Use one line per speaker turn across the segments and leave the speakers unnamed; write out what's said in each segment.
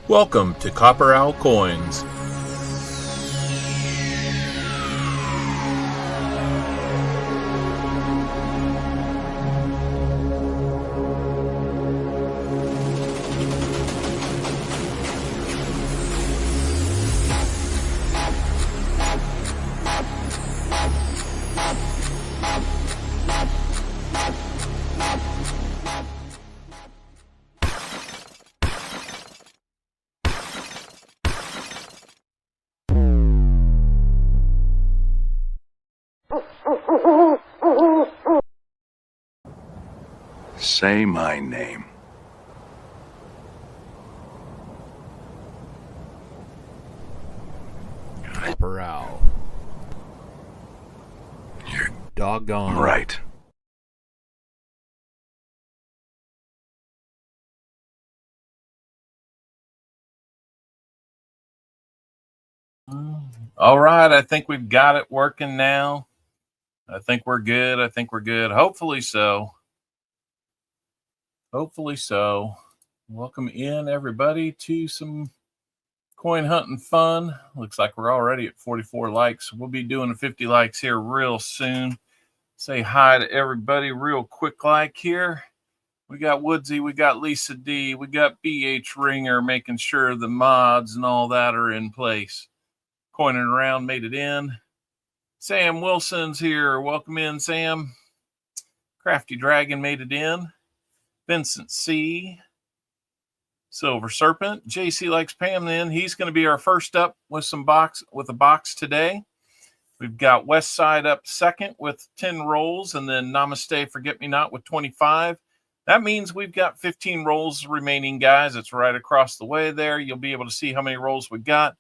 Welcome to CopperOwlCoins.
Say my name.
CopperOwl.
You're
Doggone
right.
All right, I think we've got it working now. I think we're good. Hopefully so. Welcome in, everybody, to some coin hunting fun. Looks like we're already at 44 likes. We'll be doing 50 likes here real soon. Say hi to everybody real quick like here. We got Woodsy, we got Lisa D, we got BH Ringer making sure the mods and all that are in place. Coining around made it in. Sam Wilson's here. Welcome in, Sam. Crafty Dragon made it in. Vincent C. Silver Serpent. JC Likes Pam in. He's going to be our first up with a box today. We've got Westside up second with 10 rolls, and then Namaste Forget Me Not with 25. That means we've got 15 rolls remaining, guys. It's right across the way there. You'll be able to see how many rolls we got.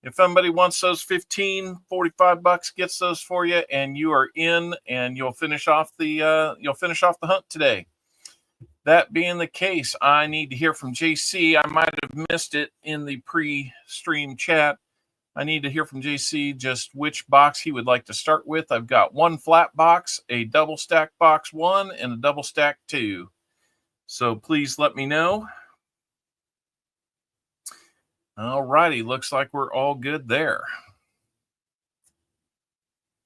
If somebody wants those 15, 45 bucks gets those for you, and you are in, and you'll finish off the hunt today. That being the case, I need to hear from JC. I might have missed it in the pre-stream chat. I need to hear from JC just which box he would like to start with. I've got one flat box, a double stack box 1, and a double stack 2. So please let me know. All righty, looks like we're all good there.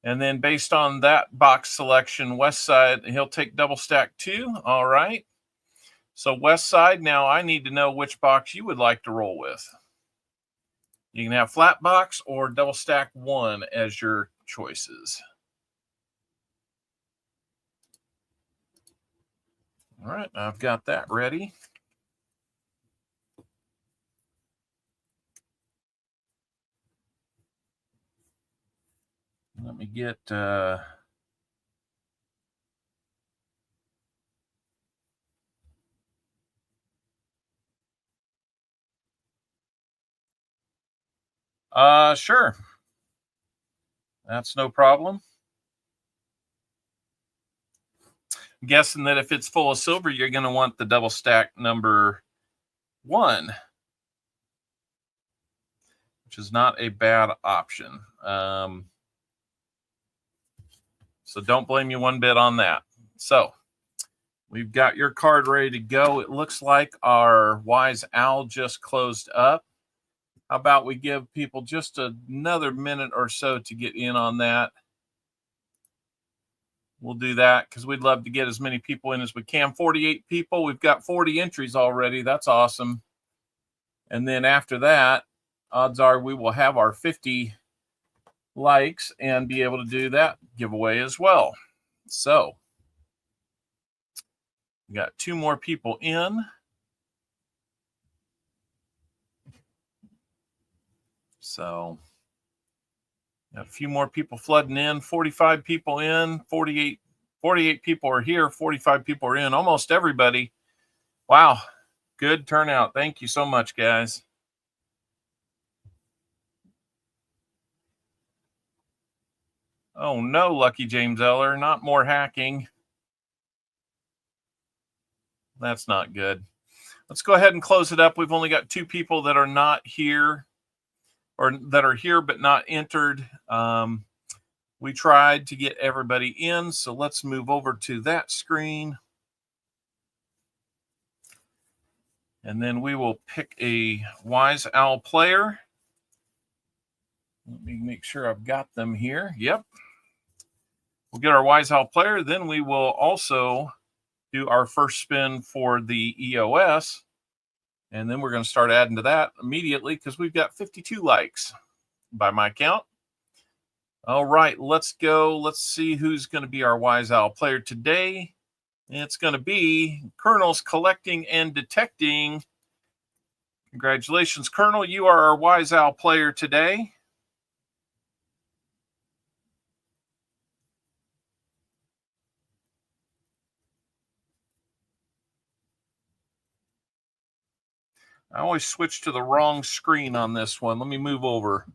And then based on that box selection, Westside, he'll take double stack 2. All right. So Westside, now I need to know which box you would like to roll with. You can have flat box or double stack 1 as your choices. All right, I've got that ready. Let me get sure. That's no problem. I'm guessing that if it's full of silver, you're going to want the double stack number 1, which is not a bad option. So don't blame you one bit on that. So we've got your card ready to go. It looks like our Wise Owl just closed up. How about we give people just another minute or so to get in on that? We'll do that because we'd love to get as many people in as we can. 48 people. We've got 40 entries already. That's awesome. And then after that, odds are we will have our 50 likes and be able to do that giveaway as well. So we got 2 more people in. So got a few more people flooding in. 45 people in. 48 people are here. 45 people are in. Almost everybody. Wow. Good turnout. Thank you so much, guys. Oh, no, Lucky James Eller. Not more hacking. That's not good. Let's go ahead and close it up. We've only got 2 people that are not here, or that are here but not entered. We tried to get everybody in, so let's move over to that screen. And then we will pick a Wise Owl player. Let me make sure I've got them here. Yep. We'll get our Wise Owl player. Then we will also do our first spin for the EOS. And then we're going to start adding to that immediately because we've got 52 likes by my count. All right, let's go. Let's see who's going to be our Wise Owl player today. It's going to be Colonel's Collecting and Detecting. Congratulations, Colonel. You are our Wise Owl player today. I always switch to the wrong screen on this one. Let me move over.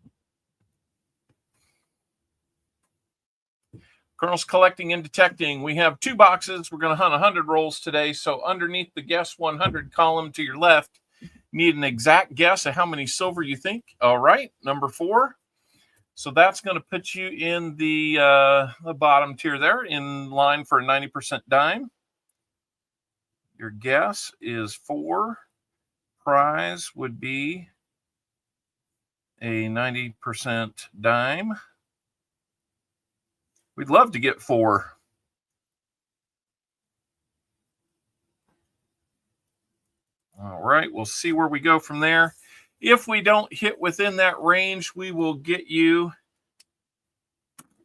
Colonel's Collecting and Detecting. We have 2 boxes. We're going to hunt 100 rolls today. So underneath the Guess 100 column to your left, need an exact guess of how many silver you think. All right, number 4. So that's going to put you in the bottom tier there, in line for a 90% dime. Your guess is 4. Prize would be a 90% dime. We'd love to get 4. All right, we'll see where we go from there. If we don't hit within that range, we will get you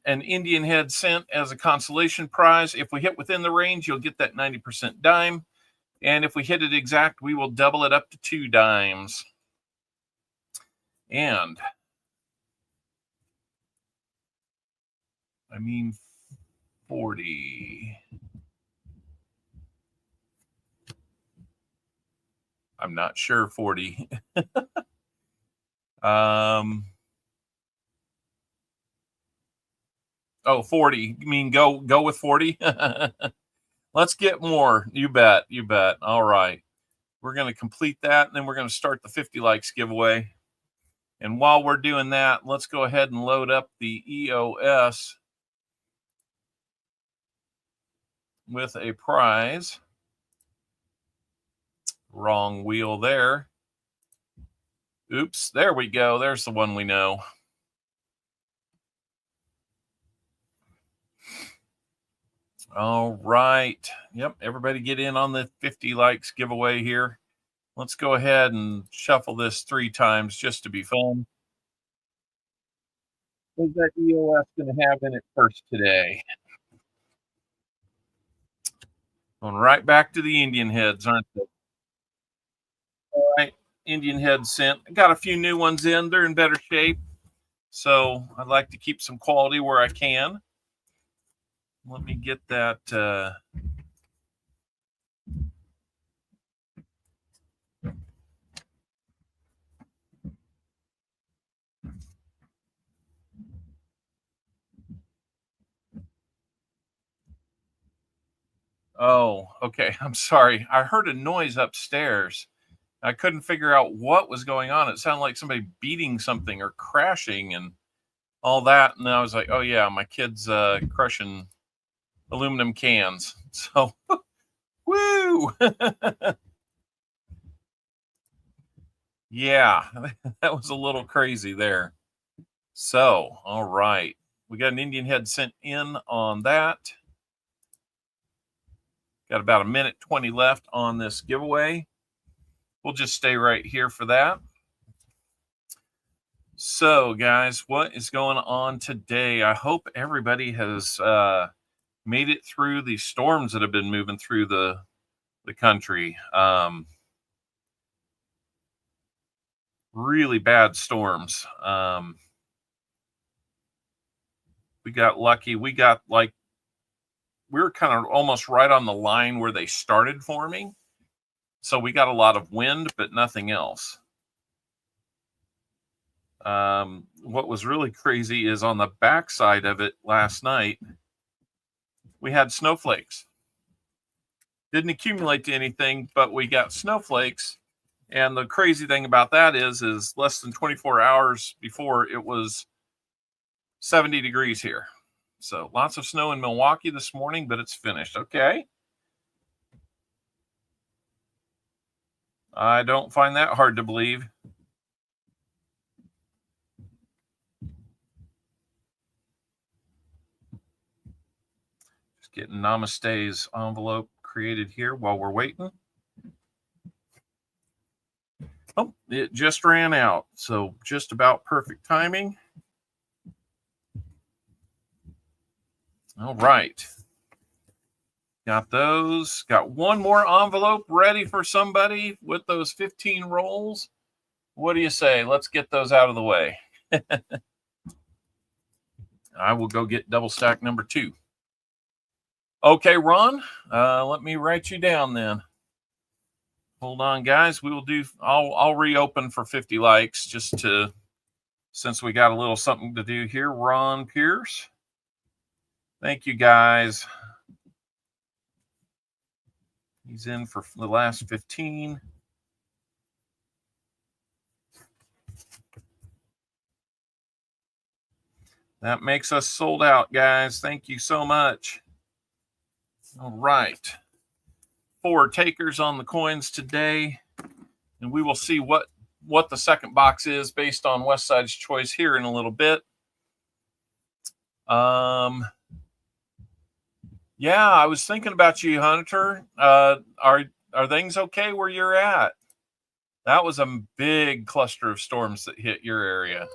an Indian head cent as a consolation prize. If we hit within the range, you'll get that 90% dime. And if we hit it exact, we will double it up to 2 dimes. And I mean 40. I'm not sure 40. Oh, 40. You mean go with 40? Let's get more. You bet. You bet. All right. We're going to complete that, and then we're going to start the 50 likes giveaway. And while we're doing that, let's go ahead and load up the EOS with a prize. Wrong wheel there. Oops, there we go. There's the one we know. All right. Yep, everybody get in on the 50 likes giveaway here. Let's go ahead and shuffle this 3 times just to be fun. What's that EOS going to have in it first today? Going right back to the Indian heads, aren't they? All right, Indian head cent. I got a few new ones in. They're in better shape. So I'd like to keep some quality where I can. Let me get that. Oh, okay. I'm sorry. I heard a noise upstairs. I couldn't figure out what was going on. It sounded like somebody beating something or crashing and all that. And I was like, oh, yeah, my kid's crushing aluminum cans. So, woo! Yeah, that was a little crazy there. So, all right. We got an Indian head sent in on that. Got about a minute 20 left on this giveaway. We'll just stay right here for that. So, guys, what is going on today? I hope everybody has made it through the storms that have been moving through the country. Really bad storms. We got lucky. We got we were kind of almost right on the line where they started forming. So we got a lot of wind, but nothing else. What was really crazy is on the backside of it last night, we had snowflakes. Didn't accumulate to anything, but we got snowflakes. And the crazy thing about that is less than 24 hours before it was 70 degrees here. So lots of snow in Milwaukee this morning, but it's finished. Okay. I don't find that hard to believe. Just getting Namaste's envelope created here while we're waiting. Oh, it just ran out, so just about perfect timing. All right. Got those. Got one more envelope ready for somebody with those 15 rolls. What do you say? Let's get those out of the way. I will go get double stack number 2. Okay, Ron, let me write you down then. Hold on, guys. We will do, I'll reopen for 50 likes just to, since we got a little something to do here. Ron Pierce. Thank you, guys. He's in for the last 15. That makes us sold out, guys. Thank you so much. All right. 4 takers on the coins today. And we will see what the second box is based on Westside's choice here in a little bit. Yeah, I was thinking about you, Hunter. Are things okay where you're at? That was a big cluster of storms that hit your area.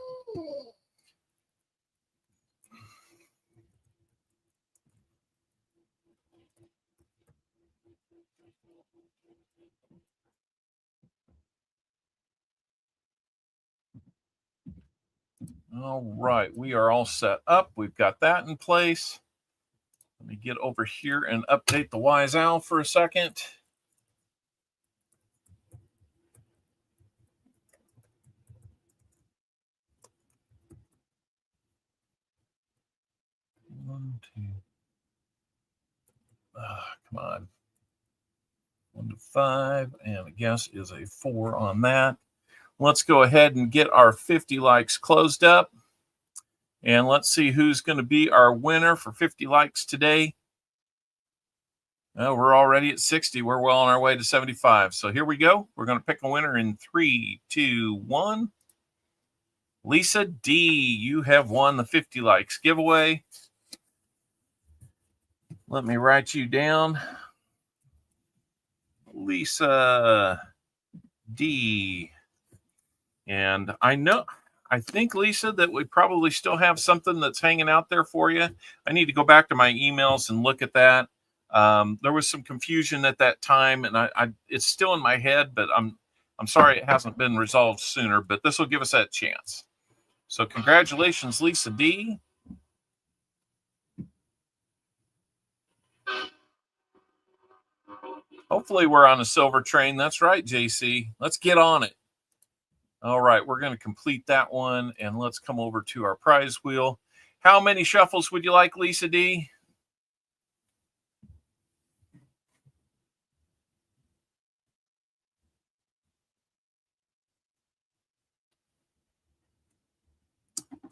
All right, we are all set up. We've got that in place. Let me get over here and update the Wise Owl for a second. One, two. Come on. 1 to 5, and a guess is a 4 on that. Let's go ahead and get our 50 likes closed up. And let's see who's going to be our winner for 50 likes today. We're already at 60. We're well on our way to 75. So here we go. We're going to pick a winner in 3, 2, 1. Lisa D, you have won the 50 likes giveaway. Let me write you down. Lisa D. And I think, Lisa, that we probably still have something that's hanging out there for you. I need to go back to my emails and look at that. There was some confusion at that time, and it's still in my head, but I'm sorry it hasn't been resolved sooner, but this will give us that chance. So congratulations, Lisa D. Hopefully we're on a silver train. That's right, JC. Let's get on it. All right, we're going to complete that one, and let's come over to our prize wheel. How many shuffles would you like, Lisa D?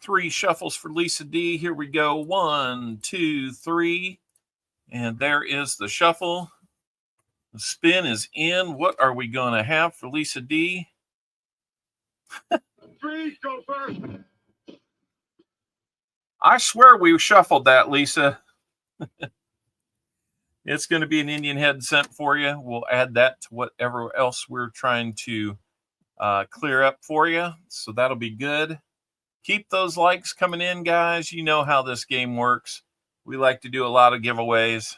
Three shuffles for Lisa D. Here we go. 1, 2, 3. And there is the shuffle. The spin is in. What are we going to have for Lisa D?
3, go first.
I swear we shuffled that, Lisa. It's going to be an Indian head cent for you. We'll add that to whatever else we're trying to clear up for you. So that'll be good. Keep those likes coming in, guys. You know how this game works. We like to do a lot of giveaways.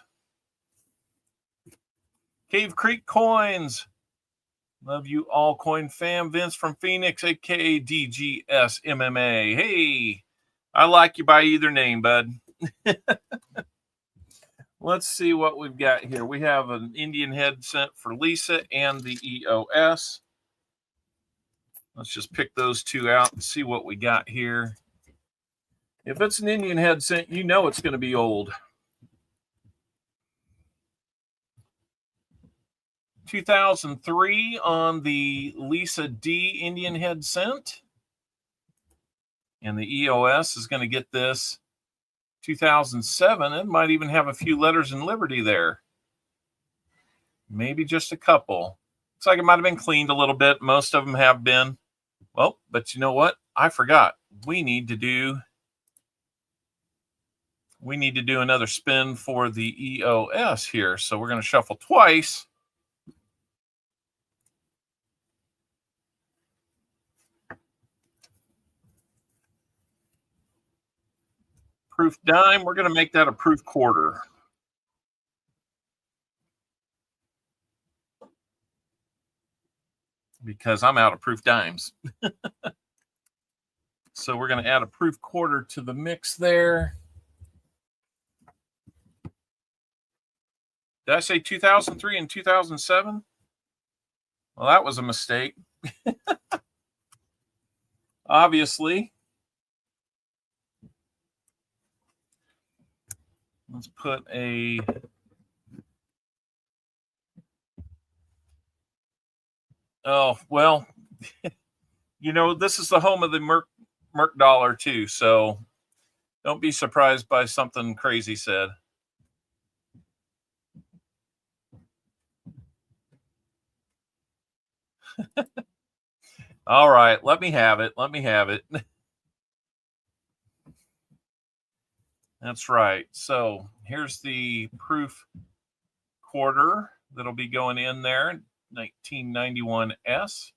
Cave Creek Coins. Love you all, Coin Fam. Vince from Phoenix, a.k.a. DGS MMA. Hey, I like you by either name, bud. Let's see what we've got here. We have an Indian head cent for Lisa and the EOS. Let's just pick those two out and see what we got here. If it's an Indian head cent, you know it's going to be old. 2003 on the Lisa D Indian head cent. And the EOS is going to get this 2007. It might even have a few letters in Liberty there. Maybe just a couple. Looks like it might have been cleaned a little bit. Most of them have been. Well, but you know what? I forgot. We need to do another spin for the EOS here. So we're going to shuffle twice. Proof dime. We're going to make that a proof quarter. Because I'm out of proof dimes. So we're going to add a proof quarter to the mix there. Did I say 2003 and 2007? Well, that was a mistake. Obviously. Let's put a... Oh, well, you know, this is the home of the Merc dollar too, so don't be surprised by something crazy said. All right, let me have it. Let me have it. That's right. So here's the proof quarter that'll be going in there, 1991S.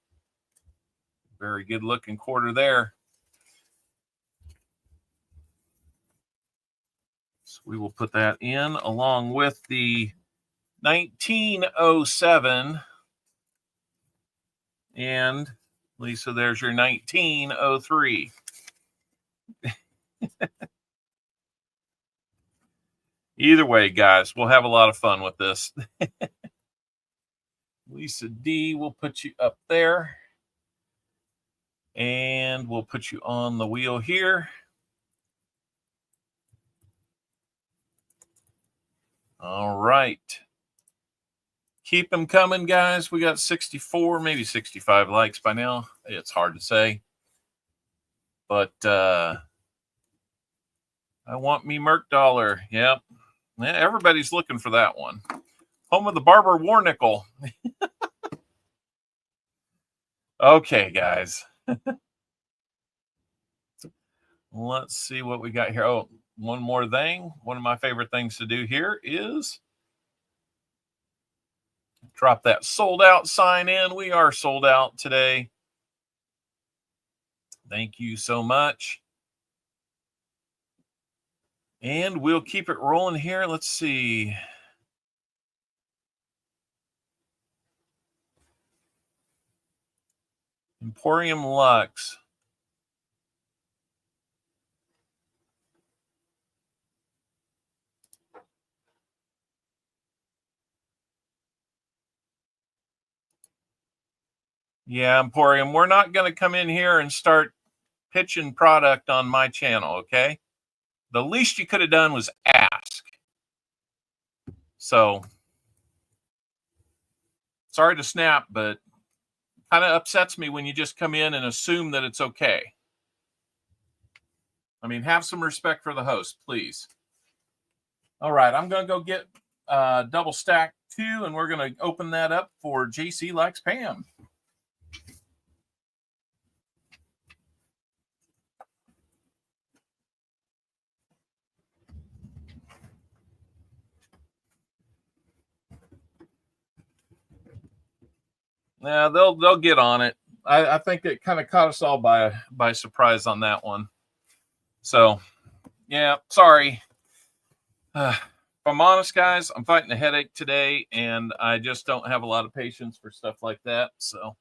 Very good looking quarter there. So we will put that in along with the 1907. And Lisa, there's your 1903. Either way, guys, we'll have a lot of fun with this. Lisa D, we'll put you up there. And we'll put you on the wheel here. All right. Keep them coming, guys. We got 64, maybe 65 likes by now. It's hard to say. But I want me Merc dollar. Yep. Yeah, everybody's looking for that one. Home of the Barber Warnickel. Okay, guys. Let's see what we got here. Oh, one more thing. One of my favorite things to do here is drop that sold out sign in. We are sold out today. Thank you so much. And we'll keep it rolling here. Let's see. Emporium Lux. Yeah, Emporium, we're not going to come in here and start pitching product on my channel, okay? The least you could have done was ask. So, sorry to snap, but kind of upsets me when you just come in and assume that it's okay. I mean, have some respect for the host, please. All right, I'm going to go get double stack 2, and we're going to open that up for JC Likes Pam. Yeah, they'll get on it. I think it kind of caught us all by surprise on that one. So, yeah, sorry. If I'm honest, guys, I'm fighting a headache today, and I just don't have a lot of patience for stuff like that. So,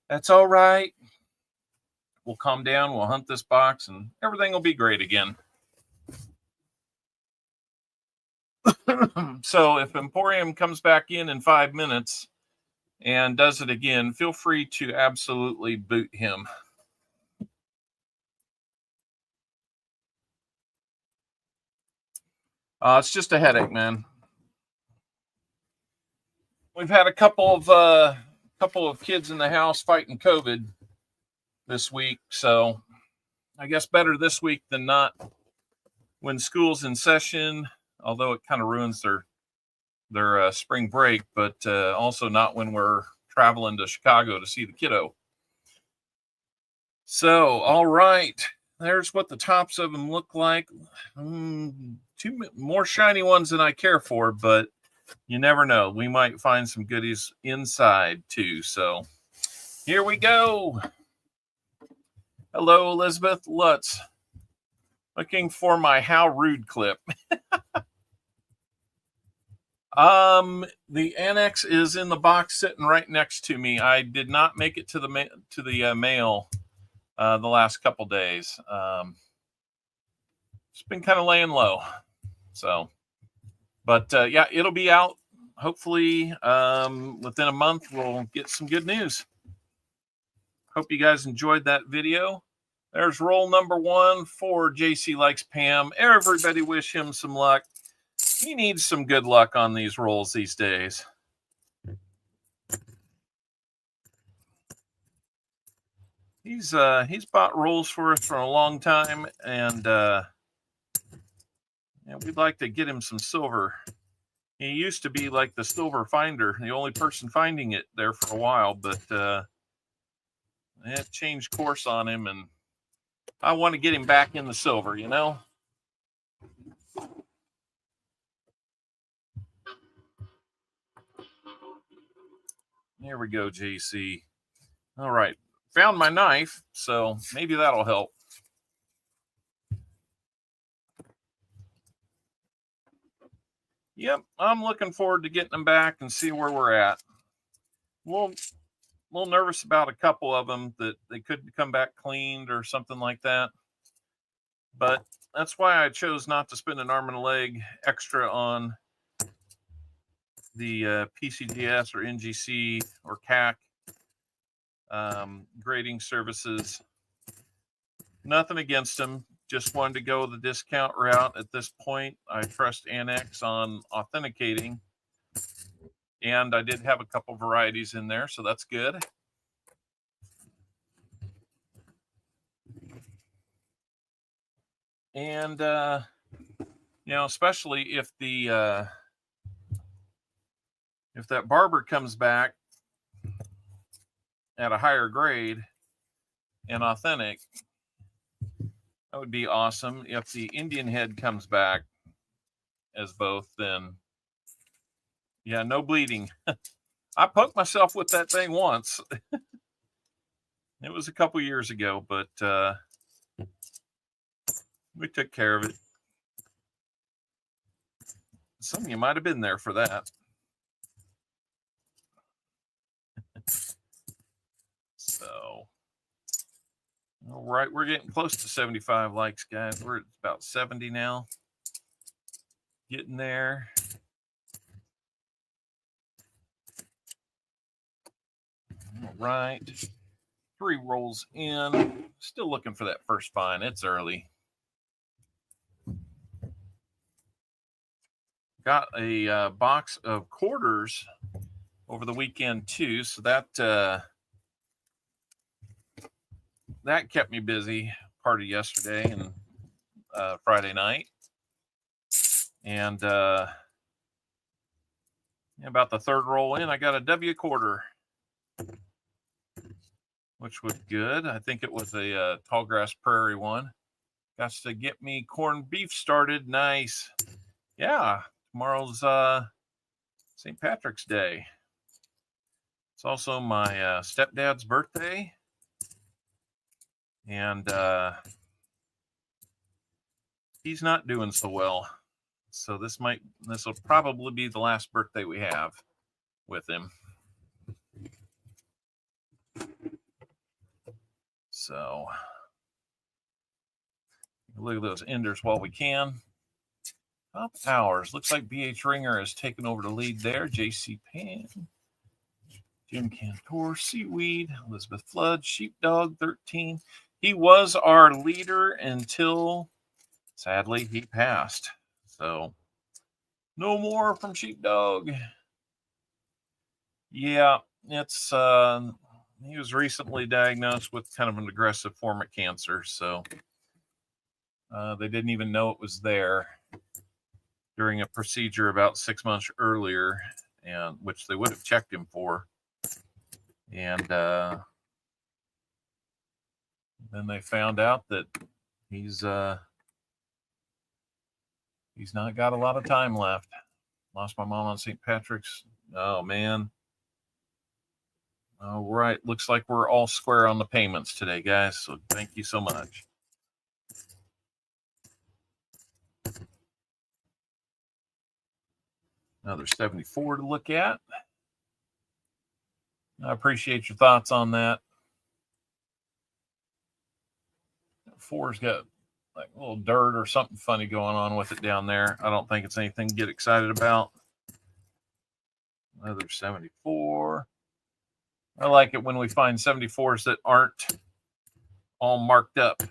that's all right. We'll calm down. We'll hunt this box, and everything will be great again. So, if Emporium comes back in 5 minutes and does it again, feel free to absolutely boot him. It's just a headache, man. We've had a couple of kids in the house fighting COVID this week, so I guess better this week than not when school's in session, although it kind of ruins their their spring break, but also not when we're traveling to Chicago to see the kiddo. So, all right, there's what the tops of them look like. Two more shiny ones than I care for, but you never know. We might find some goodies inside too. So here we go. Hello, Elizabeth Lutz. Looking for my How Rude clip. The annex is in the box sitting right next to me. I did not make it to the mail the last couple days. It's been kind of laying low. So, but yeah, it'll be out. Hopefully, within a month, we'll get some good news. Hope you guys enjoyed that video. There's roll number 1 for JC Likes Pam. Everybody wish him some luck. He needs some good luck on these rolls these days. He's bought rolls for us for a long time, and we'd like to get him some silver. He used to be like the silver finder, the only person finding it there for a while, but it changed course on him, and I want to get him back in the silver, you know? There we go, JC. All right. Found my knife, so maybe that'll help. Yep, I'm looking forward to getting them back and see where we're at. A little nervous about a couple of them that they could come back cleaned or something like that. But that's why I chose not to spend an arm and a leg extra on the PCGS or NGC or CAC grading services. Nothing against them. Just wanted to go the discount route at this point. I trust Annex on authenticating. And I did have a couple varieties in there, so that's good. And, especially if the if that barber comes back at a higher grade and authentic, that would be awesome. If the Indian head comes back as both, then yeah, no bleeding. I poked myself with that thing once. It was a couple years ago, but we took care of it. Some of you might have been there for that. So, all right, we're getting close to 75 likes, guys. We're at about 70 now. Getting there. All right. 3 rolls in. Still looking for that first find. It's early. Got a box of quarters over the weekend too, so that that kept me busy part of yesterday and Friday night. And about the third roll in, I got a W quarter, which was good. I think it was a Tallgrass Prairie one. Got to get me corned beef started. Nice. Yeah, tomorrow's St. Patrick's Day. It's also my stepdad's birthday. And he's not doing so well. So this will probably be the last birthday we have with him. So look at those enders while we can. Top hours. Looks like BH Ringer has taken over the lead there. JC Pan, Jim Cantor, Seaweed, Elizabeth Flood, Sheepdog 13. He was our leader until, sadly, he passed. So, no more from Sheepdog. Yeah, it's he was recently diagnosed with kind of an aggressive form of cancer. So, they didn't even know it was there. during a procedure about 6 months earlier, and which they would have checked him for. And then they found out that he's not got a lot of time left. Lost my mom on St. Patrick's. Oh, man. All right. Looks like we're all square on the payments today, guys. So thank you so much. Another 74 to look at. I appreciate your thoughts on that. 4's got like a little dirt or something funny going on with it down there. I don't think it's anything to get excited about. Another 74. I like it when we find 74s that aren't all marked up.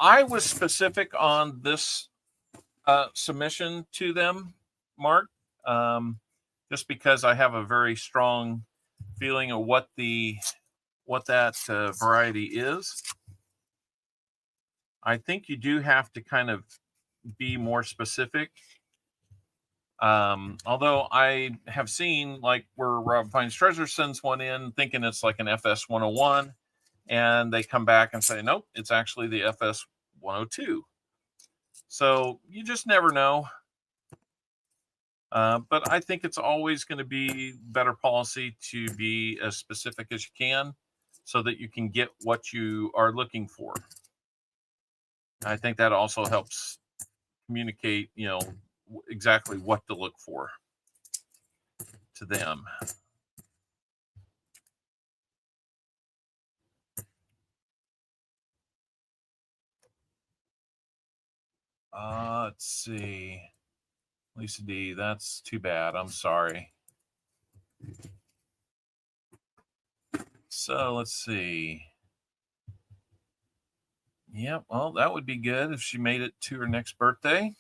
I was specific on this submission to them, Mark, just because I have a very strong feeling of what that variety is. I think you do have to kind of be more specific. Although I have seen like where Rob Finds Treasure sends one in thinking it's like an FS 101, and they come back and say, nope, it's actually the FS 102. So you just never know. But I think it's always going to be better policy to be as specific as you can so that you can get what you are looking for. I think that also helps communicate, exactly what to look for to them. Let's see. Lisa D, that's too bad. I'm sorry. So let's see. Yep, well, that would be good if she made it to her next birthday. If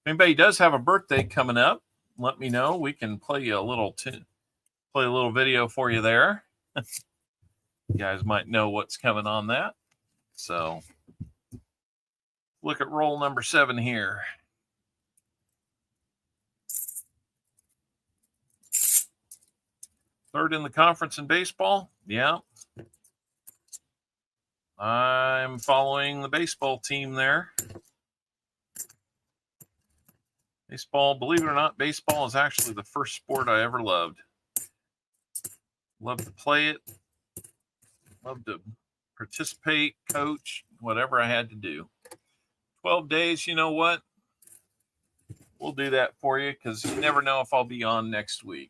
anybody does have a birthday coming up, let me know. We can play a little video for you there. You guys might know what's coming on that. So look at roll number 7 here. Third in the conference in baseball. Yeah. I'm following the baseball team there. Baseball, believe it or not, baseball is actually the first sport I ever loved. Loved to play it. Loved to participate, coach, whatever I had to do. 12 days, you know what? We'll do that for you because you never know if I'll be on next week.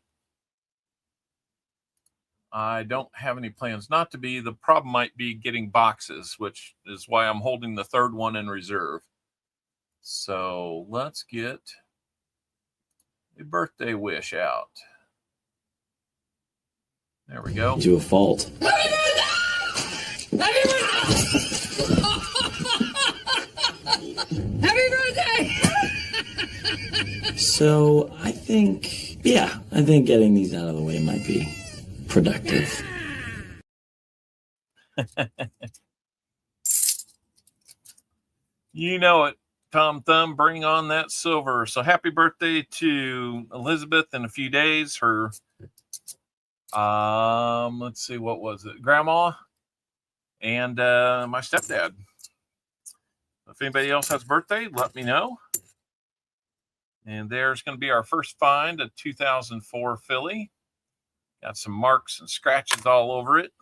I don't have any plans not to be. The problem might be getting boxes, which is why I'm holding the third one in reserve. So let's get a birthday wish out. There we go.
To a fault.
Happy birthday!
So I think getting these out of the way might be productive.
You know it, Tom Thumb, bring on that silver. So happy birthday to Elizabeth in a few days. Her, let's see, what was it? Grandma and my stepdad. If anybody else has a birthday, let me know. And there's going to be our first find, a 2004 Philly. Got some marks and scratches all over it.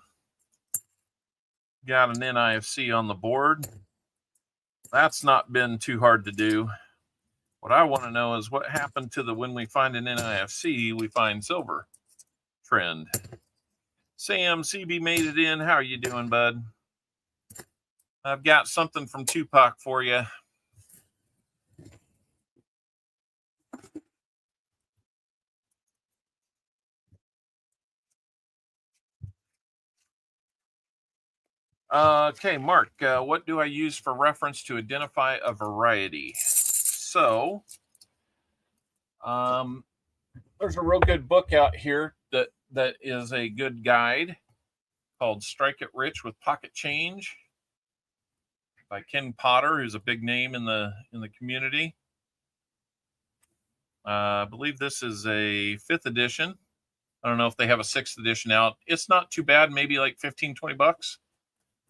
Got an NIFC on the board. That's not been too hard to do. What I want to know is what happened to the when we find an NIFC, we find silver trend. Sam CB made it in. How are you doing, bud? I've got something from Tupac for you. Okay, Mark, what do I use for reference to identify a variety? So, there's a real good book out here that that is a good guide called Strike It Rich with Pocket Change by Ken Potter, who's a big name in the community. I believe this is a 5th edition. I don't know if they have a 6th edition out. It's not too bad, maybe like 15, 20 bucks.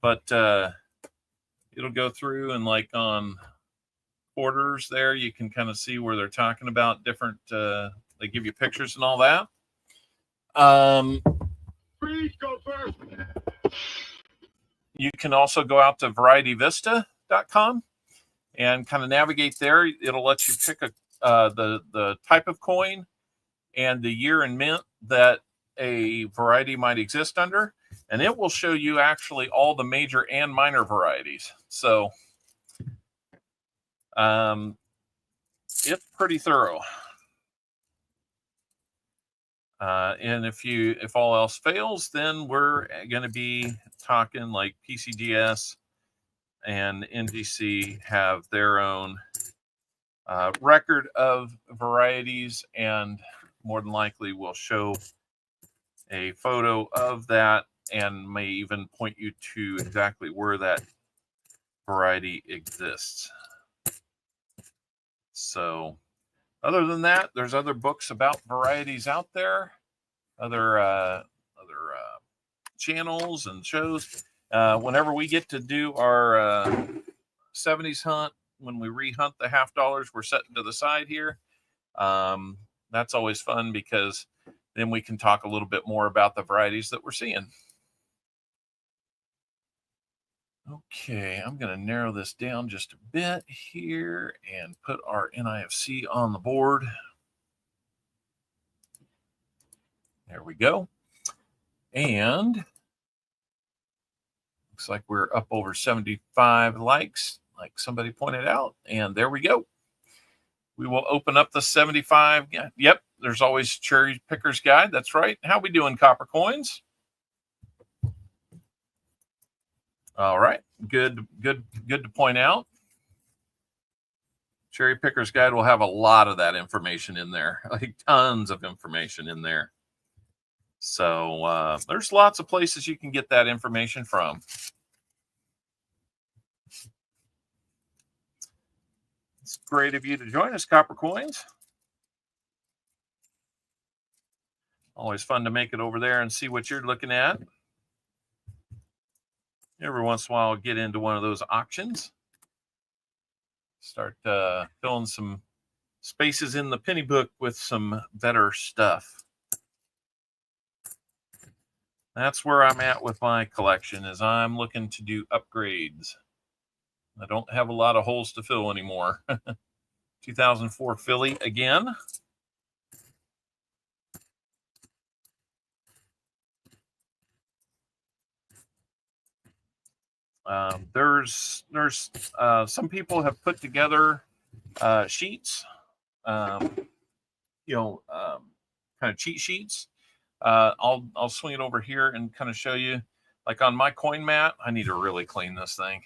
But it'll go through, and like on quarters there, you can kind of see where they're talking about different, they give you pictures and all that.
Please go first.
You can also go out to varietyvista.com and kind of navigate there. It'll let you pick the type of coin and the year and mint that a variety might exist under, and it will show you actually all the major and minor varieties. So it's pretty thorough. And if all else fails, then we're going to be talking like PCGS and NGC have their own record of varieties, and more than likely will show a photo of that and may even point you to exactly where that variety exists. So other than that, there's other books about varieties out there, other channels and shows. Whenever we get to do our 70s hunt, when we rehunt the $half we're setting to the side here, that's always fun because then we can talk a little bit more about the varieties that we're seeing. Okay, I'm going to narrow this down just a bit here and put our NIFC on the board. There we go. And looks like we're up over 75 likes, like somebody pointed out. And there we go. We will open up the 75. Yep, there's always Cherry Picker's Guide. That's right. How we doing, CopperCoins? All right, good to point out. Cherry Picker's Guide will have a lot of that information in there, like tons of information in there. So there's lots of places you can get that information from. It's great of you to join us, CopperCoins. Always fun to make it over there and see what you're looking at. Every once in a while, I'll get into one of those auctions. Start filling some spaces in the penny book with some better stuff. That's where I'm at with my collection, is I'm looking to do upgrades. I don't have a lot of holes to fill anymore. 2004 Philly again. There's some people have put together sheets, kind of cheat sheets. I'll swing it over here and kind of show you, like on my coin mat. I need to really clean this thing.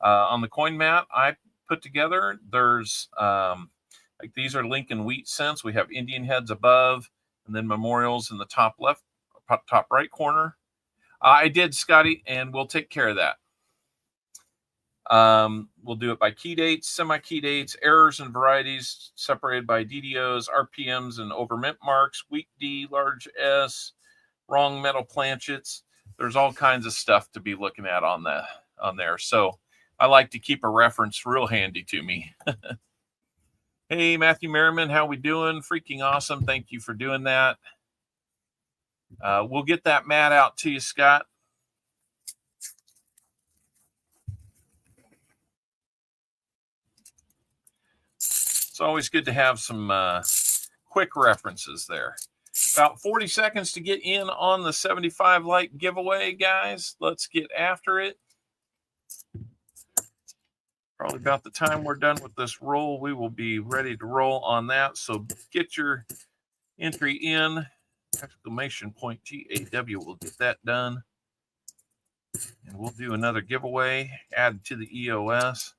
On the coin mat I put together, there's like these are Lincoln wheat cents. We have Indian heads above, and then memorials in the top left, top right corner. I did, Scotty, and we'll take care of that. We'll do it by key dates, semi-key dates, errors and varieties separated by DDOs, RPMs, and over mint marks, weak D, large S, wrong metal planchets. There's all kinds of stuff to be looking at on there. So I like to keep a reference real handy to me. Hey, Matthew Merriman, how we doing? Freaking awesome. Thank you for doing that. We'll get that mat out to you, Scott. It's always good to have some quick references there. About 40 seconds to get in on the 75 like giveaway, guys. Let's get after it. Probably about the time we're done with this roll, we will be ready to roll on that. So get your entry in. Exclamation point GAW. We'll get that done. And we'll do another giveaway, add to the EOS.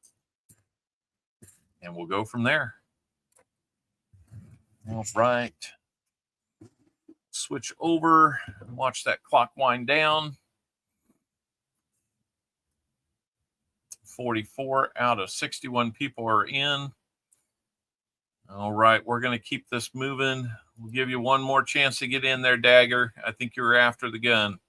And we'll go from there. All right. switch over and watch that clock wind down. 44 out of 61 people are in. All right, we're going to keep this moving. We'll give you one more chance to get in there, Dagger. I think you're after the gun.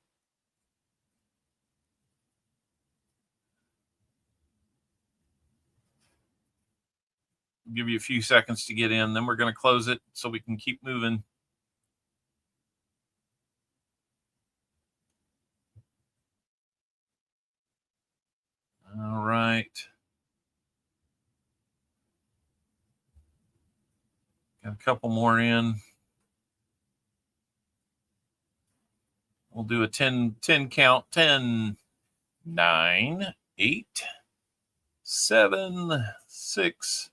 We'll give you a few seconds to get in, then we're going to close it so we can keep moving. All right. Got a couple more in. We'll do a 10 count. 10, 9, 8, 7, 6,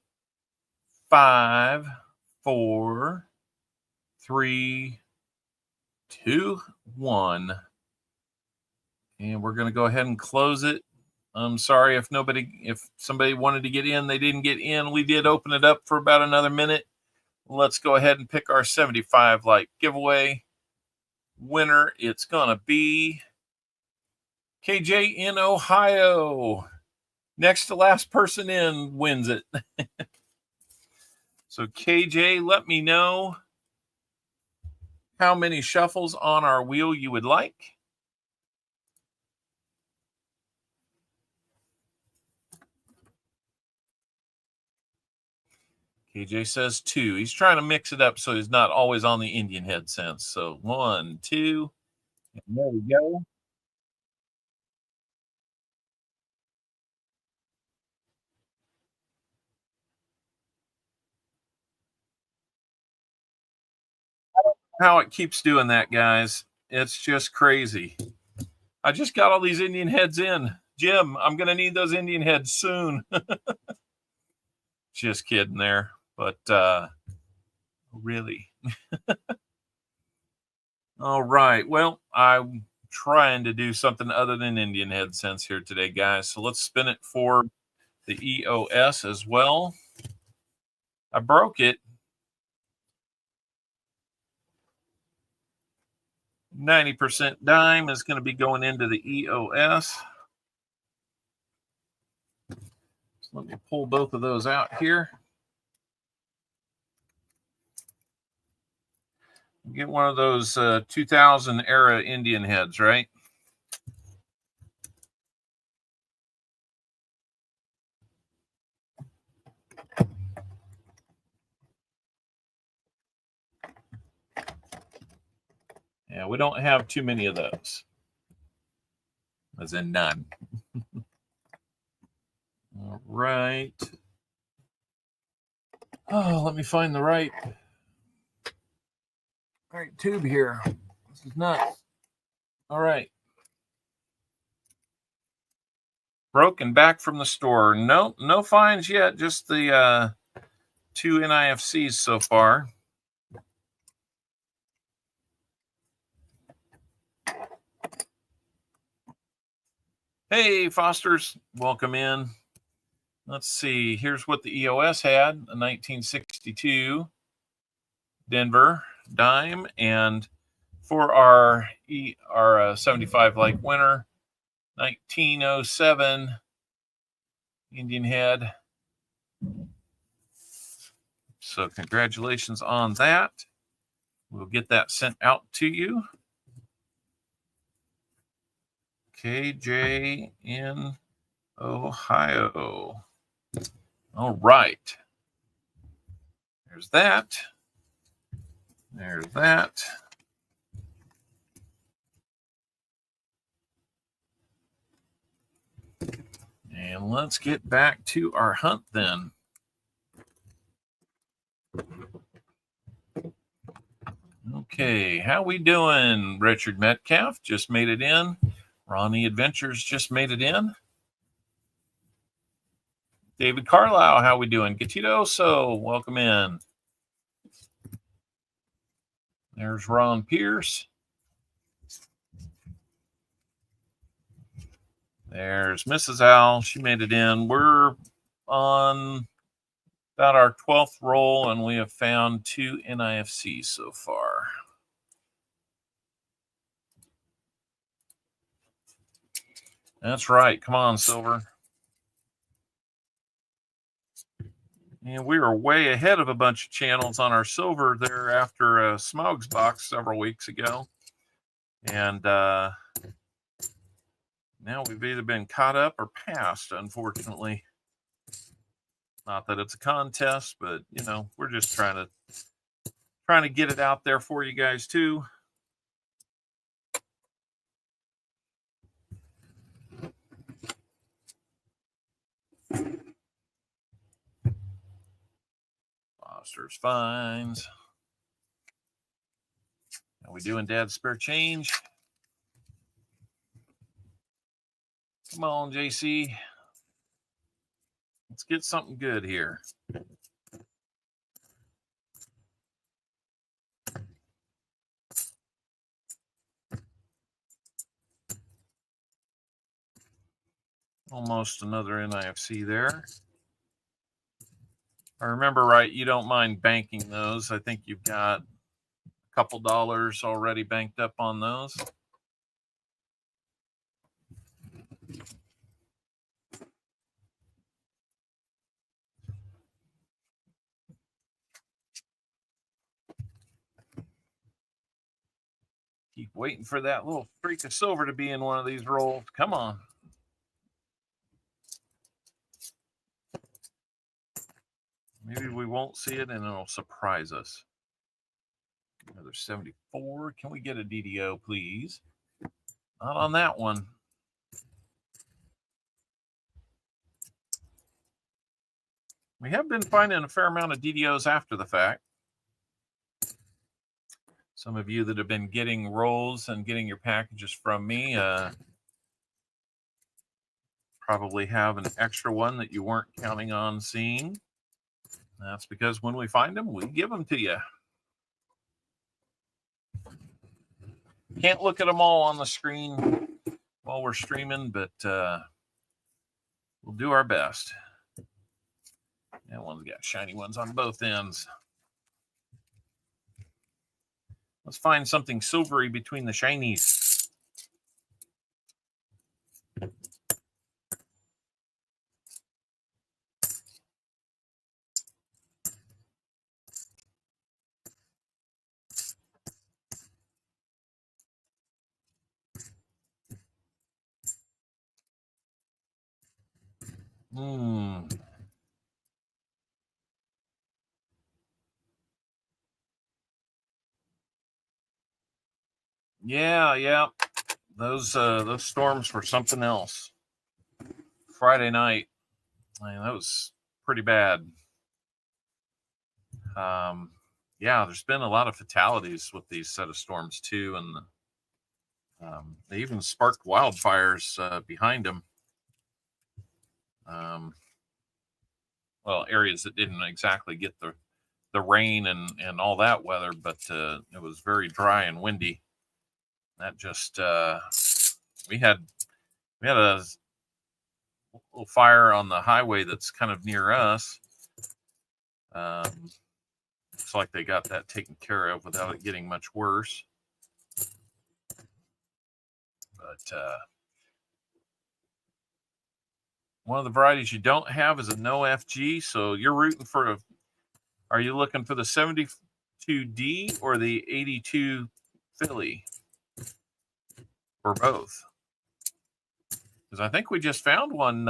5, 4, 3, 2, 1. And we're going to go ahead and close it. I'm sorry if somebody wanted to get in, they didn't get in. We did open it up for about another minute. Let's go ahead and pick our 75 like giveaway winner. It's going to be KJ in Ohio. Next to last person in wins it. So KJ, let me know how many shuffles on our wheel you would like. KJ says 2. He's trying to mix it up so he's not always on the Indian head sense. So 1, 2, and there we go. I don't know how it keeps doing that, guys. It's just crazy. I just got all these Indian heads in. Jim, I'm going to need those Indian heads soon. Just kidding there. But really. All right. Well, I'm trying to do something other than Indian head sense here today, guys. So let's spin it for the EOS as well. I broke it. 90% dime is going to be going into the EOS. So let me pull both of those out here. Get one of those 2000 era Indian heads, right? Yeah, we don't have too many of those. As in none. All right. Oh, let me find the right tube here. This is nuts. All right. Broken back from the store. No fines yet. Just the 2 NIFCs so far. Hey, Fosters. Welcome in. Let's see. Here's what the EOS had. A 1962 Denver dime. And for our 75 like winner, 1907 Indian head. So congratulations on that. We'll get that sent out to you. KJ in Ohio. All right. There's that. There's that. And let's get back to our hunt then. Okay, how we doing? Richard Metcalf just made it in. Ronnie Adventures just made it in. David Carlisle, how we doing? Gatito, so welcome in. There's Ron Pierce. There's Mrs. Al. She made it in. We're on about our 12th roll, and we have found 2 NIFCs so far. That's right. Come on, silver. And we were way ahead of a bunch of channels on our silver there after a Smogs box several weeks ago. And now we've either been caught up or passed, unfortunately. Not that it's a contest, but, you know, we're just trying to get it out there for you guys, too. Foster's Finds. How we doing, Dad's Spare Change? Come on, JC. Let's get something good here. Almost another NIFC there. If I remember right, you don't mind banking those. I think you've got a couple dollars already banked up on those. Keep waiting for that little freak of silver to be in one of these rolls. Come on. Maybe we won't see it and it'll surprise us. Another 74. Can we get a DDO, please? Not on that one. We have been finding a fair amount of DDOs after the fact. Some of you that have been getting rolls and getting your packages from me probably have an extra one that you weren't counting on seeing. That's because when we find them, we give them to you. Can't look at them all on the screen while we're streaming, but we'll do our best. That one's got shiny ones on both ends. Let's find something silvery between the shinies. Yeah. Those storms were something else. Friday night, that was pretty bad. Yeah, there's been a lot of fatalities with these set of storms too, and they even sparked wildfires behind them. Well, areas that didn't exactly get the rain and all that weather, but it was very dry and windy. That just we had a little fire on the highway that's kind of near us. Looks like they got that taken care of without it getting much worse. But one of the varieties you don't have is a no FG. So you're rooting for are you looking for the 72D or the 82 Philly? Or both? Because I think we just found one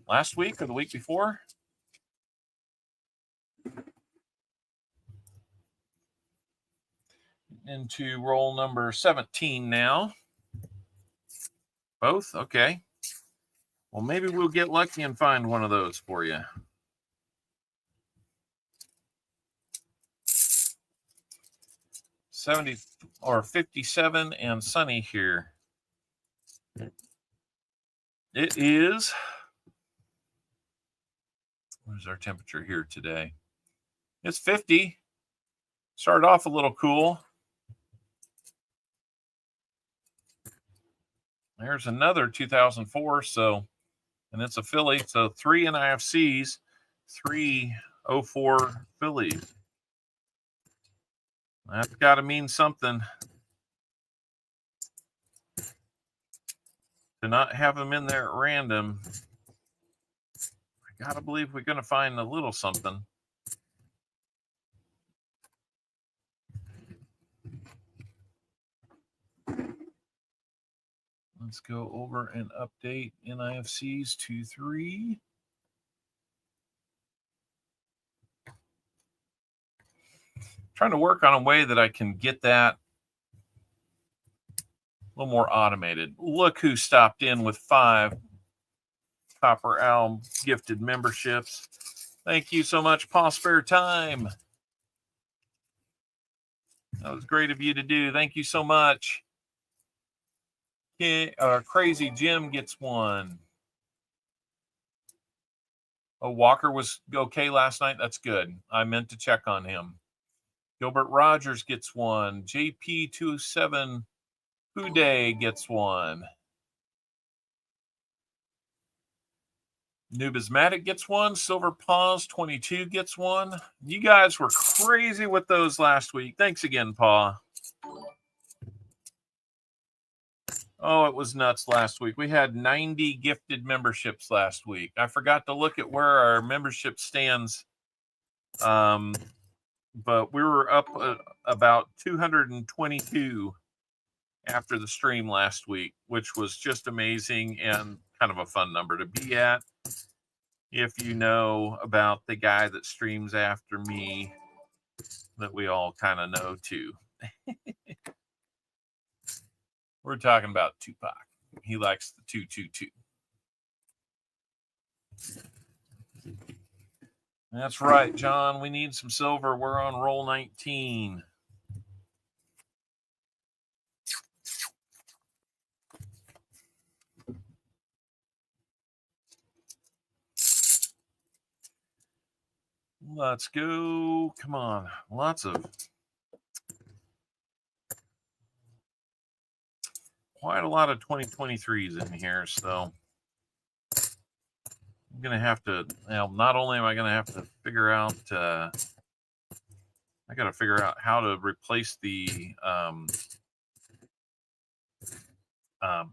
last week or the week before. Into roll number 17 now. Both? Okay. Well, maybe we'll get lucky and find one of those for you. $70 or $57 and sunny here. It is. Where's our temperature here today? It's 50. Started off a little cool. There's another 2004, and it's a Philly, so 3 NIFCs, 3 04 Phillies. That's got to mean something. to not have them in there at random. I gotta believe we're gonna find a little something. Let's go over and update NIFCs 2-3. Trying to work on a way that I can get that a little more automated. Look who stopped in with 5 Copper Owl gifted memberships. Thank you so much, Paul Spare Time. That was great of you to do. Thank you so much. Crazy Jim gets 1. Oh, Walker was okay last night. That's good. I meant to check on him. Gilbert Rogers gets 1. JP27 Houday gets 1. Nubismatic gets 1. Silver Paws 22 gets 1. You guys were crazy with those last week. Thanks again, Paw. Oh, it was nuts last week. We had 90 gifted memberships last week. I forgot to look at where our membership stands, but we were up about 222 after the stream last week, which was just amazing and kind of a fun number to be at. If you know about the guy that streams after me, that we all kind of know too. We're talking about Tupac. He likes the 222. That's right, John. We need some silver. We're on roll 19. Let's go. Come on. Quite a lot of 2023s in here, so I'm going to have to, not only am I going to have to figure out, I got to figure out how to replace the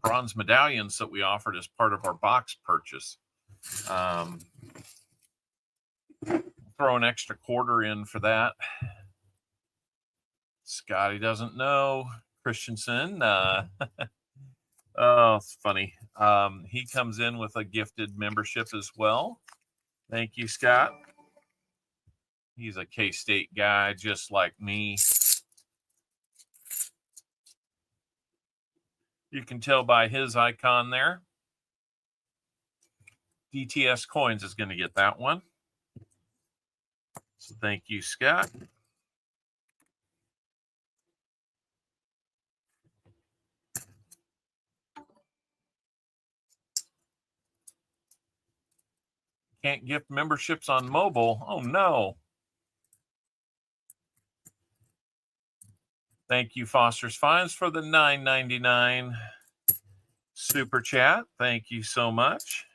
bronze medallions that we offered as part of our box purchase. Throw an extra quarter in for that. Scotty doesn't know. Christensen, oh, it's funny. He comes in with a gifted membership as well. Thank you, Scott. He's a K-State guy just like me. You can tell by his icon there. DTS Coins is going to get that one. So thank you, Scott. Can't gift memberships on mobile. Oh, no. Thank you, Foster's Finds, for the $9.99 super chat. Thank you so much.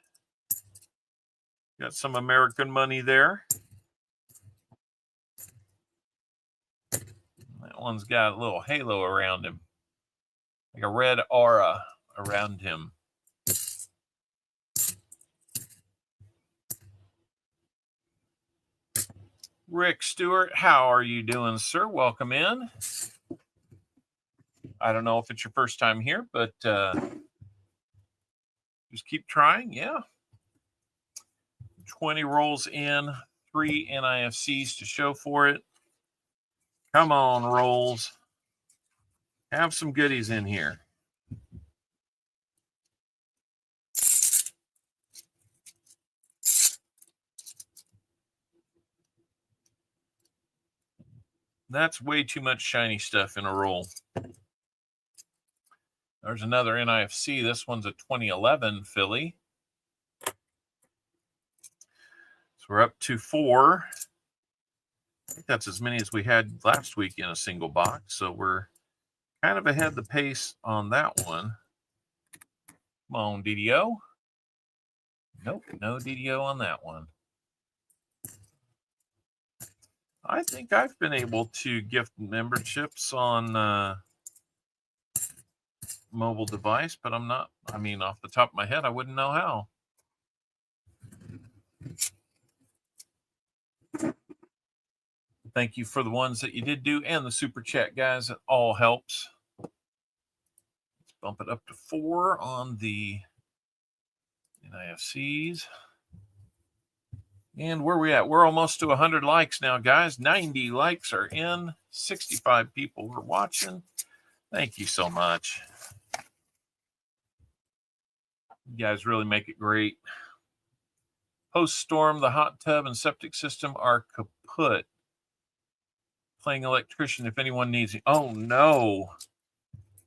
Got some American money there. That one's got a little halo around him, like a red aura around him. Rick Stewart, how are you doing, sir? Welcome in. I don't know if it's your first time here, but just keep trying. Yeah. 20 rolls in, 3 NIFCs to show for it. Come on, rolls. Have some goodies in here. That's way too much shiny stuff in a roll. There's another NIFC. This one's a 2011 Philly. So we're up to 4. I think that's as many as we had last week in a single box. So we're kind of ahead the pace on that one. Come on, DDO. Nope, no DDO on that one. I think I've been able to gift memberships on mobile device, but I'm not, I mean, off the top of my head, I wouldn't know how. Thank you for the ones that you did do and the super chat, guys. It all helps. Let's bump it up to 4 on the NIFCs. And where we at? We're almost to 100 likes now, guys. 90 likes are in. 65 people are watching. Thank you so much. You guys really make it great. Post-storm, the hot tub and septic system are kaput. Playing electrician if anyone needs it. Oh, no.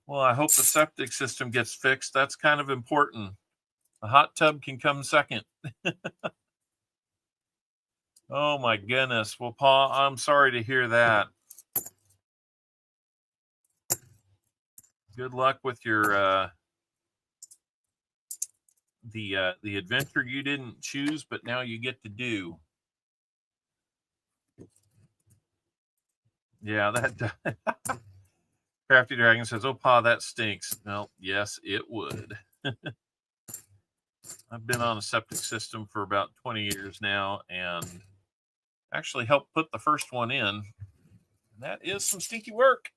Well, I hope the septic system gets fixed. That's kind of important. The hot tub can come second. Oh, my goodness. Well, Paul, I'm sorry to hear that. Good luck with your the adventure you didn't choose, but now you get to do. Yeah, that Crafty Dragon says, "Oh, Pa, that stinks." Well, yes, it would. I've been on a septic system for about 20 years now, and actually helped put the first one in. And that is some stinky work.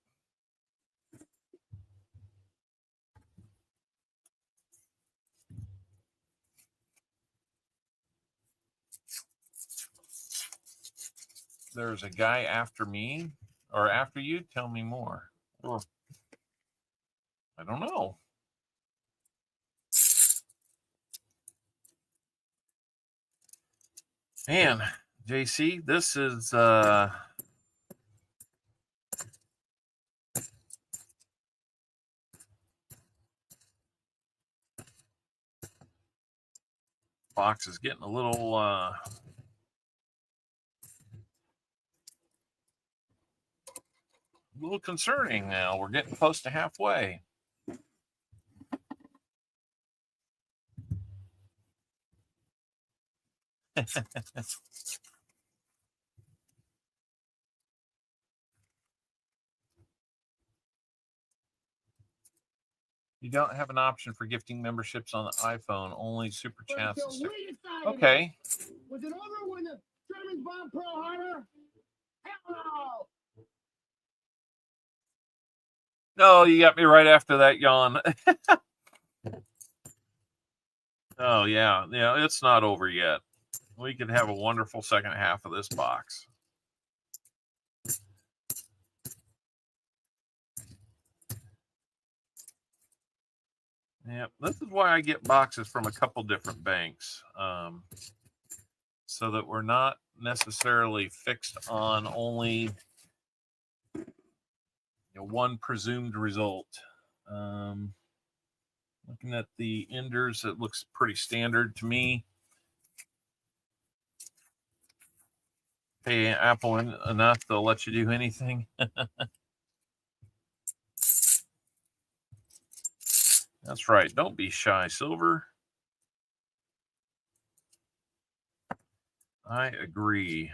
There's a guy after me, or after you. Tell me more. Or, I don't know. Man, JC, this is box is getting a little concerning now. We're getting close to halfway. You don't have an option for gifting memberships on the iPhone, only super chats. Okay.
Was it over when the Germans bombed Pearl Harbor? Hell
No, you got me right after that yawn. Oh, yeah. Yeah, it's not over yet. We could have a wonderful second half of this box. Yeah, this is why I get boxes from a couple different banks, so that we're not necessarily fixed on only one presumed result. Looking at the enders, it looks pretty standard to me. Hey, Apple enough, they'll let you do anything. That's right. Don't be shy, Silver. I agree.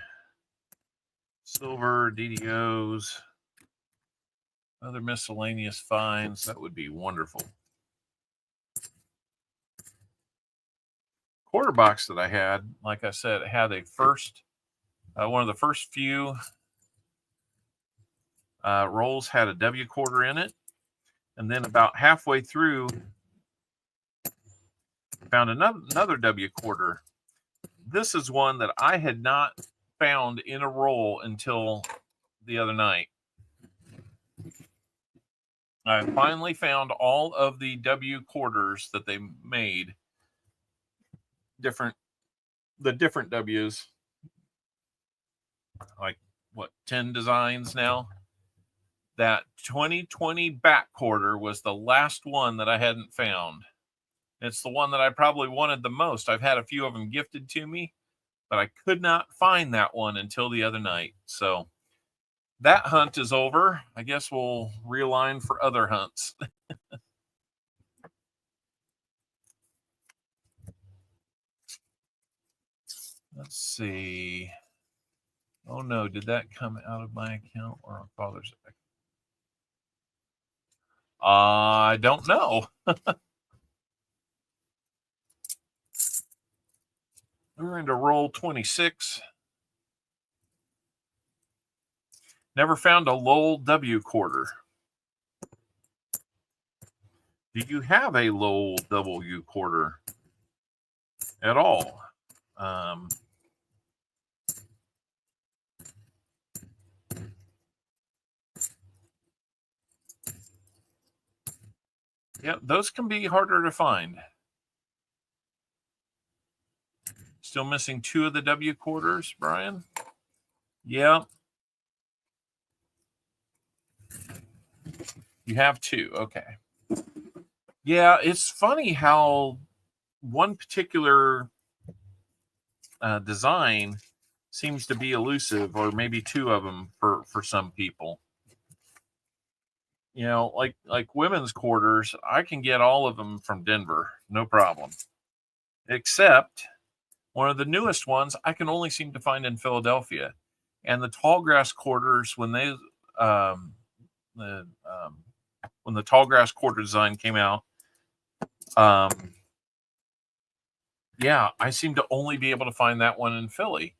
Silver, DDOs, other miscellaneous finds. That would be wonderful. Quarter box that I had, like I said, it had a first, one of the first few rolls had a W quarter in it. And then about halfway through, found another W quarter. This is one that I had not found in a roll until the other night. I finally found all of the W quarters that they made. The different W's. Like, what, 10 designs now? That 2020 back quarter was the last one that I hadn't found. It's the one that I probably wanted the most. I've had a few of them gifted to me, but I could not find that one until the other night. So that hunt is over. I guess we'll realign for other hunts. Let's see. Oh no, did that come out of my account or on Father's account? I don't know. We're into roll 26. Never found a Lowell W quarter. Do you have a Lowell W quarter at all? Yeah, those can be harder to find. Still missing 2 of the W quarters, Brian? Yeah. You have 2. Okay. Yeah, it's funny how one particular design seems to be elusive, or maybe 2 of them for some people. You know, like women's quarters, I can get all of them from Denver, no problem. Except one of the newest ones I can only seem to find in Philadelphia. And the tall grass quarters, when they when the tall grass quarter design came out, yeah, I seem to only be able to find that one in Philly.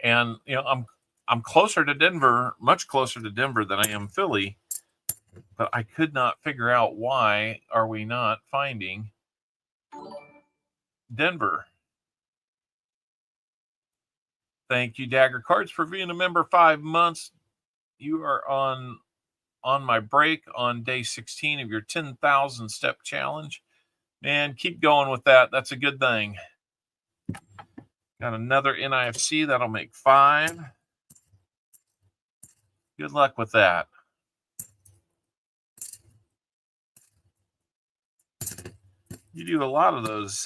And you know, I'm closer to Denver, much closer to Denver than I am Philly. But I could not figure out why are we not finding Denver. Thank you, Dagger Cards, for being a member 5 months. You are on my break on day 16 of your 10,000 step challenge. Man, keep going with that. That's a good thing. Got another NIFC. That'll make 5. Good luck with that. You do a lot of those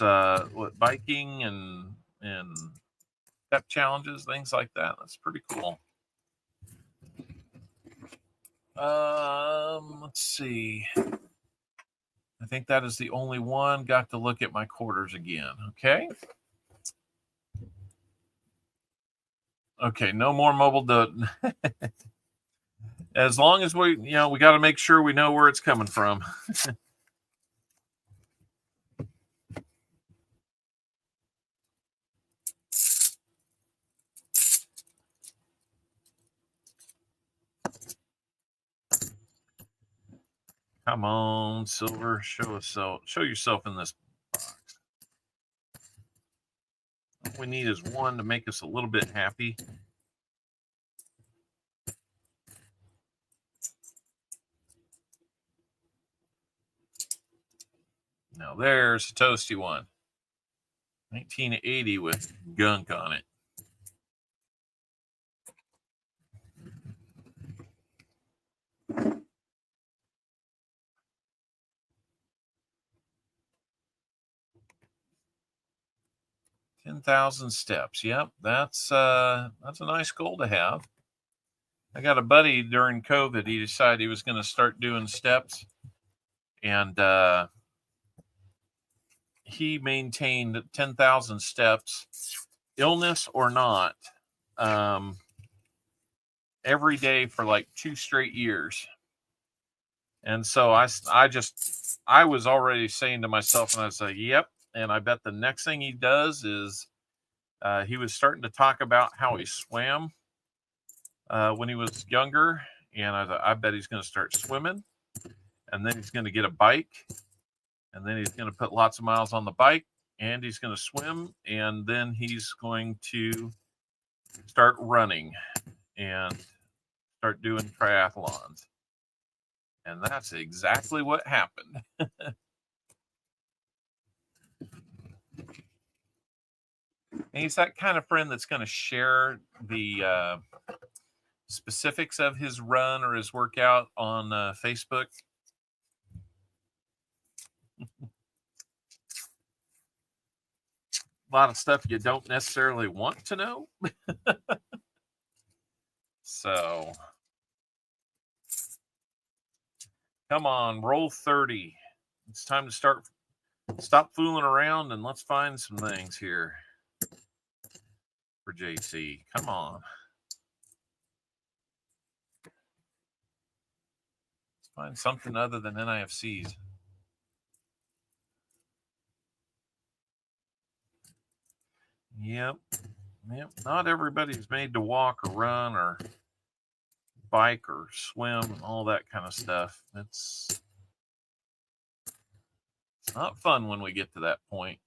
biking and step challenges, things like that. That's pretty cool. Let's see. I think that is the only one. Got to look at my quarters again. Okay. Okay, no more mobile. As long as we got to make sure we know where it's coming from. Come on, silver. Show yourself in this box. All we need is one to make us a little bit happy. Now there's a toasty one. 1980 with gunk on it. $10,000 steps. Yep, that's a nice goal to have. I got a buddy during COVID. He decided he was going to start doing steps, and he maintained 10,000 steps, illness or not, every day for like 2 straight years. And so I was already saying to myself, and I was like, yep. And I bet the next thing he does is he was starting to talk about how he swam when he was younger. And I thought, I bet he's going to start swimming, and then he's going to get a bike, and then he's going to put lots of miles on the bike, and he's going to swim, and then he's going to start running and start doing triathlons. And that's exactly what happened. And he's that kind of friend that's going to share the specifics of his run or his workout on Facebook. A lot of stuff you don't necessarily want to know. So, come on, roll 30. It's time to stop fooling around, and let's find some things here for JC. Come on. Find something other than NIFCs. Yep. Not everybody's made to walk or run or bike or swim and all that kind of stuff. It's not fun when we get to that point.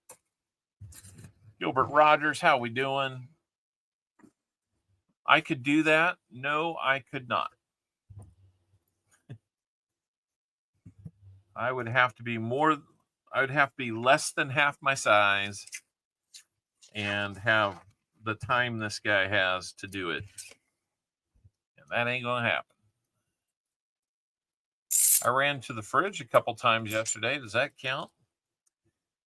Gilbert Rogers, how we doing? I could do that. No, I could not. I would have to be less than half my size and have the time this guy has to do it. And that ain't going to happen. I ran to the fridge a couple times yesterday. Does that count?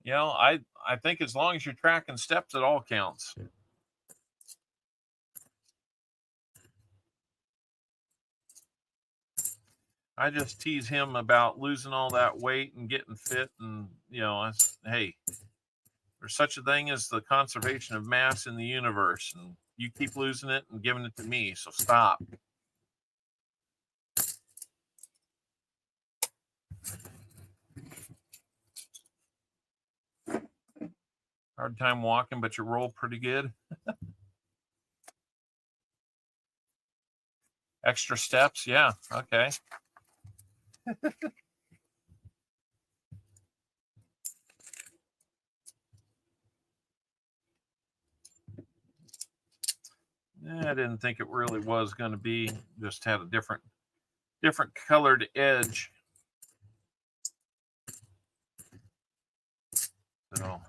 You know, I think as long as you're tracking steps, it all counts. I just tease him about losing all that weight and getting fit. And, you know, hey, there's such a thing as the conservation of mass in the universe. And you keep losing it and giving it to me. So stop. Hard time walking, but you roll pretty good. Extra steps. Yeah. Okay. I didn't think it really was going to be. Just had a different colored edge. So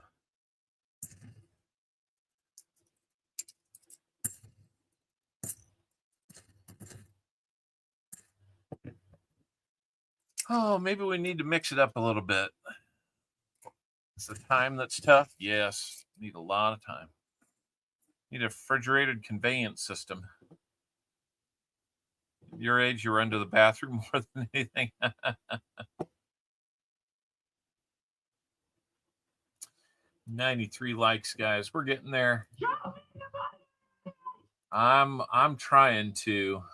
maybe we need to mix it up a little bit. It's the time that's tough. Yes, need a lot of time. Need a refrigerated conveyance system. At your age, you were under the bathroom more than anything. 93 likes, guys. We're getting there. I'm trying to.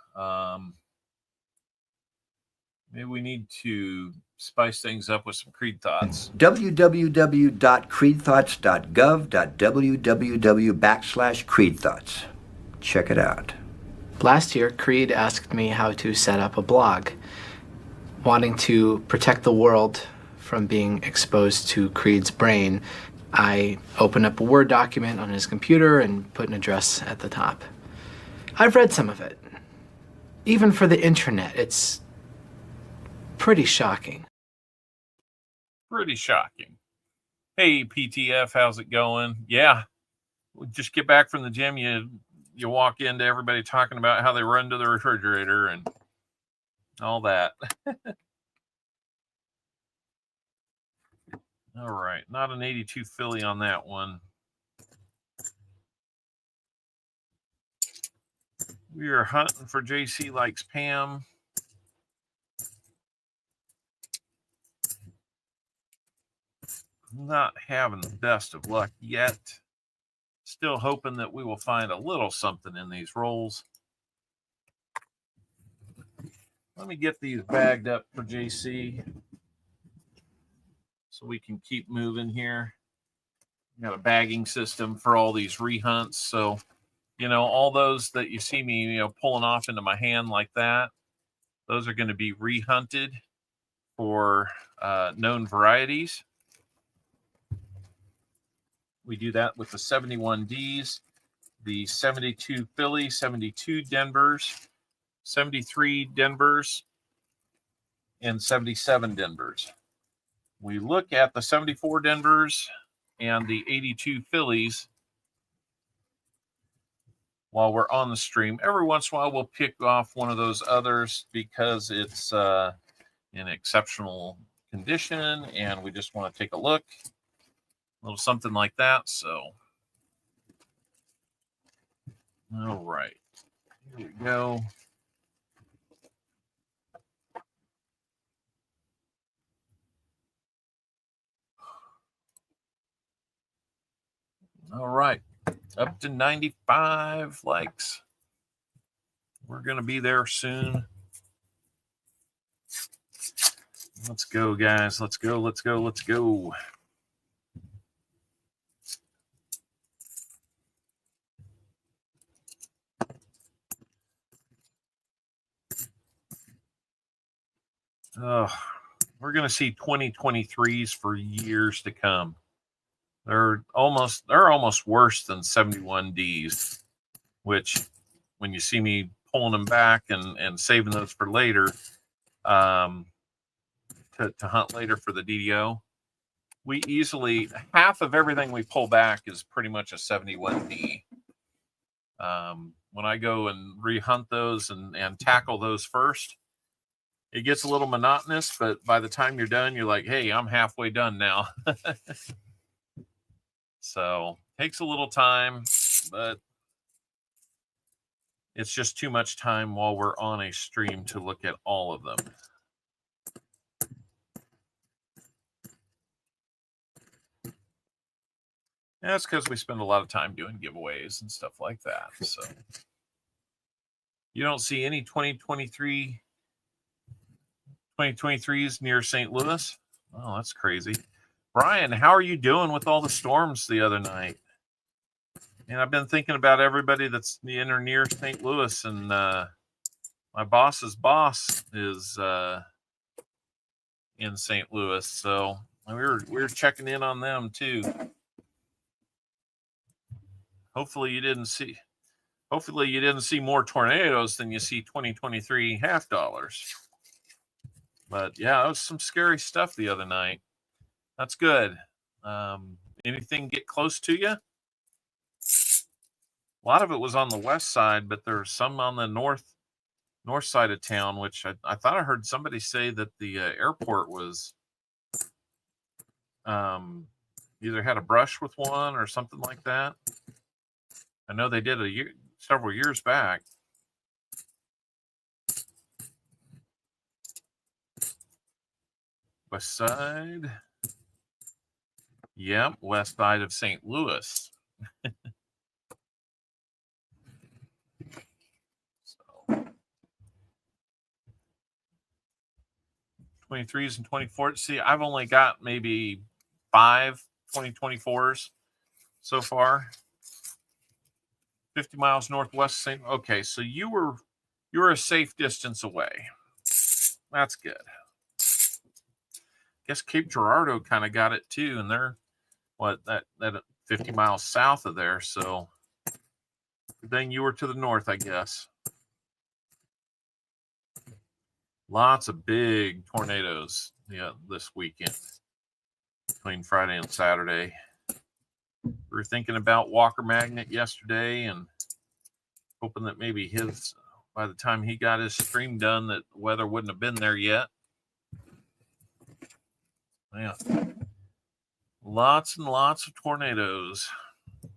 Maybe we need to spice things up with some Creed Thoughts.
www.creedthoughts.gov.www/Creed Thoughts. Check it out.
Last year, Creed asked me how to set up a blog. Wanting to protect the world from being exposed to Creed's brain, I opened up a Word document on his computer and put an address at the top. I've read some of it. Even for the internet, it's pretty shocking.
Pretty shocking. Hey, PTF, how's it going? Yeah, just get back from the gym. You walk into everybody talking about how they run to the refrigerator and all that. All right, not an 82 Philly on that one. We are hunting for JC Likes Pam. Not having the best of luck yet. Still hoping that we will find a little something in these rolls. Let me get these bagged up for JC so we can keep moving here. Got a bagging system for all these rehunts. So, you know, all those that you see me, you know, pulling off into my hand like that, those are going to be rehunted for known varieties. We do that with the 71Ds, the 72 Philly, 72 Denvers, 73 Denvers, and 77 Denvers. We look at the 74 Denvers and the 82 Phillies while we're on the stream. Every once in a while, we'll pick off one of those others because it's in exceptional condition and we just want to take a look. A little something like that. So, all right, here we go. All right, up to 95 likes. We're going to be there soon. Let's go, guys. Let's go. Let's go. Let's go. Oh, we're going to see 2023s for years to come. They're almost worse than 71Ds, which when you see me pulling them back and saving those for later, to hunt later for the DDO, we easily, half of everything we pull back is pretty much a 71D. When I go and rehunt those and tackle those first, it gets a little monotonous, but by the time you're done, you're like, hey, I'm halfway done now. So takes a little time, but it's just too much time while we're on a stream to look at all of them. That's because we spend a lot of time doing giveaways and stuff like that. So you don't see any 2023s near St. Louis? Oh, that's crazy. Brian, how are you doing with all the storms the other night? And I've been thinking about everybody that's in or near St. Louis, and my boss's boss is in St. Louis, so we were checking in on them too. Hopefully you didn't see more tornadoes than you see 2023 half dollars. But yeah, that was some scary stuff the other night. That's good. Anything get close to you? A lot of it was on the west side, but there's some on the north side of town, which I thought I heard somebody say that the airport was either had a brush with one or something like that. I know they did several years back. Westside. Yep, west side of St. Louis. So 23s and 24s. See, I've only got maybe 5 2024s so far. 50 miles northwest St. Okay, so you were a safe distance away. That's good. Guess Cape Girardeau kind of got it too, and they're that 50 miles south of there. So good thing you were to the north, I guess. Lots of big tornadoes, this weekend between Friday and Saturday. We were thinking about Walker Magnet yesterday and hoping that maybe by the time he got his stream done, that the weather wouldn't have been there yet. Yeah. Lots and lots of tornadoes. I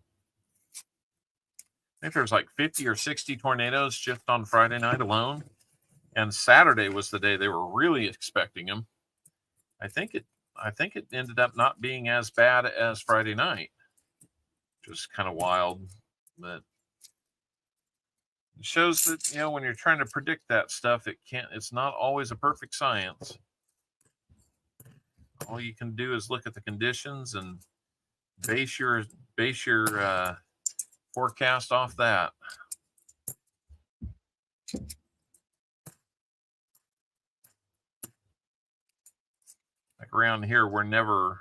think there's like 50 or 60 tornadoes just on Friday night alone. And Saturday was the day they were really expecting them. I think it ended up not being as bad as Friday night, which was kind of wild. But it shows that, when you're trying to predict that stuff, it's not always a perfect science. All you can do is look at the conditions and base your forecast off that. Like around here, we're never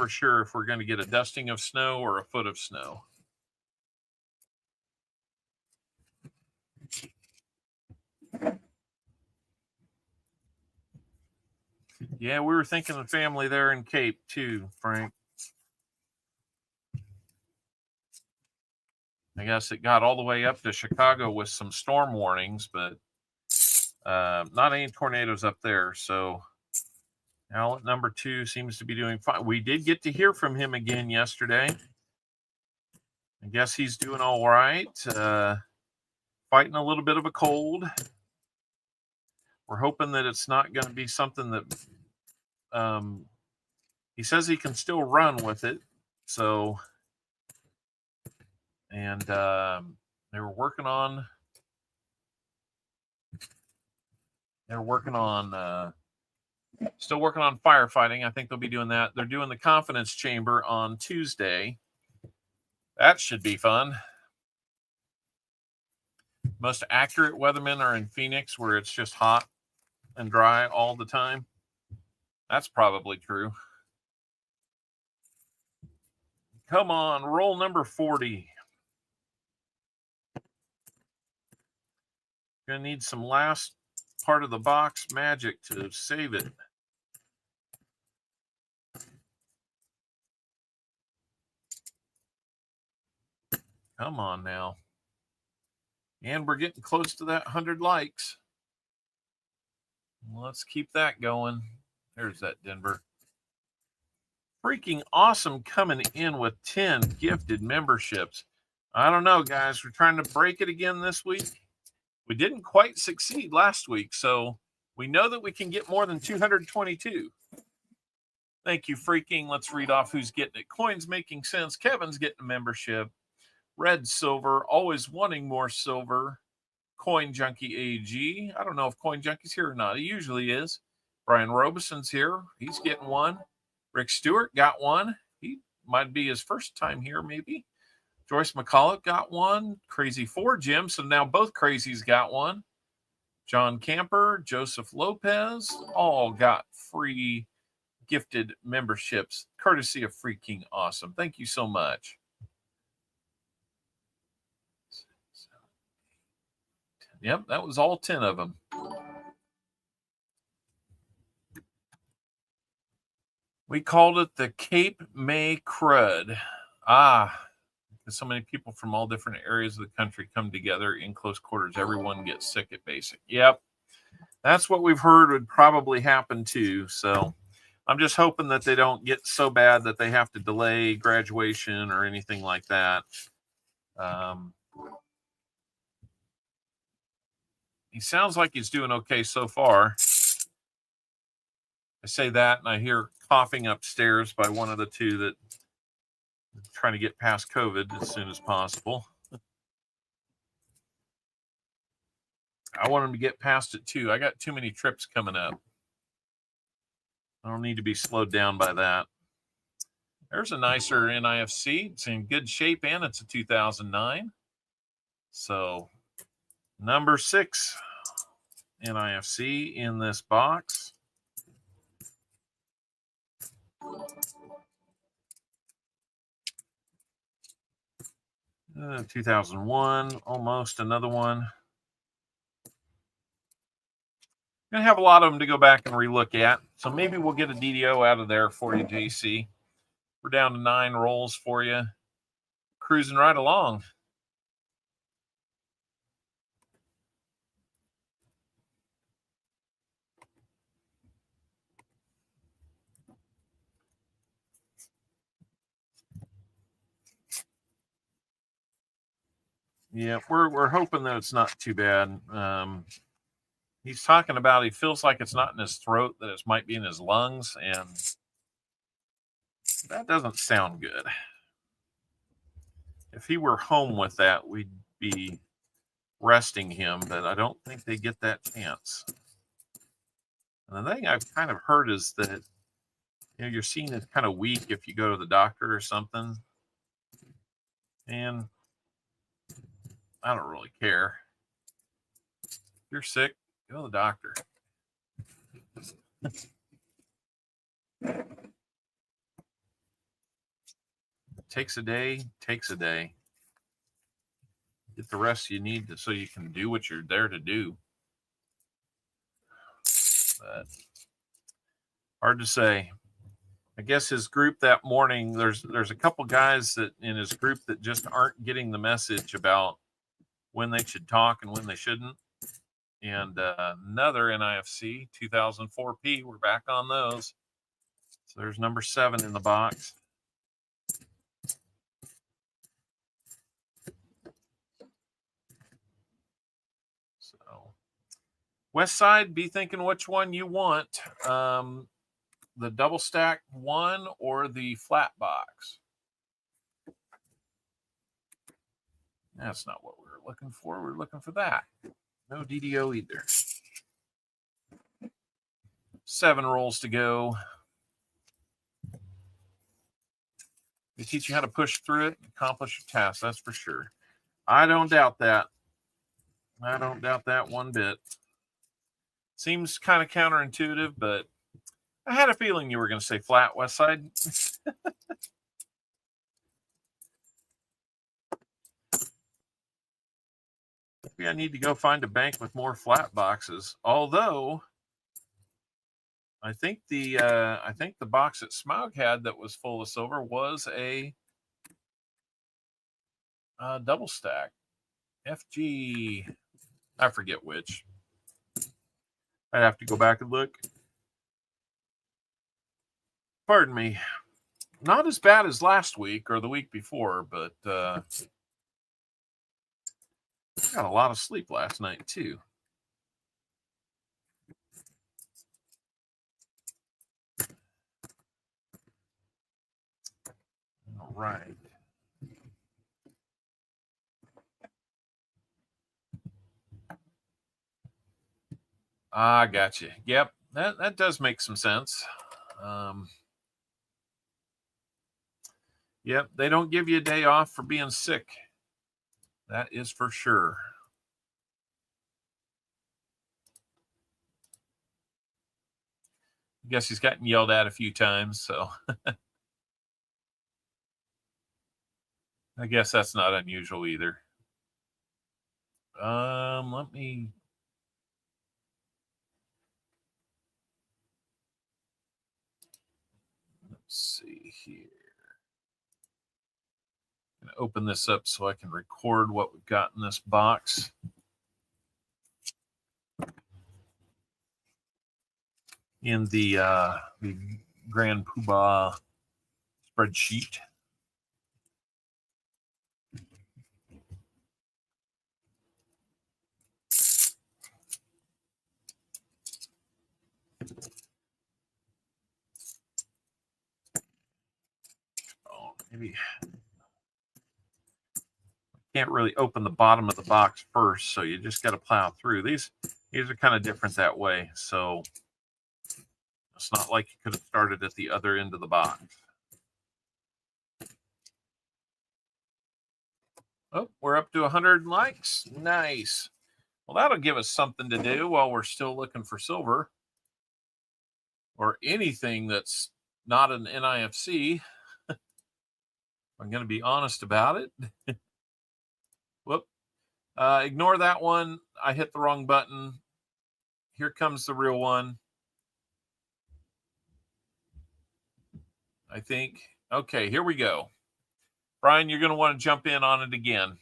sure if we're going to get a dusting of snow or a foot of snow. Yeah, we were thinking of family there in Cape too, Frank. I guess it got all the way up to Chicago with some storm warnings, but not any tornadoes up there. So outlet number 2 seems to be doing fine. We did get to hear from him again yesterday. I guess he's doing all right. Fighting a little bit of a cold. We're hoping that it's not going to be something that he says he can still run with it. So, and they were working on Still working on firefighting. I think they'll be doing that. They're doing the confidence chamber on Tuesday. That should be fun. Most accurate weathermen are in Phoenix, where it's just hot and dry all the time. That's probably true. Come on, roll number 40. Gonna need some last part of the box magic to save it. Come on now. And we're getting close to that 100 likes. Let's keep that going. There's that Denver. Freaking awesome coming in with 10 gifted memberships. I don't know, guys. We're trying to break it again this week. We didn't quite succeed last week, so we know that we can get more than 222. Thank you, freaking. Let's read off who's getting it. Coins Making Sense. Kevin's getting a membership. Red Silver, always wanting more silver. Coin Junkie AG. I don't know if Coin Junkie's here or not. He usually is. Brian Robeson's here. He's getting one. Rick Stewart got one. He might be his first time here, maybe. Joyce McCullough got one. Crazy 4 Jim. So now both crazies got one. John Camper, Joseph Lopez, all got free gifted memberships, courtesy of Freaking Awesome. Thank you so much. Yep, that was all 10 of them. We called it the Cape May Crud. Because so many people from all different areas of the country come together in close quarters. Everyone gets sick at basic. Yep, that's what we've heard would probably happen too. So I'm just hoping that they don't get so bad that they have to delay graduation or anything like that. He sounds like he's doing okay so far. I say that, and I hear coughing upstairs by one of the two that are trying to get past COVID as soon as possible. I want him to get past it too. I got too many trips coming up. I don't need to be slowed down by that. There's a nicer NIFC. It's in good shape, and it's a 2009. So number 6 NIFC in this box. 2001, almost another one. Gonna have a lot of them to go back and relook at. So maybe we'll get a DDO out of there for you, JC. We're down to 9 rolls for you. Cruising right along. Yeah, we're hoping that it's not too bad. He's talking about he feels like it's not in his throat, that it might be in his lungs, and that doesn't sound good. If he were home with that, we'd be resting him, but I don't think they get that chance. And the thing I've kind of heard is that you're seen as kind of weak if you go to the doctor or something. And I don't really care. If you're sick, go to the doctor. Takes a day. Get the rest you need so you can do what you're there to do. But hard to say. I guess his group that morning, there's a couple guys that in his group that just aren't getting the message about when they should talk and when they shouldn't. And another NIFC 2004P. We're back on those. So there's number 7 in the box. So Westside, be thinking which one you want. The double stack one or the flat box. That's not what we're looking for. We're looking for that. No DDO either. 7 rolls to go. They teach you how to push through it and accomplish your task. That's for sure. I don't doubt that. I don't doubt that one bit. Seems kind of counterintuitive, but I had a feeling you were going to say flat, Westside. Maybe I need to go find a bank with more flat boxes. Although I think the box that Smaug had that was full of silver was a double stack. FG, I forget which. I'd have to go back and look. Pardon me. Not as bad as last week or the week before, but got a lot of sleep last night too. All right. I got you. Yep, that does make some sense. Yep, they don't give you a day off for being sick. That is for sure. I guess he's gotten yelled at a few times, so I guess that's not unusual either. Let's see here. I'm gonna open this up so I can record what we've got in this box. In the Grand Poobah spreadsheet. Oh, maybe can't really open the bottom of the box first, so you just got to plow through. These are kind of different that way, so it's not like you could have started at the other end of the box. Oh, we're up to 100 likes. Nice. Well, that'll give us something to do while we're still looking for silver or anything that's not an NIFC. I'm going to be honest about it. Whoop. Ignore that one. I hit the wrong button. Here comes the real one. I think. Okay, here we go. Brian, you're going to want to jump in on it again.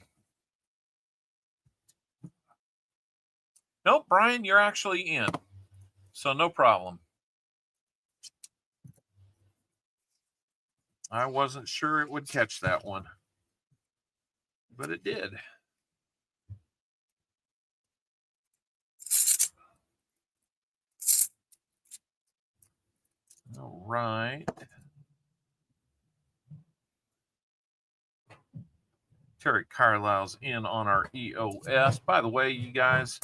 Nope, Brian, you're actually in. So no problem. I wasn't sure it would catch that one, but it did. All right. Terry Carlisle's in on our EOS. By the way, you guys,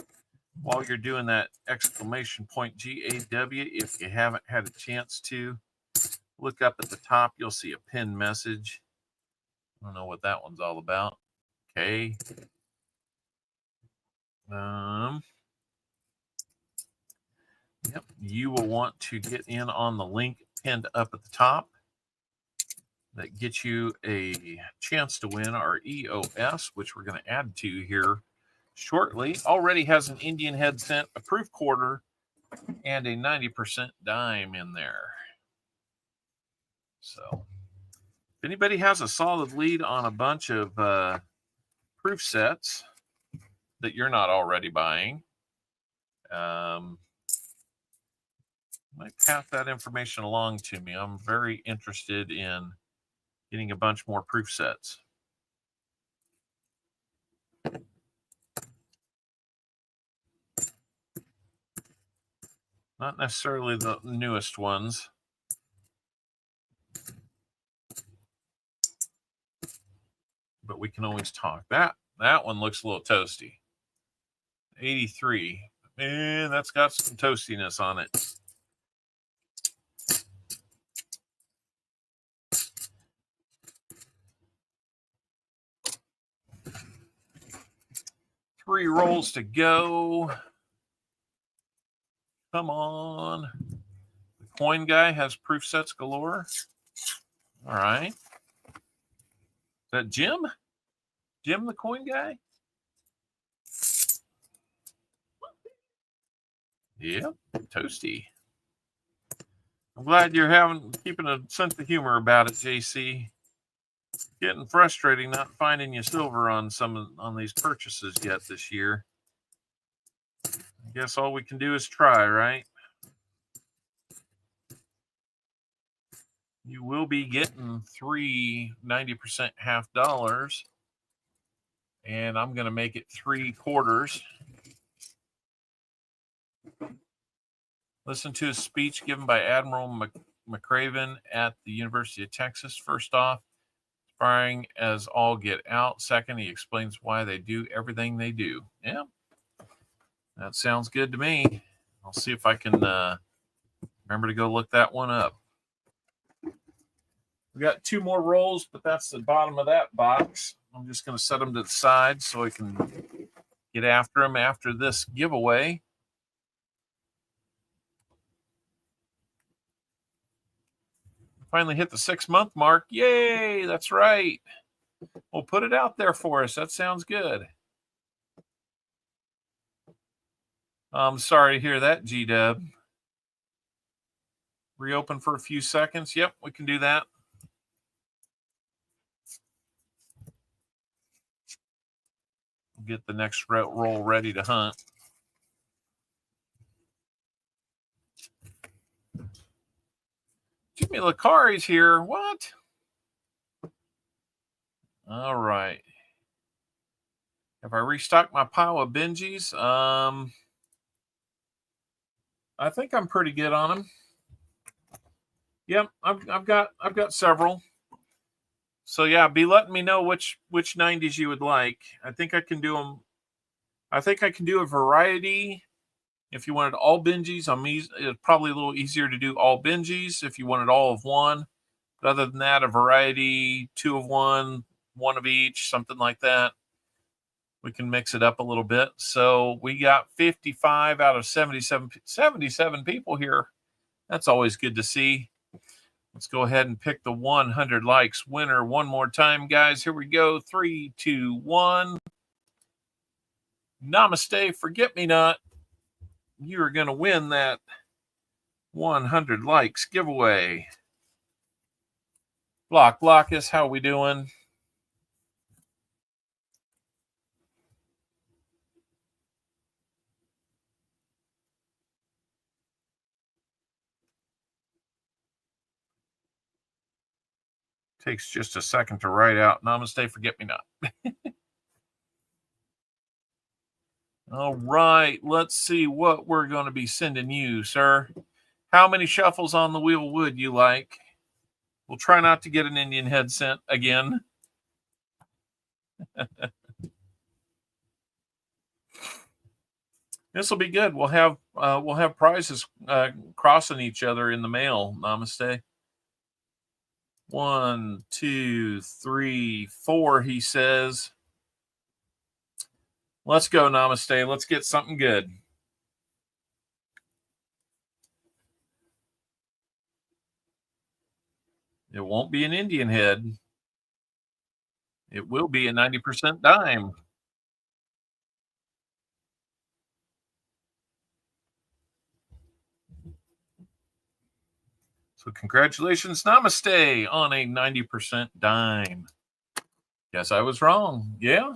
while you're doing that exclamation point GAW, if you haven't had a chance to, look up at the top. You'll see a pinned message. I don't know what that one's all about. Okay. Yep. You will want to get in on the link pinned up at the top. That gets you a chance to win our EOS, which we're going to add to here shortly. Already has an Indian head cent, a proof quarter, and a 90% dime in there. So if anybody has a solid lead on a bunch of proof sets that you're not already buying, might pass that information along to me. I'm very interested in getting a bunch more proof sets. Not necessarily the newest ones. But we can always talk. That one looks a little toasty. 83. Man, that's got some toastiness on it. 3 rolls to go. Come on. The coin guy has proof sets galore. All right. Is that Jim? Jim the coin guy? Yep, toasty. I'm glad you're keeping a sense of humor about it, JC. Getting frustrating not finding you silver on on these purchases yet this year. I guess all we can do is try, right? You will be getting 3 90% half dollars, and I'm going to make it 3 quarters. Listen to a speech given by Admiral McRaven at the University of Texas. First off, inspiring as all get out. Second, he explains why they do everything they do. Yeah, that sounds good to me. I'll see if I can remember to go look that one up. We got 2 more rolls, but that's the bottom of that box. I'm just going to set them to the side so I can get after them after this giveaway. Finally hit the 6-month mark. Yay, that's right. We'll put it out there for us. That sounds good. I'm sorry to hear that, G-Dub. Reopen for a few seconds. Yep, we can do that. Get the next roll ready to hunt. Jimmy Lacari's here. What? All right. Have I restocked my pile of Benjis? I think I'm pretty good on them. Yep, I've got several. So yeah, be letting me know which 90s you would like. I think I can do them. I think I can do a variety. If you wanted all Benjis, it's probably a little easier to do all Benjis if you wanted all of one. But other than that, a variety, 2 of one, 1 of each, something like that. We can mix it up a little bit. So we got 55 out of 77 people here. That's always good to see. Let's go ahead and pick the 100 likes winner one more time, guys. Here we go. 3, 2, 1. Namaste, forget me not. You are going to win that 100 likes giveaway. Blockus, how we doing? Takes just a second to write out. Namaste, forget me not. All right, let's see what we're going to be sending you, sir. How many shuffles on the wheel would you like? We'll try not to get an Indian head sent again. This will be good. We'll have prizes crossing each other in the mail. Namaste. 1, 2, 3, 4, he says. Let's go, Namaste. Let's get something good. It won't be an Indian head. It will be a 90% dime. So congratulations, Namaste, on a 90% dime. Guess I was wrong. Yeah.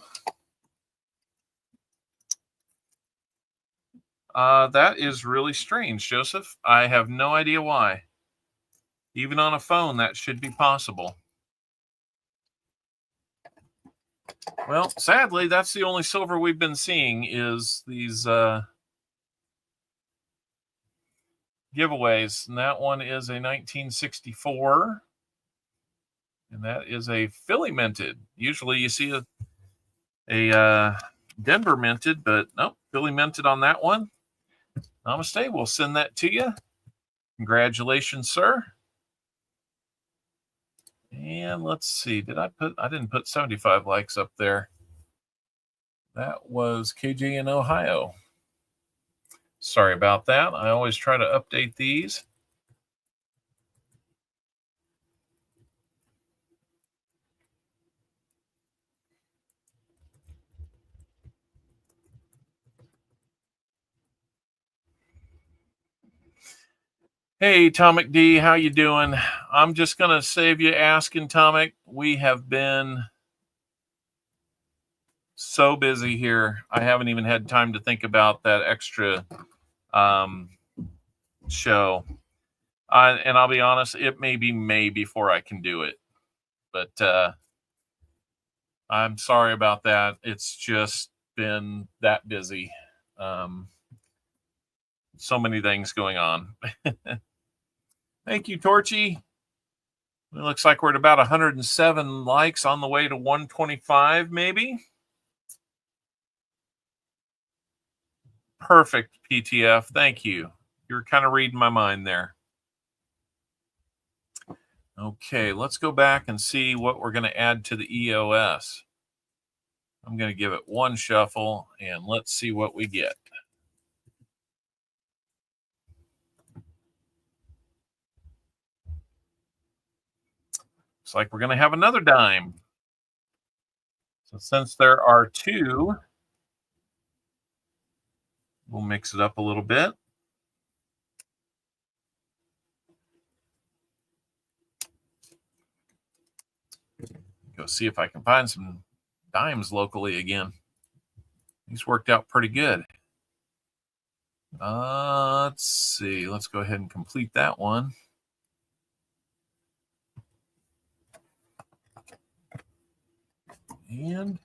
That is really strange, Joseph. I have no idea why. Even on a phone, that should be possible. Well, sadly, that's the only silver we've been seeing is these giveaways. And that one is a 1964. And that is a Philly minted. Usually you see a Denver minted, but nope, Philly minted on that one. Namaste. We'll send that to you. Congratulations, sir. And let's see. I didn't put 75 likes up there. That was KJ in Ohio. Sorry about that. I always try to update these. Hey, Tomic D, how you doing? I'm just going to save you asking, Tomic. We have been so busy here. I haven't even had time to think about that extra show. And I'll be honest, it may be May before I can do it. But I'm sorry about that. It's just been that busy. So many things going on. Thank you, Torchy. It looks like we're at about 107 likes, on the way to 125, maybe. Perfect, PTF. Thank you. You're kind of reading my mind there. Okay, let's go back and see what we're going to add to the EOS. I'm going to give it one shuffle, and let's see what we get. Looks like we're going to have another dime. So since there are two, we'll mix it up a little bit. Go see if I can find some dimes locally again. These worked out pretty good. Let's see. Let's go ahead and complete that one. And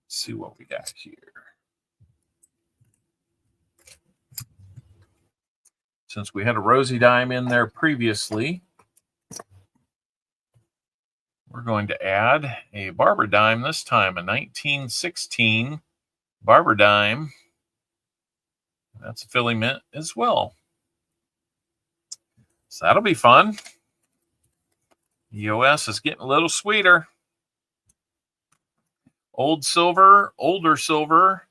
see what we got here. Since we had a rosy dime in there previously, we're going to add a barber dime this time, a 1916 barber dime. That's a Philly mint as well. So that'll be fun. EOS is getting a little sweeter. Old silver, older silver,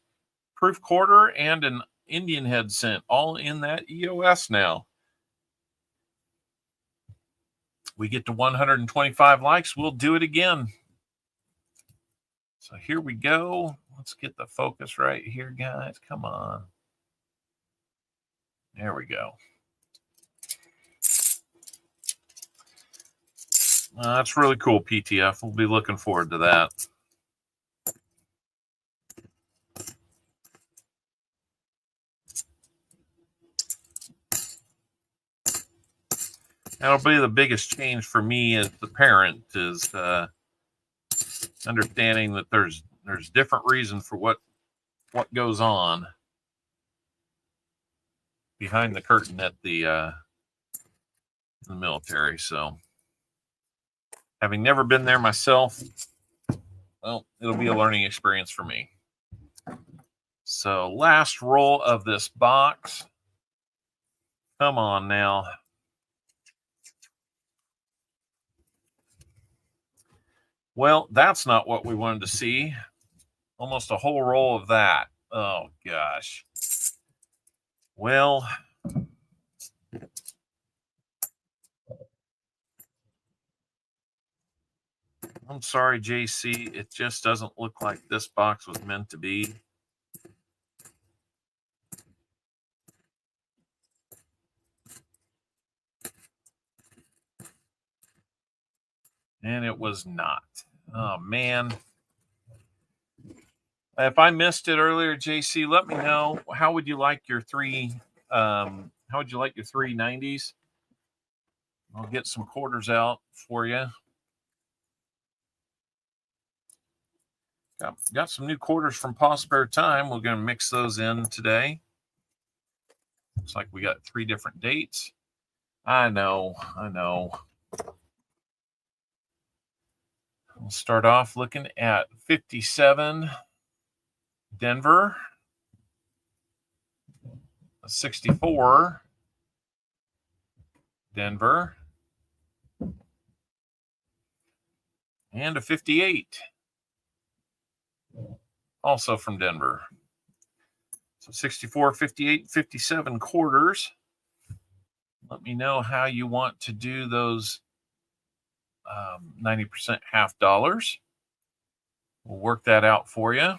proof quarter, and an Indian head cent, all in that EOS now. We get to 125 likes, we'll do it again. So here we go. Let's get the focus right here, guys. Come on. There we go. That's really cool, PTF. We'll be looking forward to that. That'll be the biggest change for me as the parent, is understanding that there's different reasons for what goes on behind the curtain at the military. So, having never been there myself, well, it'll be a learning experience for me. So, last roll of this box. Come on now. Well, that's not what we wanted to see. Almost a whole roll of that. Oh, gosh. Well, I'm sorry, JC. It just doesn't look like this box was meant to be. And it was not. Oh, man. If I missed it earlier, JC, let me know. How would you like your three? How would you like your 390s? I'll get some quarters out for you. Got some new quarters from Paw Spare Time. We're going to mix those in today. Looks like we got 3 different dates. I know. We'll start off looking at 57 Denver, 64 Denver, and a 58. also from Denver. So 64, 58, 57 quarters. Let me know how you want to do those 90% half dollars. We'll work that out for you.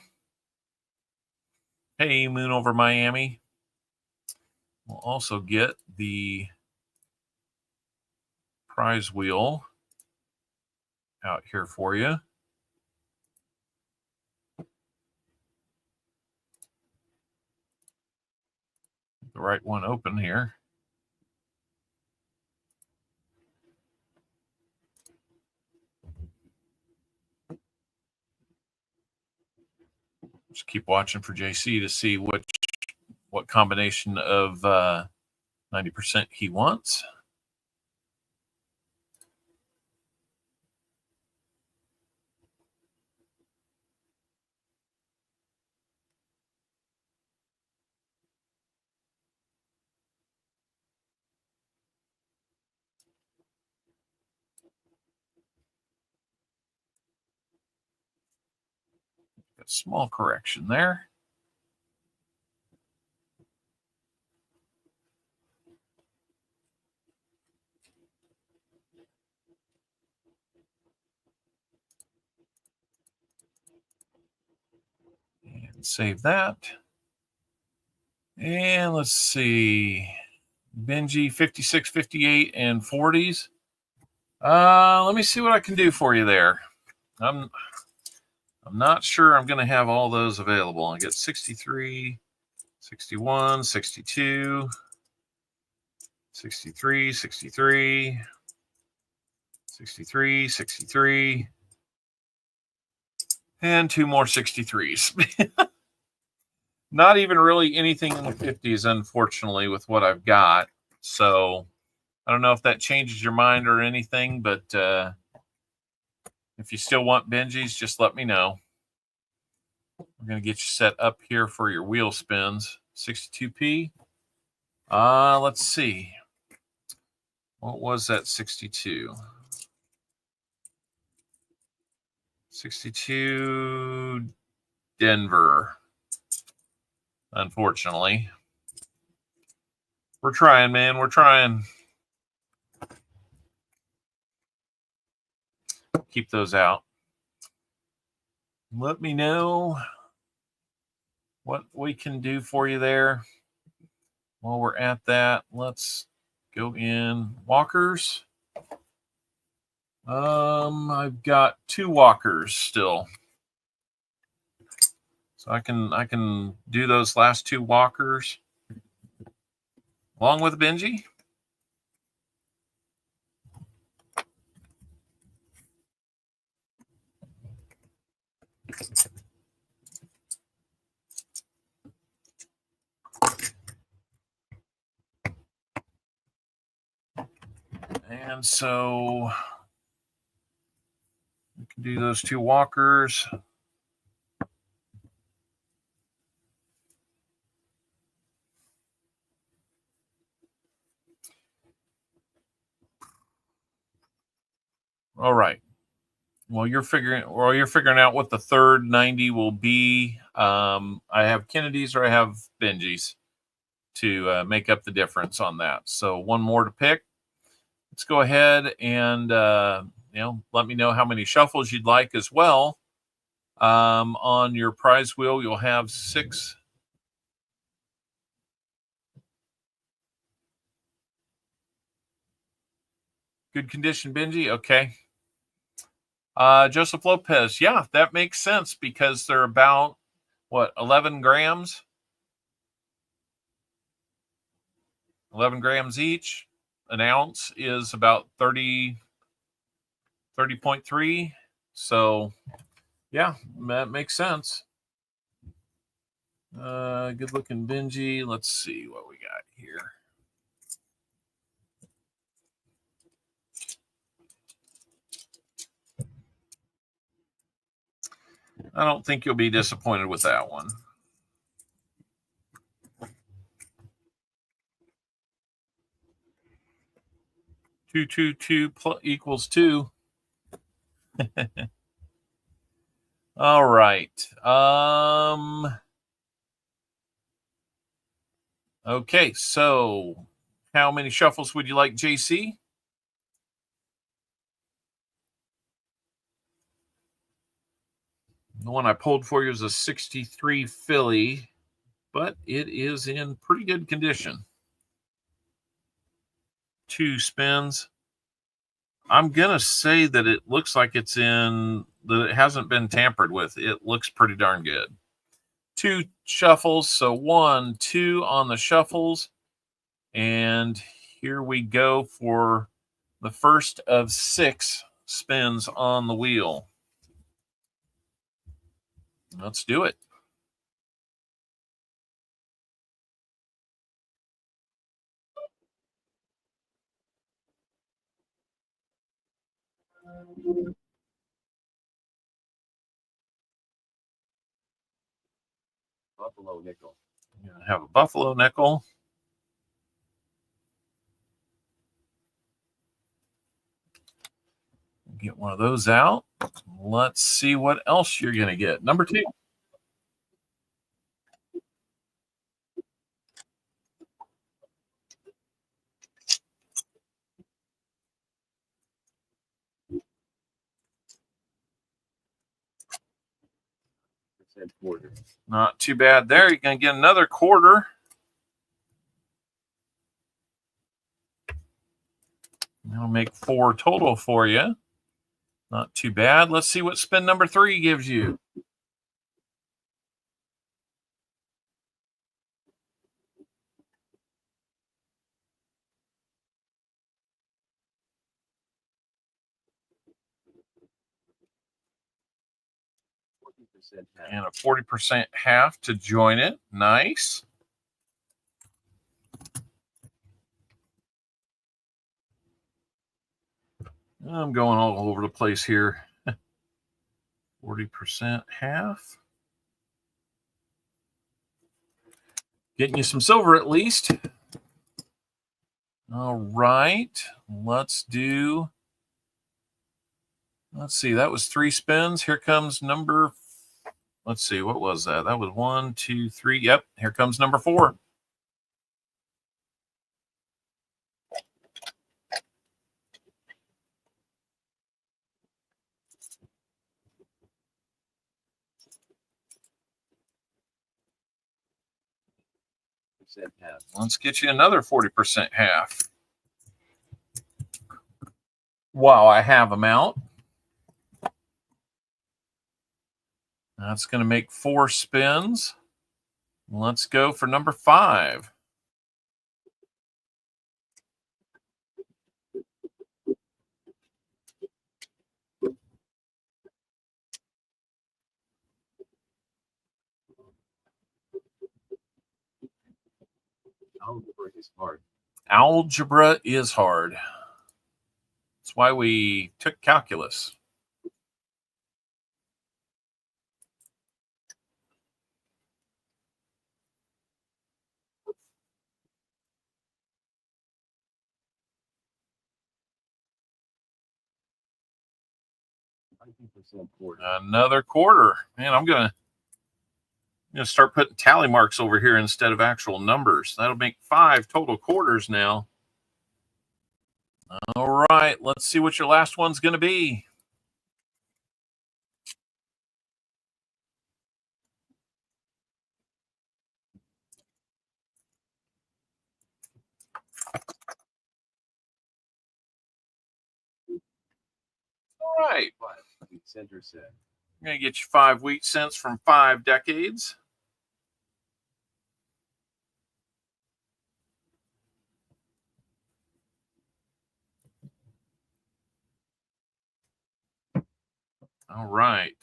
Hey, Moon over Miami. We'll also get the prize wheel out here for you. The right one open here. Just keep watching for JC to see what combination of 90% he wants. Got a small correction there. And save that. And let's see. Benji 56, 58, and 40s. Let me see what I can do for you there. I'm not sure I'm going to have all those available. I get 63, 61, 62, 63, 63, 63, 63, and two more 63s. Not even really anything in the 50s, unfortunately, with what I've got. So I don't know if that changes your mind or anything, but if you still want Benjis, just let me know. We're going to get you set up here for your wheel spins. 62p. Let's see. What was that 62? 62 Denver. Unfortunately. We're trying, man. We're trying. Keep those out. Let me know what we can do for you there. While we're at that, let's go in walkers. I've got two walkers still. So I can do those last two walkers along with Benji. And so we can do those two walkers. All right. Well, you're figuring out what the third 90 will be. I have Kennedy's or I have Benji's to make up the difference on that. So one more to pick. Let's go ahead and let me know how many shuffles you'd like as well. On your prize wheel, you'll have 6. Good condition, Benji. Okay. Joseph Lopez. Yeah, that makes sense because they're about, 11 grams? 11 grams each. An ounce is about 30.3. So, yeah, that makes sense. Good looking Benji. Let's see what we got here. I don't think you'll be disappointed with that one. 2 = 2. All right. Okay, so how many shuffles would you like, JC? The one I pulled for you is a 63 Philly, but it is in pretty good condition. 2 spins. I'm going to say that it looks like that it hasn't been tampered with. It looks pretty darn good. 2 shuffles. So 1, 2 on the shuffles. And here we go for the first of 6 spins on the wheel. Let's do it.
Buffalo nickel.
I'm going to have a buffalo nickel. Get one of those out. Let's see what else you're going to get. Number 2.
Quarter.
Not too bad there. You're going to get another quarter. That'll make 4 total for you. Not too bad. Let's see what spin number 3 gives you. And a 40% half to join it. Nice. I'm going all over the place here. 40% half. Getting you some silver at least. All right. Let's see. That was 3 spins. Here comes number. Let's see. What was that? That was 1, 2, 3. Yep. Here comes number 4. Let's get you another 40% half. While I have them out. That's going to make 4 spins. Let's go for number 5.
Algebra is hard.
Algebra is hard. That's why we took calculus. Another quarter. Man, I'm gonna start putting tally marks over here instead of actual numbers. That'll make 5 total quarters now. All right, let's see what your last one's going to be. All right.
Center set.
I'm going to get you 5 wheat cents from 5 decades. All right.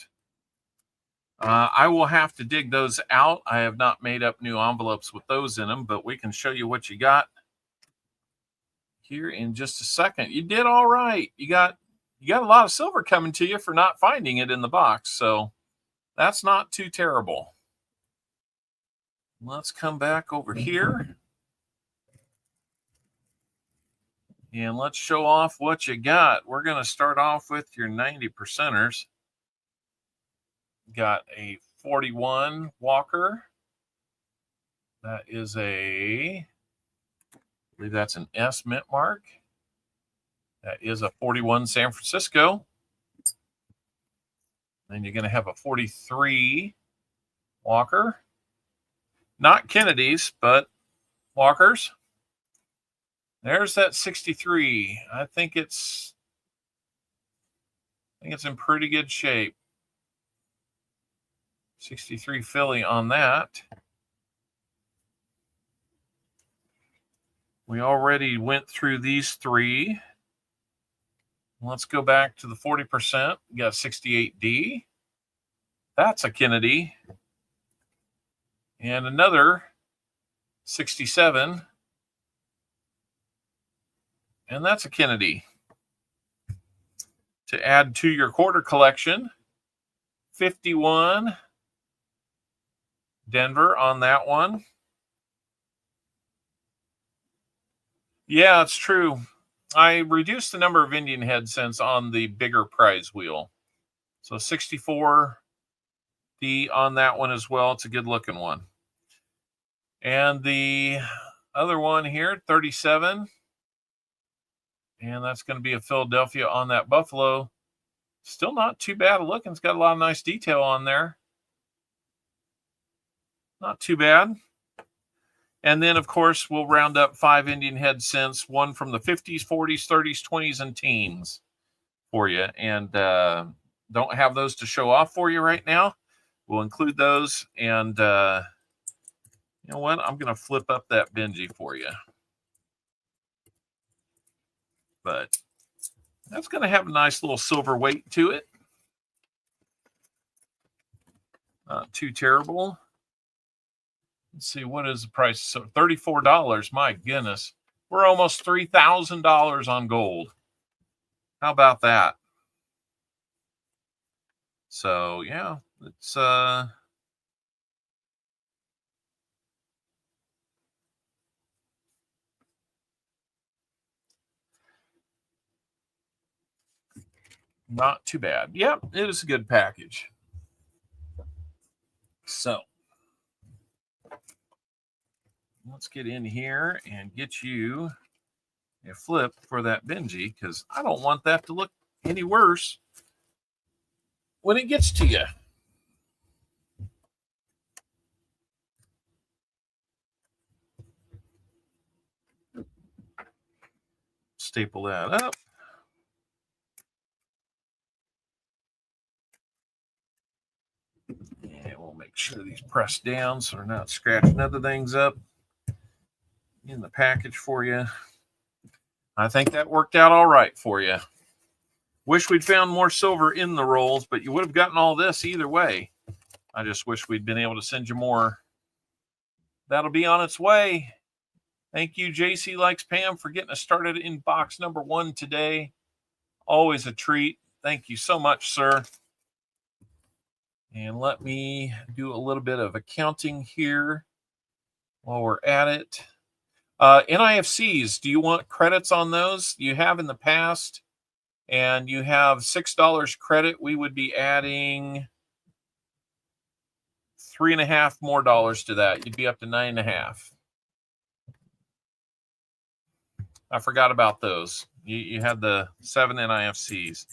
I will have to dig those out. I have not made up new envelopes with those in them, but we can show you what you got here in just a second. You did all right. You got a lot of silver coming to you for not finding it in the box, so that's not too terrible. Let's come back over here. And let's show off what you got. We're going to start off with your 90%ers. got a 41 Walker. That is I believe that's an S mint mark. That is a 41 San Francisco. Then you're going to have a 43 Walker. Not Kennedy's, but Walkers. There's that 63. I think it's in pretty good shape. 63 Philly on that. We already went through these three. Let's go back to the 40%. We got 68D. That's a Kennedy. And another 67. And that's a Kennedy. To add to your quarter collection, 51 Denver on that one. Yeah, it's true. I reduced the number of Indian head cents on the bigger prize wheel. So 64D on that one as well. It's a good looking one. And the other one here, 37. And that's going to be a Philadelphia on that Buffalo. Still not too bad looking. It's got a lot of nice detail on there. Not too bad. And then, of course, we'll round up 5 Indian head cents, one from the 50s, 40s, 30s, 20s, and teens for you. And don't have those to show off for you right now. We'll include those. And you know what? I'm going to flip up that Benji for you. But that's going to have a nice little silver weight to it. Not too terrible. Let's see, what is the price? So $34. My goodness. We're almost $3,000 on gold. How about that? So, yeah, it's not too bad. Yep, it is a good package. So let's get in here and get you a flip for that Benji, because I don't want that to look any worse when it gets to you. Staple that up. And we'll make sure these press down so they're not scratching other things up in the package for you. I think that worked out all right for you. Wish we'd found more silver in the rolls, but you would have gotten all this either way. I just wish we'd been able to send you more. That'll be on its way. Thank you, JC Likes Pam, for getting us started in box number 1 today. Always a treat. Thank you so much, sir. And let me do a little bit of accounting here while we're at it. NIFCs, do you want credits on those? You have in the past, and you have $6 credit. We would be adding $3.50 more to that. You'd be up to $9.50. I forgot about those. You had the 7 NIFCs.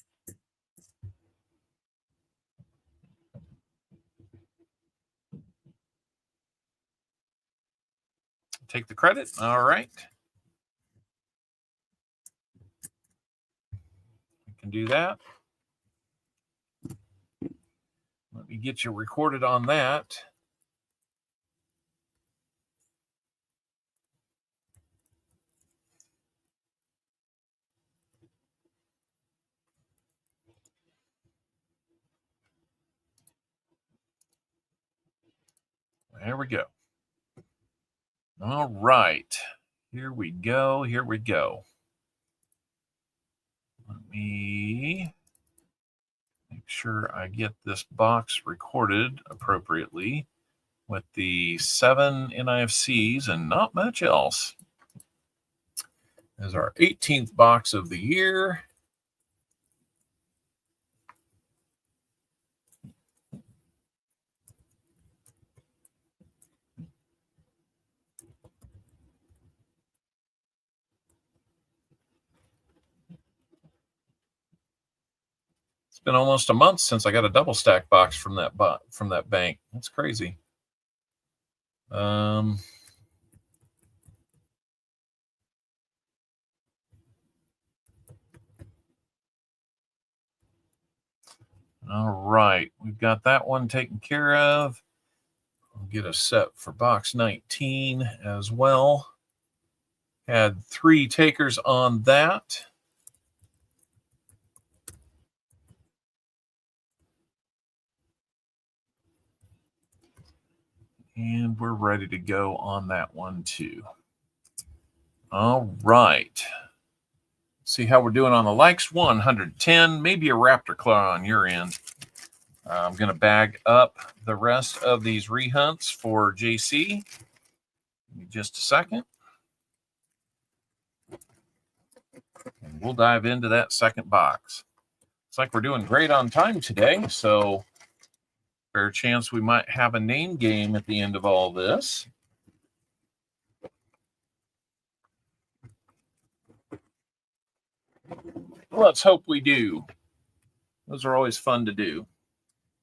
Take the credit. All right. We can do that. Let me get you recorded on that. There we go. All right. Here we go. Here we go. Let me make sure I get this box recorded appropriately with the 7 NIFCs and not much else. This is our 18th box of the year. It's been almost a month since I got a double stack box from that bank. That's crazy. All right, we've got that one taken care of. I'll get a set for box 19 as well. Had 3 takers on that. And we're ready to go on that one too. All right. See how we're doing on the likes. 110, maybe a raptor claw on your end. I'm going to bag up the rest of these rehunts for JC. Give me just a second. And we'll dive into that second box. Looks like we're doing great on time today, so fair chance we might have a name game at the end of all this. Let's hope we do. Those are always fun to do.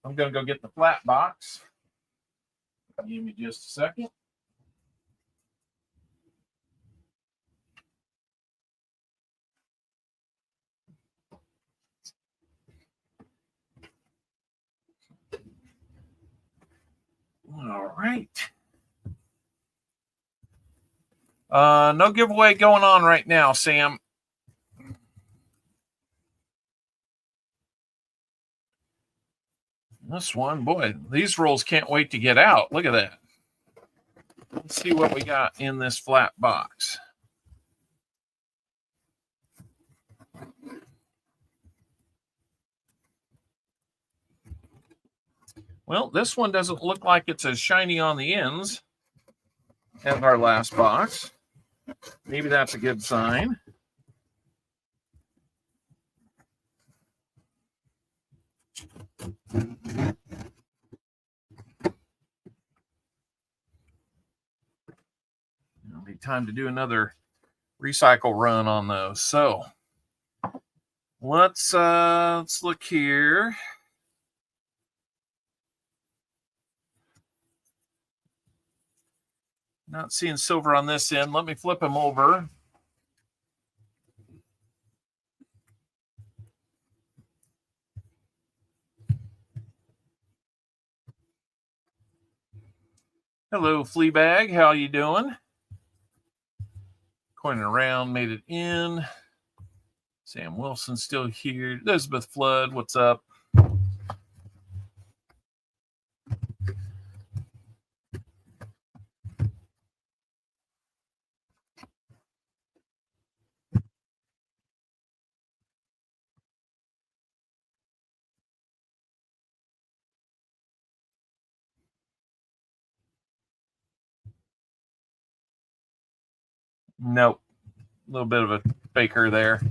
I'm going to go get the flat box. Give me just a second. All right. No giveaway going on right now, Sam. This one, boy, these rolls can't wait to get out. Look at that. Let's see what we got in this flat box. Well, this one doesn't look like it's as shiny on the ends as our last box. Maybe that's a good sign. It'll be time to do another recycle run on those. So let's look here. Not seeing silver on this end. Let me flip them over. Hello, Fleabag. How you doing? Coining around, made it in. Sam Wilson still here. Elizabeth Flood, what's up? Nope. A little bit of a faker there.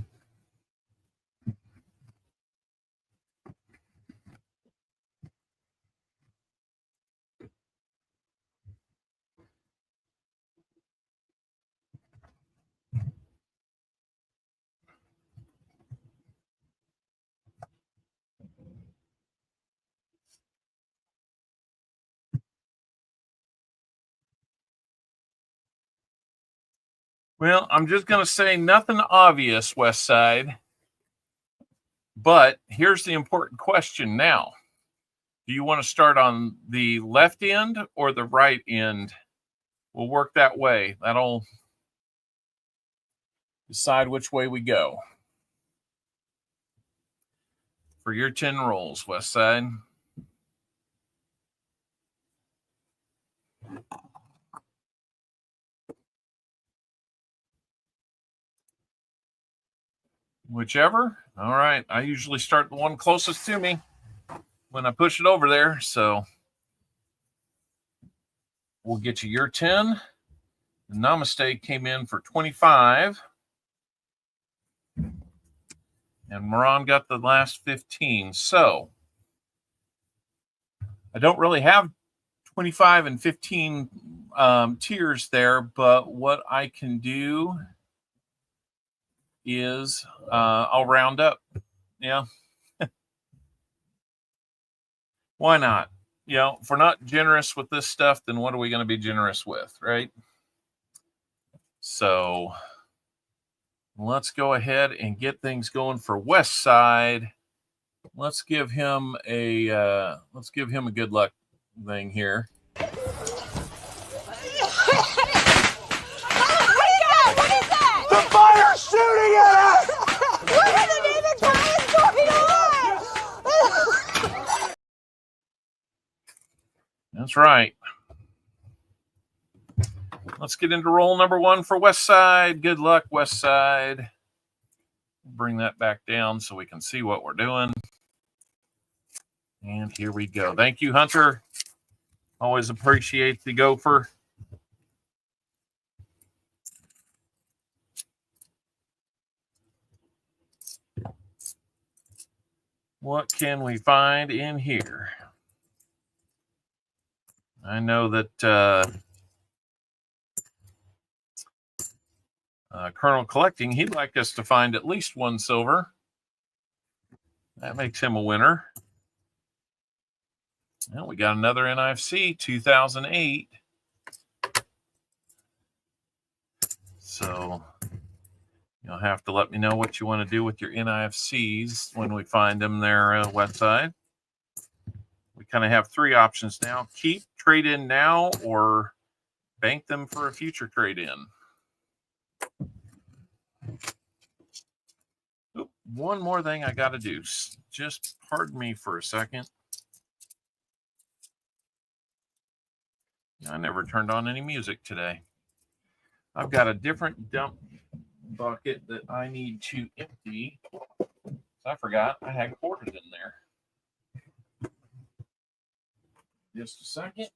Well, I'm just going to say nothing obvious, Westside. But here's the important question now. Do you want to start on the left end or the right end? We'll work that way. That'll decide which way we go. For your 10 rolls, Westside. Whichever. All right. I usually start the one closest to me when I push it over there. So we'll get you your 10. The Namaste came in for 25. And Moran got the last 15. So I don't really have 25 and 15 tiers there, but what I can do is I'll round up. Yeah. Why not? You know, if we're not generous with this stuff, then what are we going to be generous with, right? So let's go ahead and get things going for Westside. Let's give him a good luck thing here.
What is that?
The fire's shooting at us!
What in the name of God is going on?
That's right. Let's get into roll number 1 for Westside. Good luck, Westside. Bring that back down so we can see what we're doing. And here we go. Thank you, Hunter. Always appreciate the gopher. What can we find in here? I know that Colonel Collecting, he'd like us to find at least 1 silver. That makes him a winner. Well, we got another NIFC, 2008. So you'll have to let me know what you want to do with your NIFCs when we find them there, Westside. We kind of have 3 options now. Keep, trade in now, or bank them for a future trade in. Oop, one more thing I got to do. Just pardon me for a second. I never turned on any music today. I've got a different dump bucket that I need to empty. I forgot I had quarters in there. Just a second.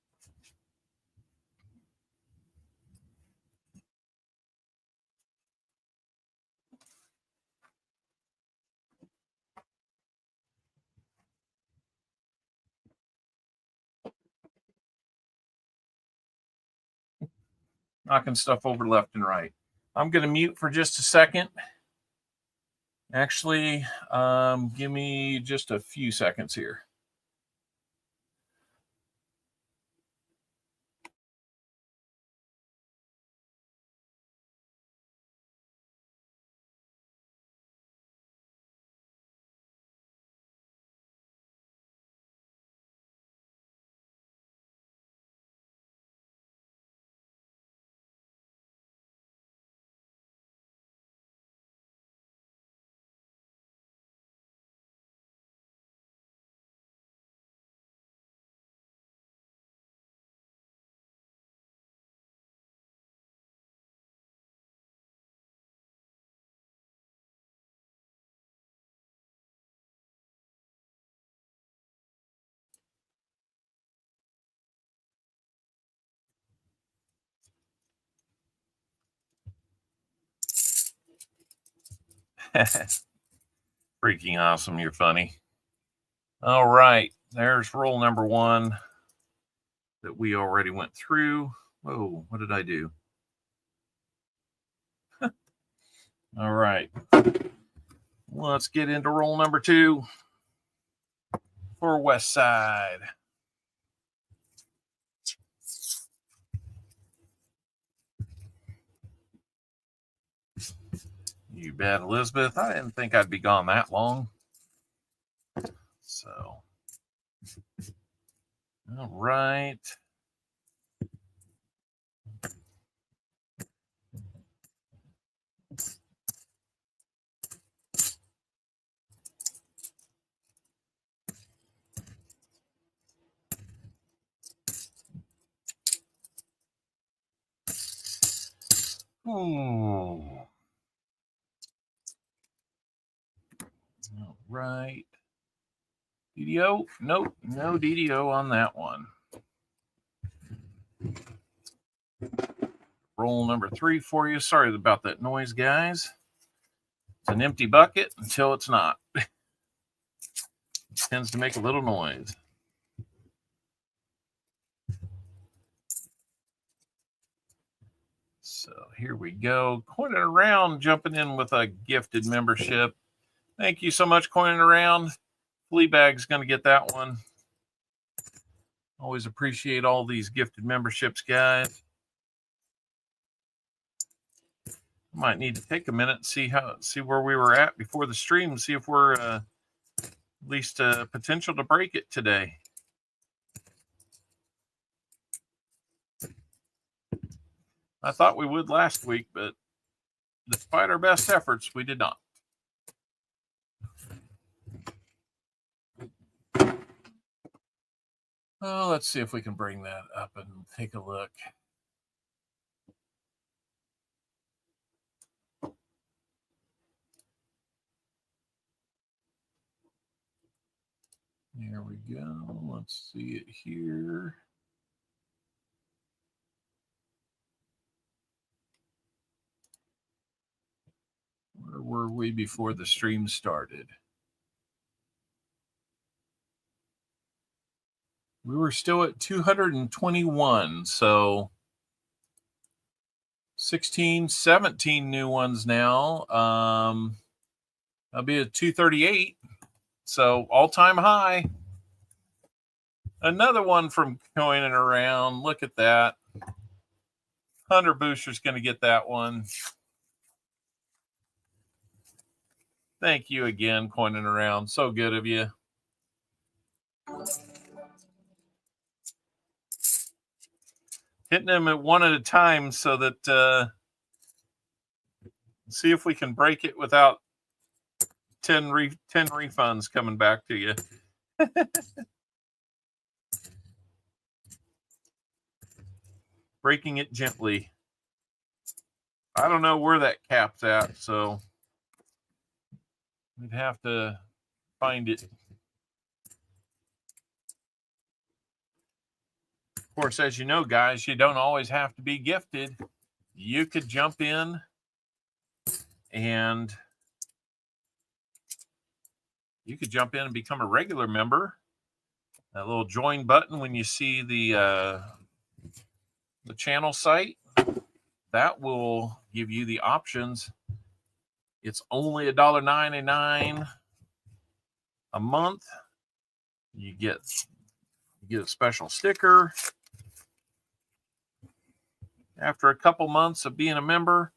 Knocking stuff over left and right. I'm going to mute for just a second. Actually, give me just a few seconds here. Freaking awesome. You're funny. All right. There's roll number 1 that we already went through. Whoa, what did I do? All right. Let's get into roll number 2 for Westside. You bet, Elizabeth. I didn't think I'd be gone that long. So, all right. Ooh. All right. DDO? Nope, no DDO on that one. Roll number 3 for you. Sorry about that noise, guys. It's an empty bucket until it's not. It tends to make a little noise. So here we go. Coining Around, jumping in with a gifted membership. Thank you so much, Coining Around. Fleabag's going to get that one. Always appreciate all these gifted memberships, guys. Might need to take a minute and see where we were at before the stream, see if we're at least potential to break it today. I thought we would last week, but despite our best efforts, we did not. Oh, let's see if we can bring that up and take a look. There we go. Let's see it here. Where were we before the stream started? We were still at 221, so 16, 17 new ones now. I'll be at 238, so all-time high. Another one from Coining Around. Look at that. Hunter Booster's going to get that one. Thank you again, Coining Around. So good of you. Hitting them at one at a time so that see if we can break it without 10 refunds coming back to you. Breaking it gently. I don't know where that cap's at, so we'd have to find it. Of course, as you know, guys, you don't always have to be gifted. You could jump in and become a regular member. That little join button when you see the channel site, that will give you the options. It's only $1.99 a month. You get a special sticker after a couple months of being a member,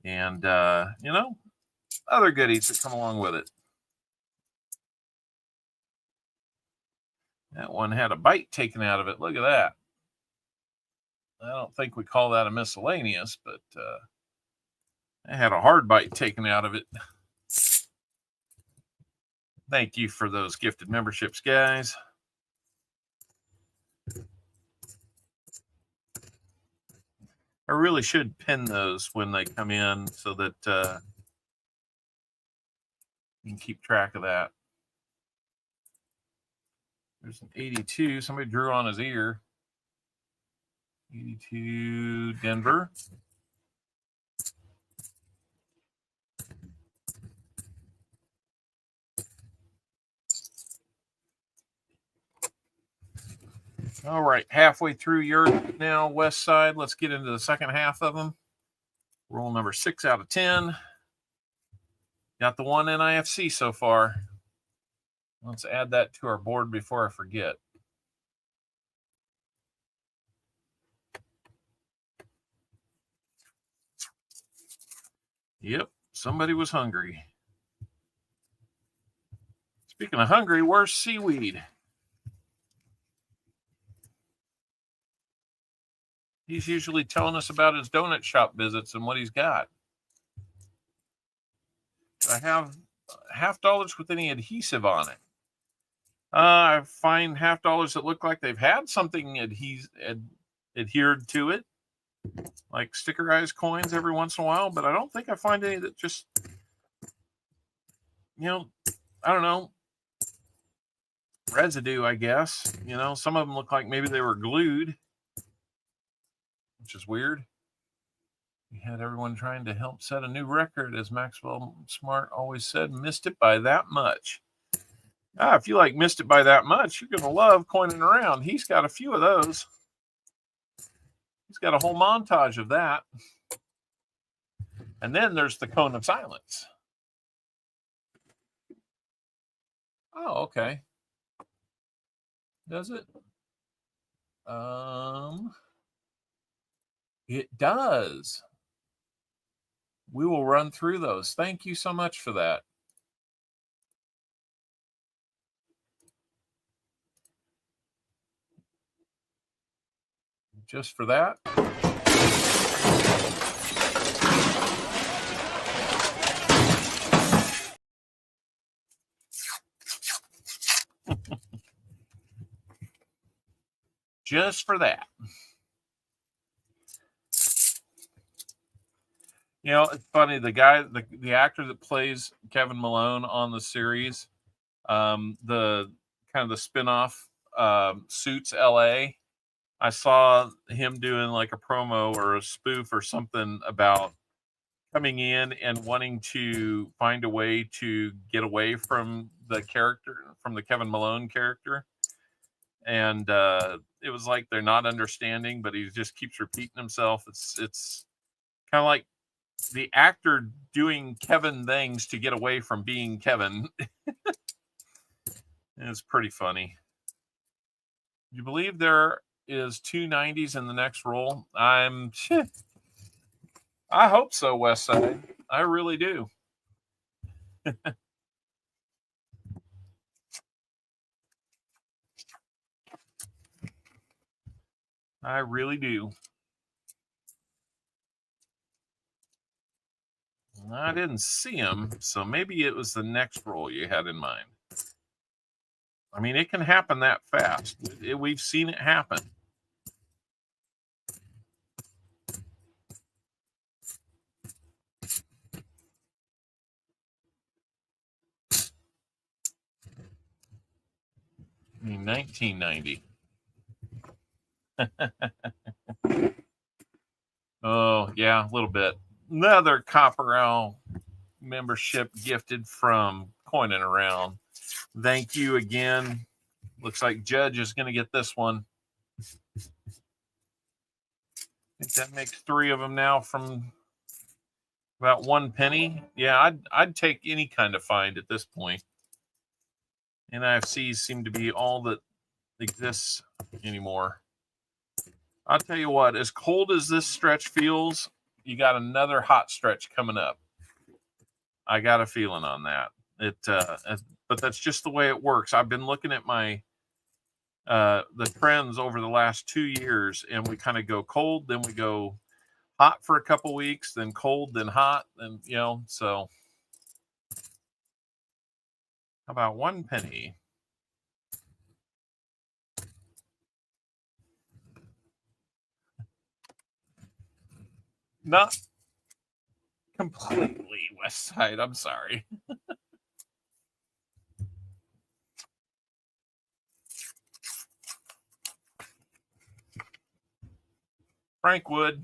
and you know, other goodies that come along with it. That one had a bite taken out of it. Look at that. I don't think we call that a miscellaneous, but I had a hard bite taken out of it. Thank you for those gifted memberships, guys. I really should pin those when they come in so that you can keep track of that. There's an 82. Somebody drew on his ear. 82 Denver. All right, halfway through your now, Westside. Let's get into the second half of them. Roll number 6 out of 10. Got the one NIFC so far. Let's add that to our board before I forget. Yep, somebody was hungry. Speaking of hungry, where's Seaweed? He's usually telling us about his donut shop visits and what he's got. I have $half with any adhesive on it. I find $half that look like they've had something adhered to it, like stickerized coins every once in a while, but I don't think I find any that just, you know, I don't know, residue, I guess. You know, some of them look like maybe they were glued, which is weird. We had everyone trying to help set a new record, as Maxwell Smart always said, missed it by that much. If you like missed it by that much, you're going to love Coining Around. He's got a few of those. He's got a whole montage of that. And then there's the Cone of Silence. Oh, okay. Does it? It does. We will run through those. Thank you so much for that. Just for that. Just for that. You know, it's funny. The guy, the actor that plays Kevin Malone on the series, the kind of the spinoff, Suits LA. I saw him doing like a promo or a spoof or something about coming in and wanting to find a way to get away from the character, from the Kevin Malone character. And it was like they're not understanding, but he just keeps repeating himself. It's kind of like the actor doing Kevin things to get away from being Kevin. It's pretty funny. You believe there is 2 90s in the next roll? I hope so, Westside. I really do. I really do. I didn't see him, so maybe it was the next roll you had in mind. I mean, it can happen that fast. We've seen it happen. I mean, 1990. Oh, yeah, a little bit. Another CopperOwl membership gifted from Coining Around. Thank you again. Looks like Judge is going to get this one. I think that makes 3 of them now from about 1 penny. Yeah, I'd take any kind of find at this point. NIFCs seem to be all that exists anymore. I'll tell you what, as cold as this stretch feels, you got another hot stretch coming up. I got a feeling on that. But that's just the way it works. I've been looking at my the trends over the last 2 years, and we kind of go cold, then we go hot for a couple weeks, then cold, then hot, and so how about 1 penny? Not completely, Westside. I'm sorry. Frank Wood,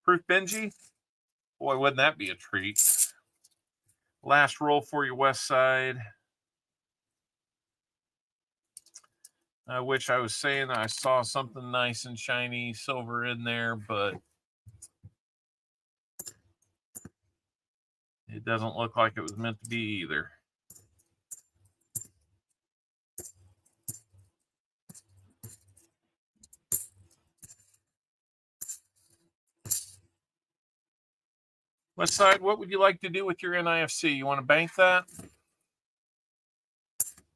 Proof Benji. Boy, wouldn't that be a treat? Last roll for you, Westside. I wish I was saying I saw something nice and shiny silver in there, but it doesn't look like it was meant to be either. Westside, what would you like to do with your NIFC? You want to bank that?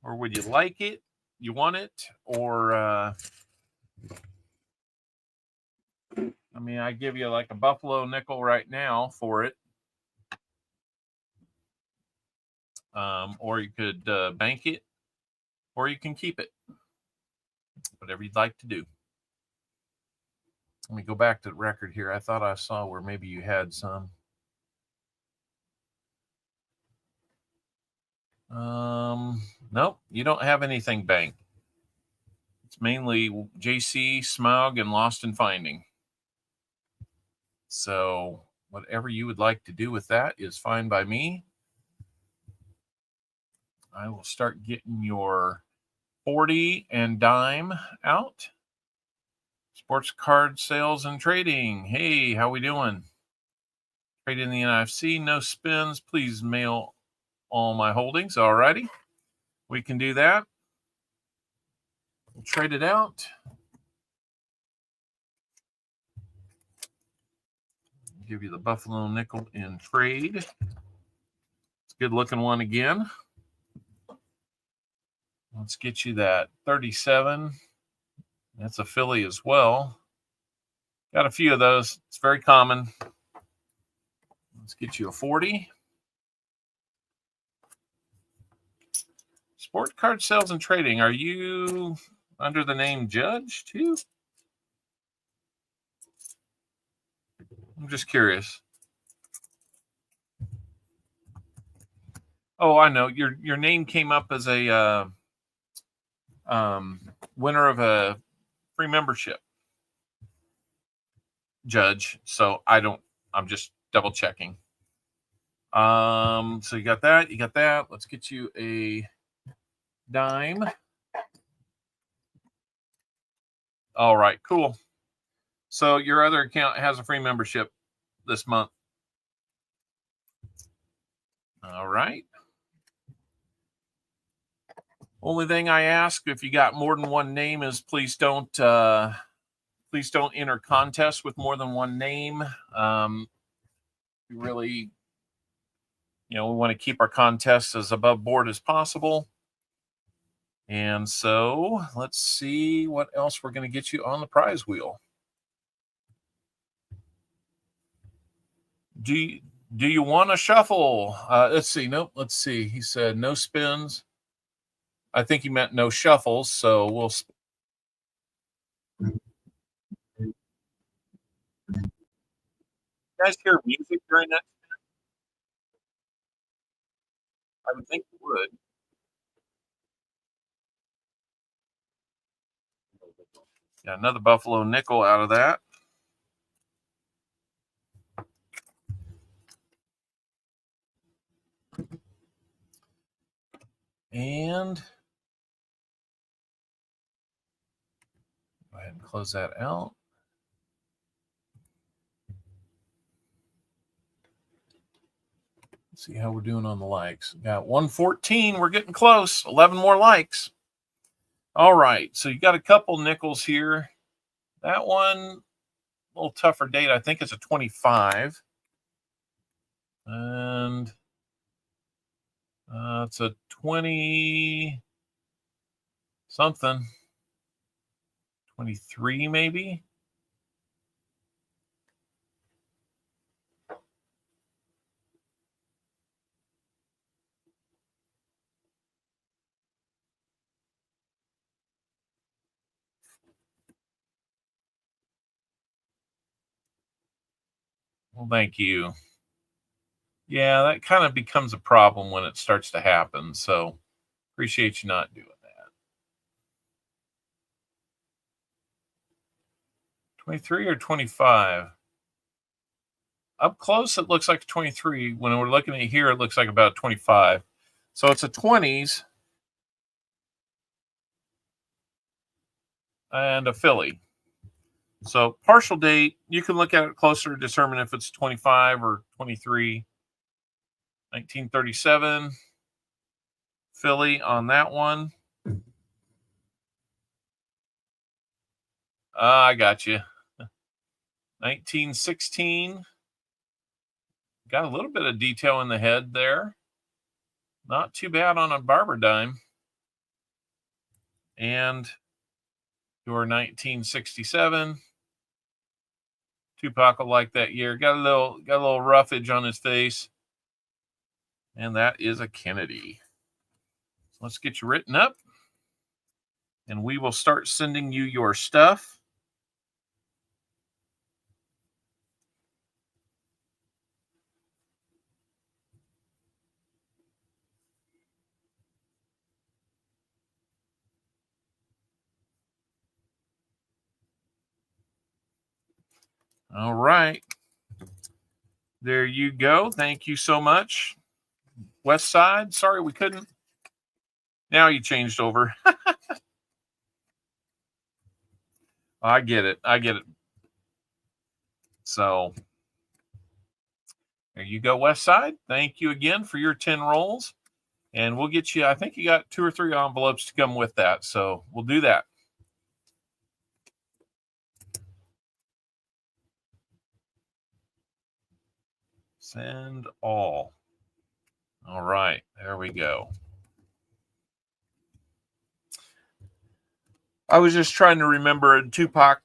Or would you like it? You want it? Or, I mean, I give you like a buffalo nickel right now for it. Or you could bank it, or you can keep it. Whatever you'd like to do. Let me go back to the record here. I thought I saw where maybe you had some. Nope, you don't have anything banked. It's mainly JC, Smog, and Lost and Finding. So whatever you would like to do with that is fine by me. I will start getting your 40 and dime out. Sports card sales and trading. Hey, how we doing? Trade in the NIFC, no spins. Please mail all my holdings. All righty. We can do that. We'll trade it out. Give you the Buffalo nickel in trade. It's a good looking one again. Let's get you that 37. That's a Philly as well. Got a few of those. It's very common. Let's get you a 40. Sport card sales and trading. Are you under the name Judge too? I'm just curious. Oh, I know. Your name came up as a winner of a free membership, Judge. So I'm just double checking. So you got that. You got that. Let's get you a dime. All right, cool. So your other account has a free membership this month. All right. Only thing I ask if you got more than one name is please don't enter contests with more than one name. We really, we want to keep our contests as above board as possible. And so let's see what else we're going to get you on the prize wheel. Do you want to shuffle? Let's see. Nope. Let's see. He said no spins. I think he meant no shuffles. So we'll. You guys hear music during that? I would think you would. Yeah, another Buffalo nickel out of that. And go ahead and close that out. Let's see how we're doing on the likes. Got 114. We're getting close. 11 more likes. All right. So you got a couple nickels here. That one, a little tougher date. I think it's a 25. And it's a 20 something. 23 maybe. Well, thank you. Yeah, that kind of becomes a problem when it starts to happen. So appreciate you not doing that. 23 or 25? Up close, it looks like 23. When we're looking at here, it looks like about 25. So it's a 20s and a Philly. So partial date, you can look at it closer to determine if it's 25 or 23. 1937 Philly on that one. I got you. 1916. Got a little bit of detail in the head there. Not too bad on a barber dime. And your 1967. Tupac will like that year. Got a little roughage on his face. And that is a Kennedy. So let's get you written up. And we will start sending you your stuff. All right. There you go. Thank you so much. Westside, sorry we couldn't. Now you changed over. I get it. So there you go, Westside. Thank you again for your 10 rolls. And we'll get you, I think you got 2 or 3 envelopes to come with that. So we'll do that. Send all. All right, there we go. I was just trying to remember Tupac.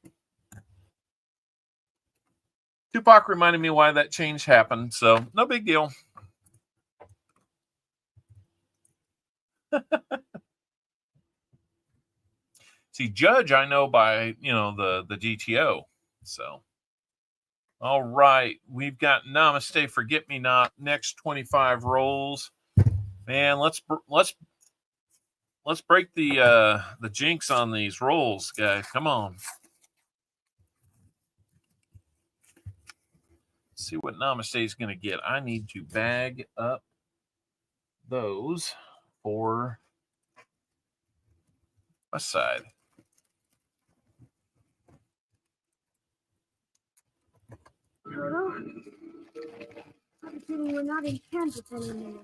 Tupac reminded me why that change happened, so no big deal. See, Judge, I know by, the GTO. So, all right, we've got Namaste, Forget Me Not, next 25 rolls. Man, let's break the jinx on these rolls, guys. Come on. Let's see what Namaste is going to get. I need to bag up those for Westside.
Toto? I'm assuming we're not in Kansas anymore.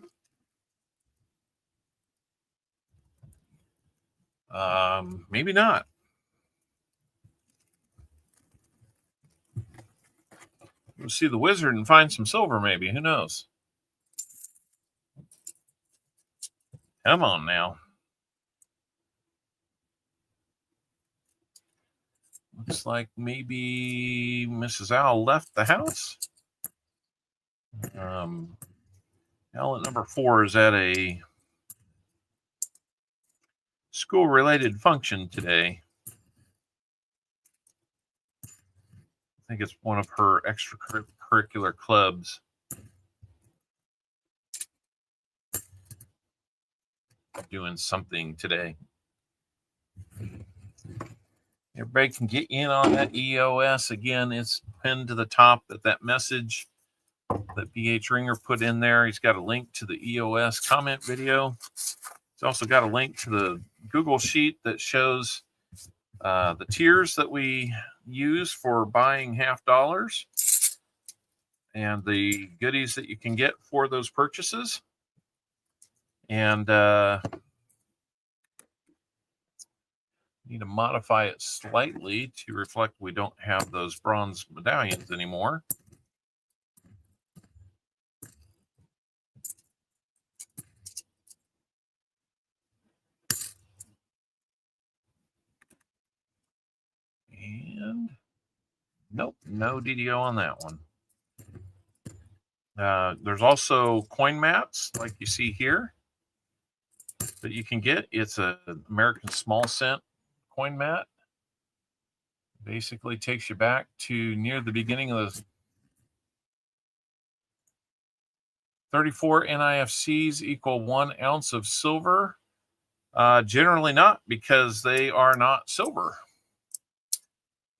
Maybe not. We'll see the wizard and find some silver, maybe. Who knows? Come on now. Looks like maybe Mrs. Owl left the house. Owl at number 4 is at a school-related function today. I think it's one of her extracurricular clubs. Doing something today. Everybody can get in on that EOS. Again, it's pinned to the top that message that BH Ringer put in there. He's got a link to the EOS comment video. He's also got a link to the Google sheet that shows the tiers that we use for buying $50 and the goodies that you can get for those purchases. And need to modify it slightly to reflect we don't have those bronze medallions anymore. And nope, no DDO on that one. There's also coin mats like you see here that you can get. It's an American small cent coin mat. Basically takes you back to near the beginning of the 34 NIFCs equal 1 ounce of silver. Generally not, because they are not silver.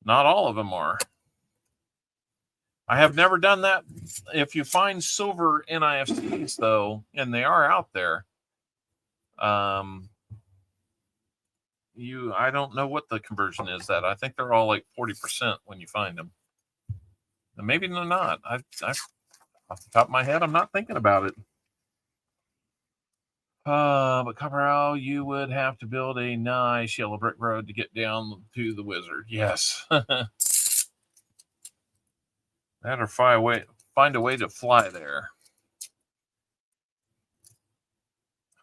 Not all of them are. I have never done that. If you find silver NIFCs, though, and they are out there, I don't know what the conversion is that. I think they're all like 40% when you find them. And maybe they're not. I off the top of my head, I'm not thinking about it. But CopperOwl, you would have to build a nice yellow brick road to get down to the wizard. Yes. That or find a way to fly there.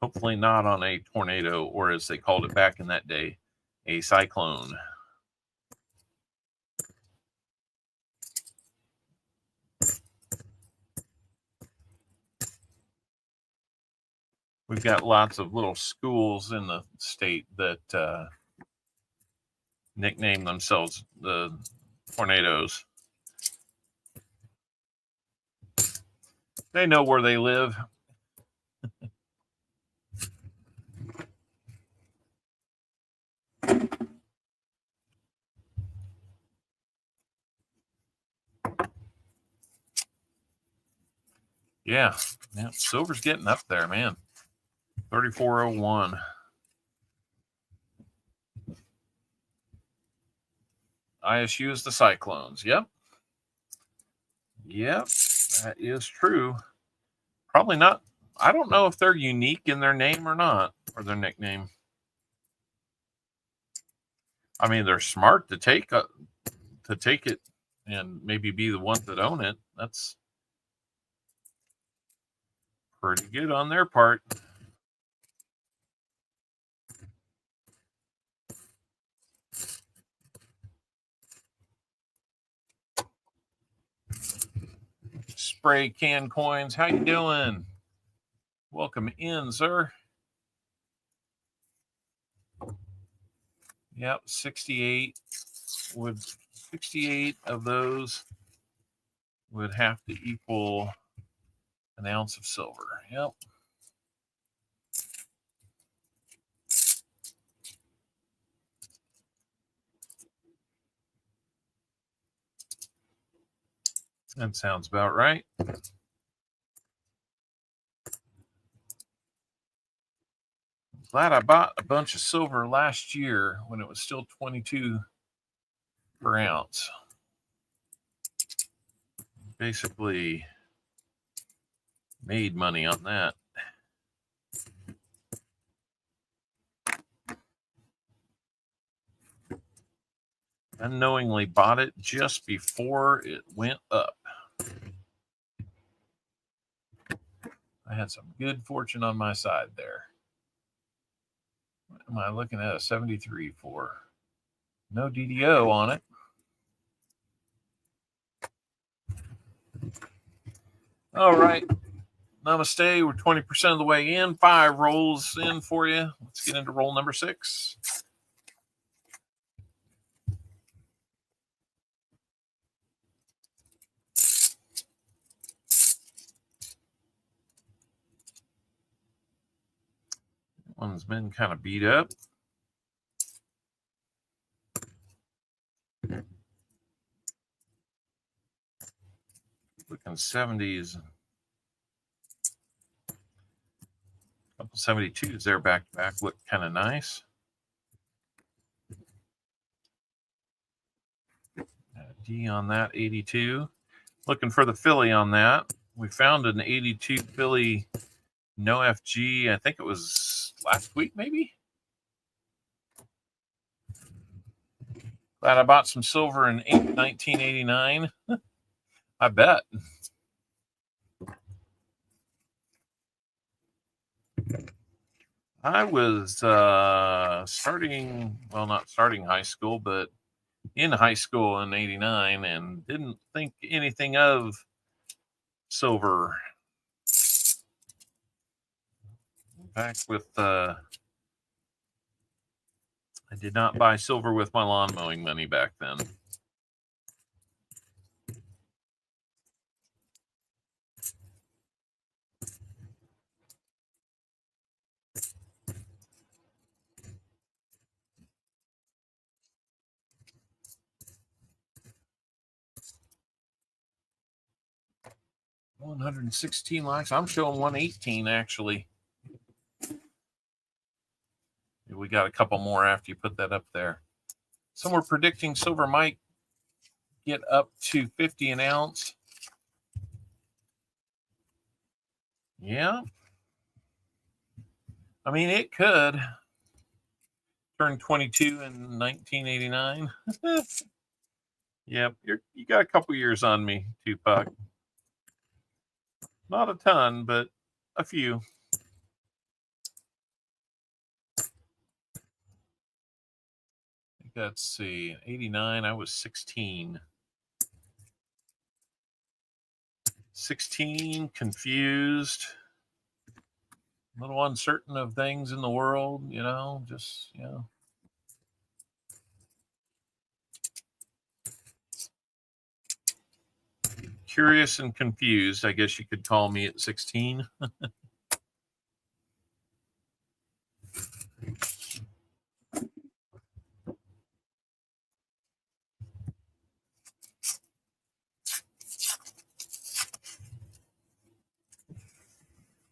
Hopefully not on a tornado, or as they called it back in that day, a cyclone. We've got lots of little schools in the state that nickname themselves the tornadoes. They know where they live. Yeah, silver's getting up there, man. 3401. ISU is the Cyclones. Yep. Yep, that is true. Probably not. I don't know if they're unique in their name or not, or their nickname. I mean, they're smart to take it and maybe be the ones that own it. That's Pretty good on their part. Spray Can Coins, how you doing? Welcome in, sir. Yep, 68 would 68 of those would have to equal an ounce of silver. Yep. That sounds about right. Glad I bought a bunch of silver last year when it was still 22 per ounce. Basically made money on that. Unknowingly bought it just before it went up. I had some good fortune on my side there. What am I looking at? A 73 for? No DDO on it. All right. Namaste. We're 20% of the way in. 5 rolls in for you. Let's get into roll number 6. One's been kind of beat up. Looking 70s. Couple 72s there back to back. Look kind of nice. D on that, 82. Looking for the Philly on that. We found an 82 Philly no FG. I think it was last week, maybe. Glad I bought some silver in 1989. I bet. I was starting, well, not starting high school, but in high school in 89 and didn't think anything of silver. Back with, I did not buy silver with my lawn mowing money back then. $116 likes. I'm showing 118 actually. We got a couple more after you put that up there. Some we're predicting silver might get up to 50 an ounce. Yeah. I mean, it could turn 22 in 1989. Yep, you got a couple years on me, Tupac. Not a ton, but a few. Let's see, 89, I was 16. 16, confused, a little uncertain of things in the world, you know, just, you know. Curious and confused, I guess you could call me at 16.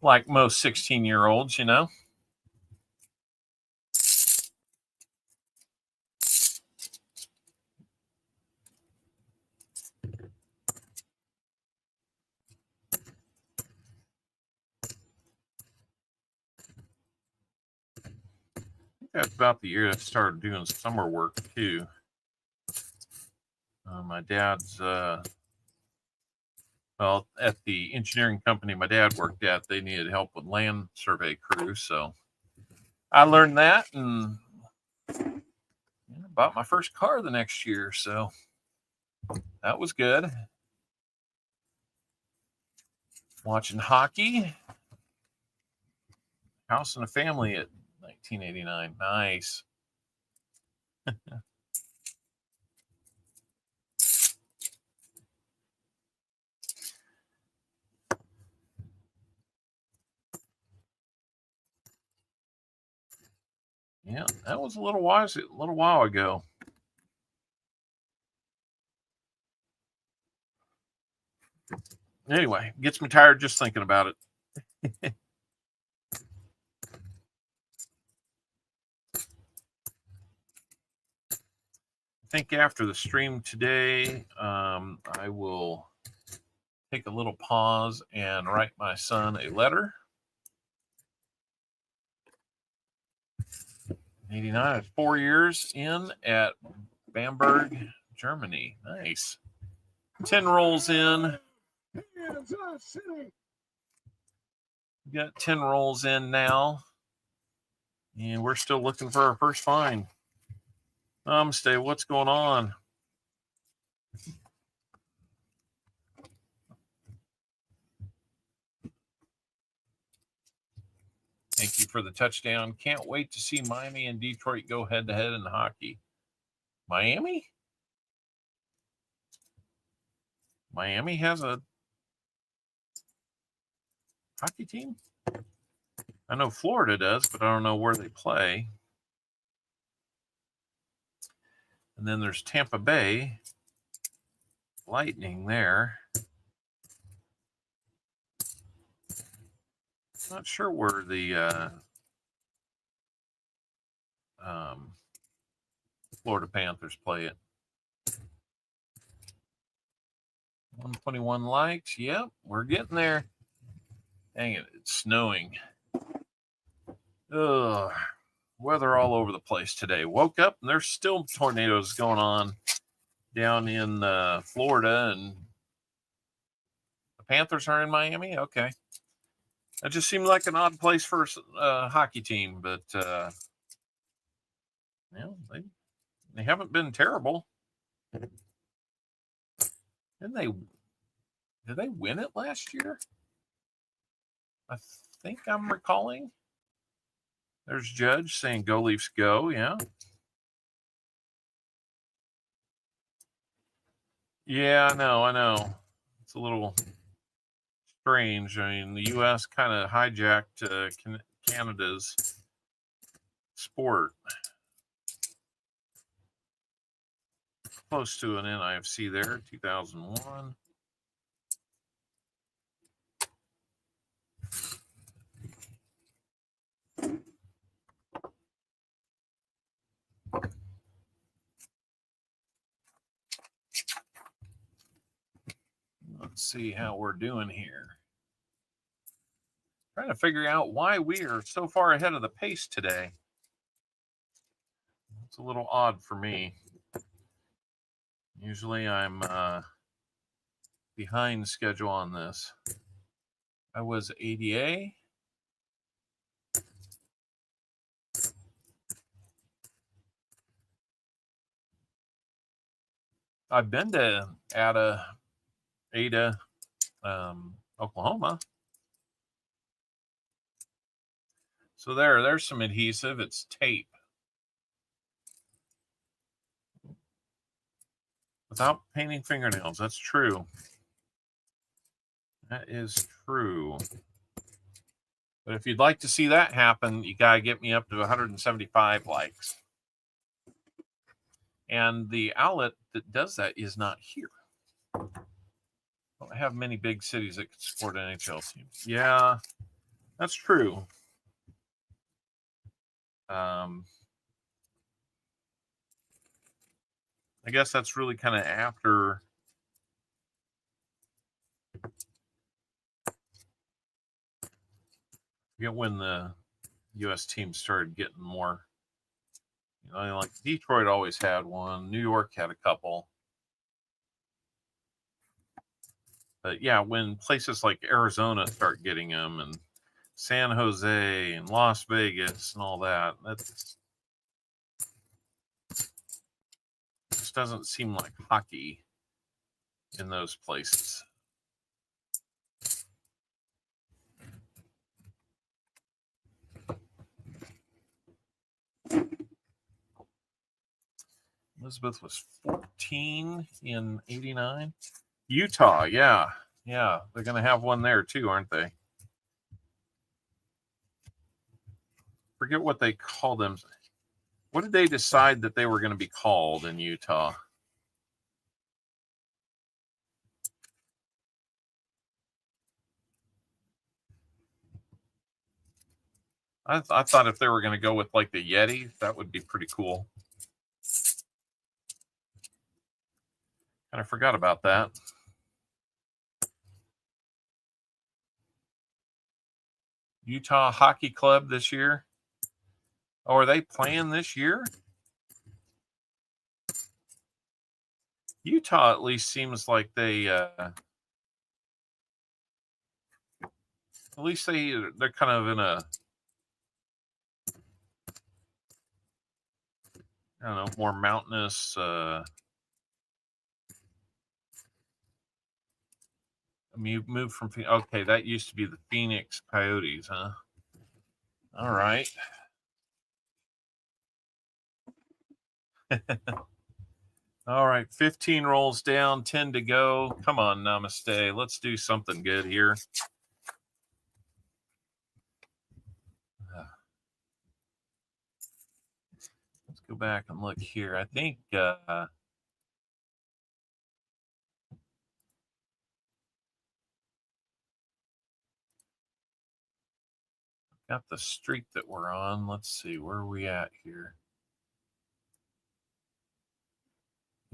Like most 16-year-olds, you know. That's about the year I started doing summer work too. My dad's, well, Well, at the engineering company my dad worked at, they needed help with land survey crews. So I learned that and bought my first car the next year. So that was good. Watching hockey. House and a Family at 1989. Nice. Yeah, that was a little while ago. Anyway, gets me tired just thinking about it. I think after the stream today, I will take a little pause and write my son a letter. 89, 4 years in at Bamberg, Germany. Nice. 10 rolls in. We got 10 rolls in now. And we're still looking for our first find. Namaste, what's going on? Thank you for the touchdown. Can't wait to see Miami and Detroit go head-to-head in hockey. Miami? Miami has a hockey team? I know Florida does, but I don't know where they play. And then there's Tampa Bay Lightning there. Not sure where the Florida Panthers play it. 121 likes. Yep, we're getting there. Dang it, it's snowing. Ugh, weather all over the place today. Woke up and there's still tornadoes going on down in Florida, and the Panthers are in Miami. Okay. That just seemed like an odd place for a hockey team, but they haven't been terrible. Did they win it last year? I think I'm recalling. There's Judge saying "Go Leafs, go!" Yeah. Yeah, I know. It's a little strange. I mean, the U.S. kind of hijacked Canada's sport. Close to an NIFC there, 2001. Let's see how we're doing here. Trying to figure out why we are so far ahead of the pace today. It's a little odd for me. Usually I'm behind schedule on this. I was ADA. I've been to Ada, Oklahoma. So there's some adhesive. It's tape. Without painting fingernails. That's true. That is true. But if you'd like to see that happen, you got to get me up to 175 likes. And the outlet that does that is not here. I don't have many big cities that could support NHL teams. Yeah, that's true. I guess that's really kind of after when the U.S. team started getting more. Like Detroit always had one. New York had a couple. But yeah, when places like Arizona start getting them, and San Jose and Las Vegas and all that, that's just doesn't seem like hockey in those places. Elizabeth was 14 in 89. Utah, yeah. Yeah, they're going to have one there too, aren't they? Forget what they call them. What did they decide that they were going to be called in Utah? I thought if they were going to go with like the Yeti, that would be pretty cool. And I forgot about that. Utah Hockey Club this year. Oh, are they playing this year? Utah at least seems like they at least they're kind of in a, I don't know, more mountainous move from, okay, that used to be the Phoenix Coyotes, huh? All right. All right, 15 rolls down, 10 to go. Come on, Namaste. Let's do something good here. Let's go back and look here. I think got the streak that we're on. Let's see, where are we at here?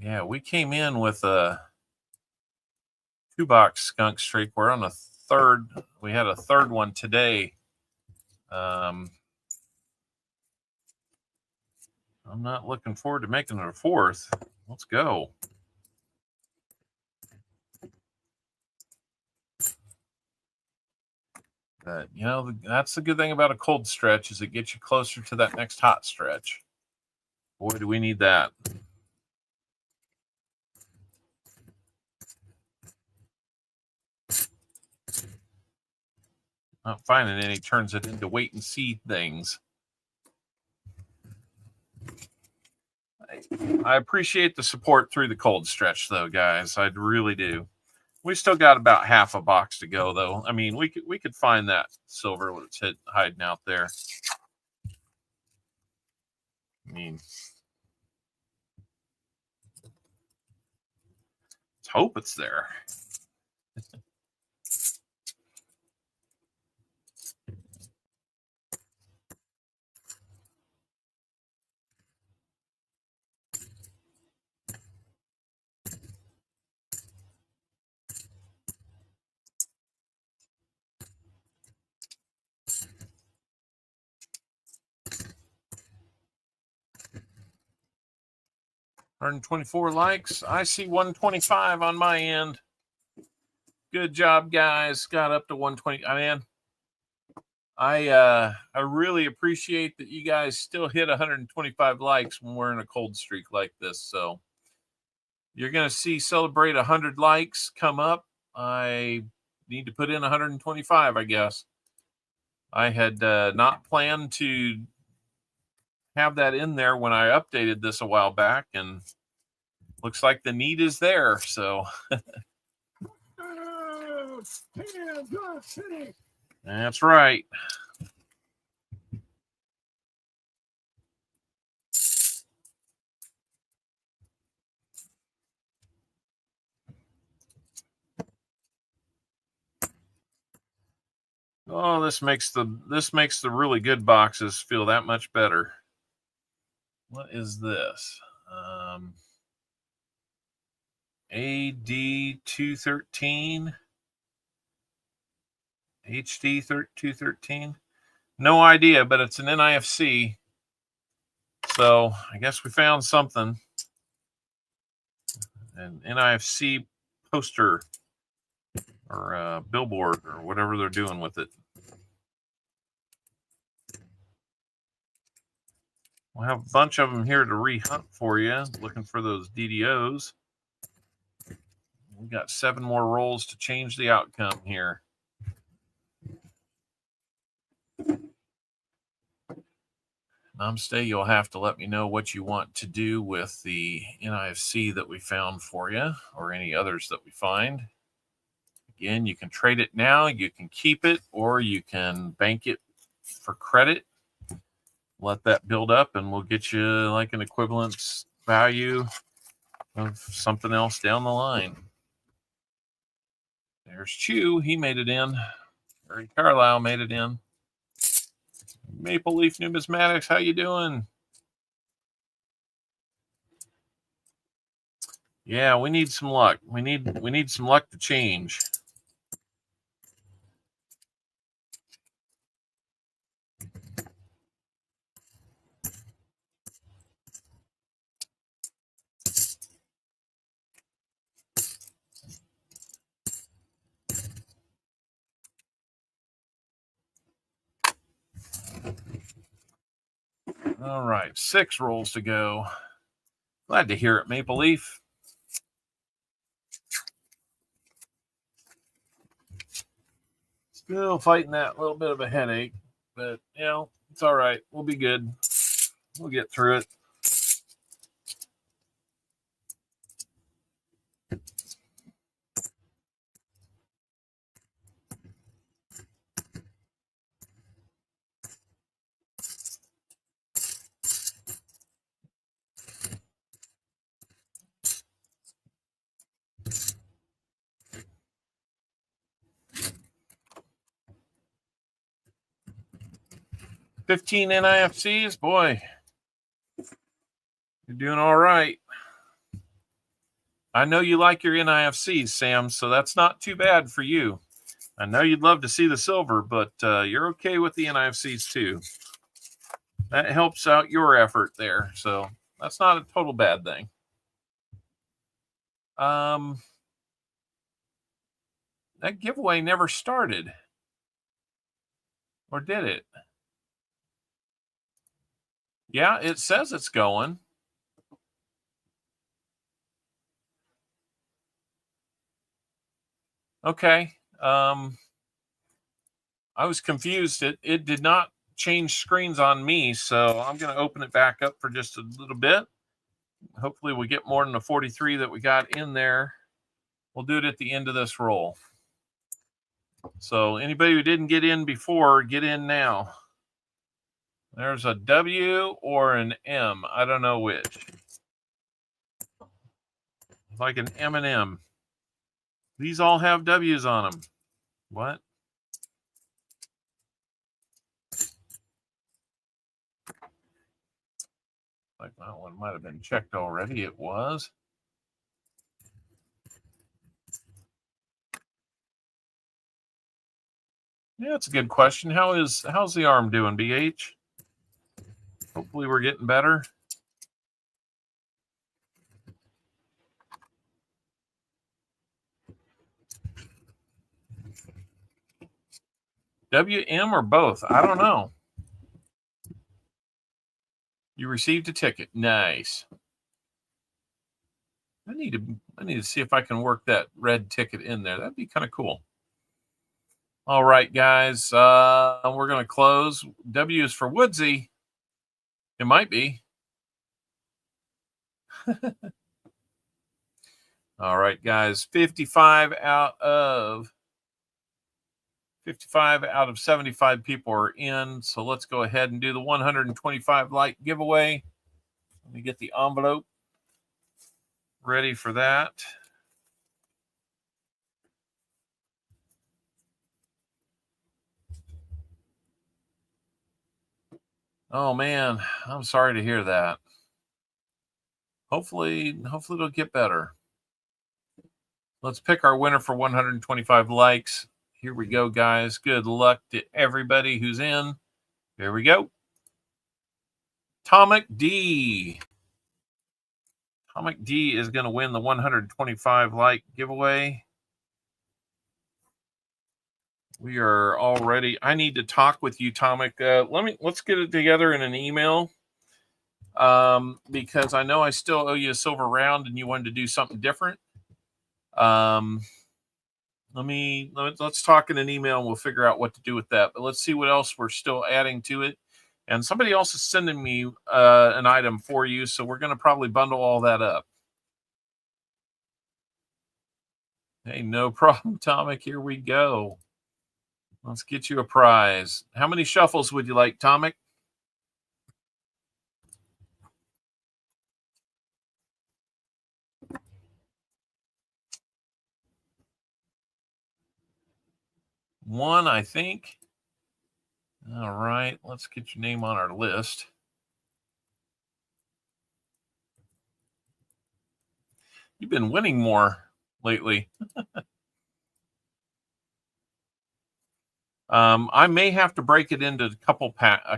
Yeah, we came in with a 2-box skunk streak. We're on a third. We had a third one today. I'm not looking forward to making it a fourth. Let's go. But, you know, that's the good thing about a cold stretch is it gets you closer to that next hot stretch. Boy, do we need that. Not finding any, turns it into wait and see things. I appreciate the support through the cold stretch, though, guys. I really do. We still got about half a box to go, though. I mean, we could find that silver that's hiding out there. I mean, let's hope it's there. 124 likes. I see 125 on my end. Good job, guys. Got up to 120. Man, I really appreciate that you guys still hit 125 likes when we're in a cold streak like this. So you're going to see celebrate 100 likes come up. I need to put in 125, I guess. I had not planned to have that in there when I updated this a while back, and looks like the need is there. So that's right. Oh, this makes the really good boxes feel that much better. What is this? AD 213 HD 213. No idea, but it's an NIFC. So I guess we found something. An NIFC poster or billboard or whatever they're doing with it. We'll have a bunch of them here to re-hunt for you, looking for those DDOs. We've got 7 more rolls to change the outcome here. Namaste, you'll have to let me know what you want to do with the NIFC that we found for you, or any others that we find. Again, you can trade it now, you can keep it, or you can bank it for credit. Let that build up, and we'll get you like an equivalence value of something else down the line. There's Chew. He made it in. Barry Carlisle made it in. Maple Leaf Numismatics, how you doing? Yeah, we need some luck. We need some luck to change. All right, 6 rolls to go. Glad to hear it, Maple Leaf. Still fighting that little bit of a headache, but, you know, it's all right. We'll be good. We'll get through it. $15 NIFCs, boy, you're doing all right. I know you like your NIFCs, Sam, so that's not too bad for you. I know you'd love to see the silver, but you're okay with the NIFCs too. That helps out your effort there, so that's not a total bad thing. That giveaway never started, or did it? Yeah, it says it's going. Okay. I was confused. It did not change screens on me, so I'm going to open it back up for just a little bit. Hopefully we get more than the 43 that we got in there. We'll do it at the end of this roll. So anybody who didn't get in before, get in now. There's a W or an M. I don't know which. Like an M&M. These all have W's on them. What? Like that one might have been checked already. It was. Yeah, it's a good question. How's the arm doing, BH? Hopefully we're getting better. WM or both? I don't know. You received a ticket. Nice. I need to see if I can work that red ticket in there. That'd be kind of cool. All right, guys. We're going to close. W is for Woodsy. It might be. All right, guys. 55 out of 75 people are in. So let's go ahead and do the 125 like giveaway. Let me get the envelope ready for that. Oh man, I'm sorry to hear that. Hopefully it'll get better. Let's pick our winner for 125 likes. Here we go, guys. Good luck to everybody who's in. Here we go. Atomic D. Atomic D is going to win the 125 like giveaway. We are already. I need to talk with you, Tomic. Let's get it together in an email. Because I know I still owe you a silver round and you wanted to do something different. Let's talk in an email and we'll figure out what to do with that. But let's see what else we're still adding to it. And somebody else is sending me an item for you, so we're going to probably bundle all that up. Hey, no problem, Tomic. Here we go. Let's get you a prize. How many shuffles would you like, Tomic? One, I think. All right, let's get your name on our list. You've been winning more lately. I may have to break it into a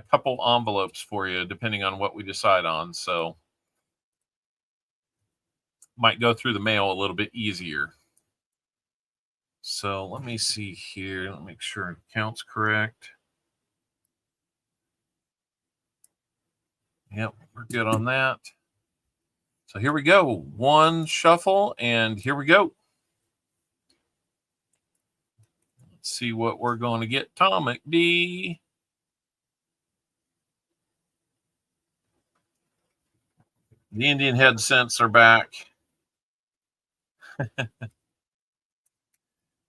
couple envelopes for you, depending on what we decide on. So might go through the mail a little bit easier. So let me see here. Let me make sure it counts correct. Yep, we're good on that. So here we go. One shuffle, and here we go. Let's see what we're going to get. Tomic D. The Indian head scents are back.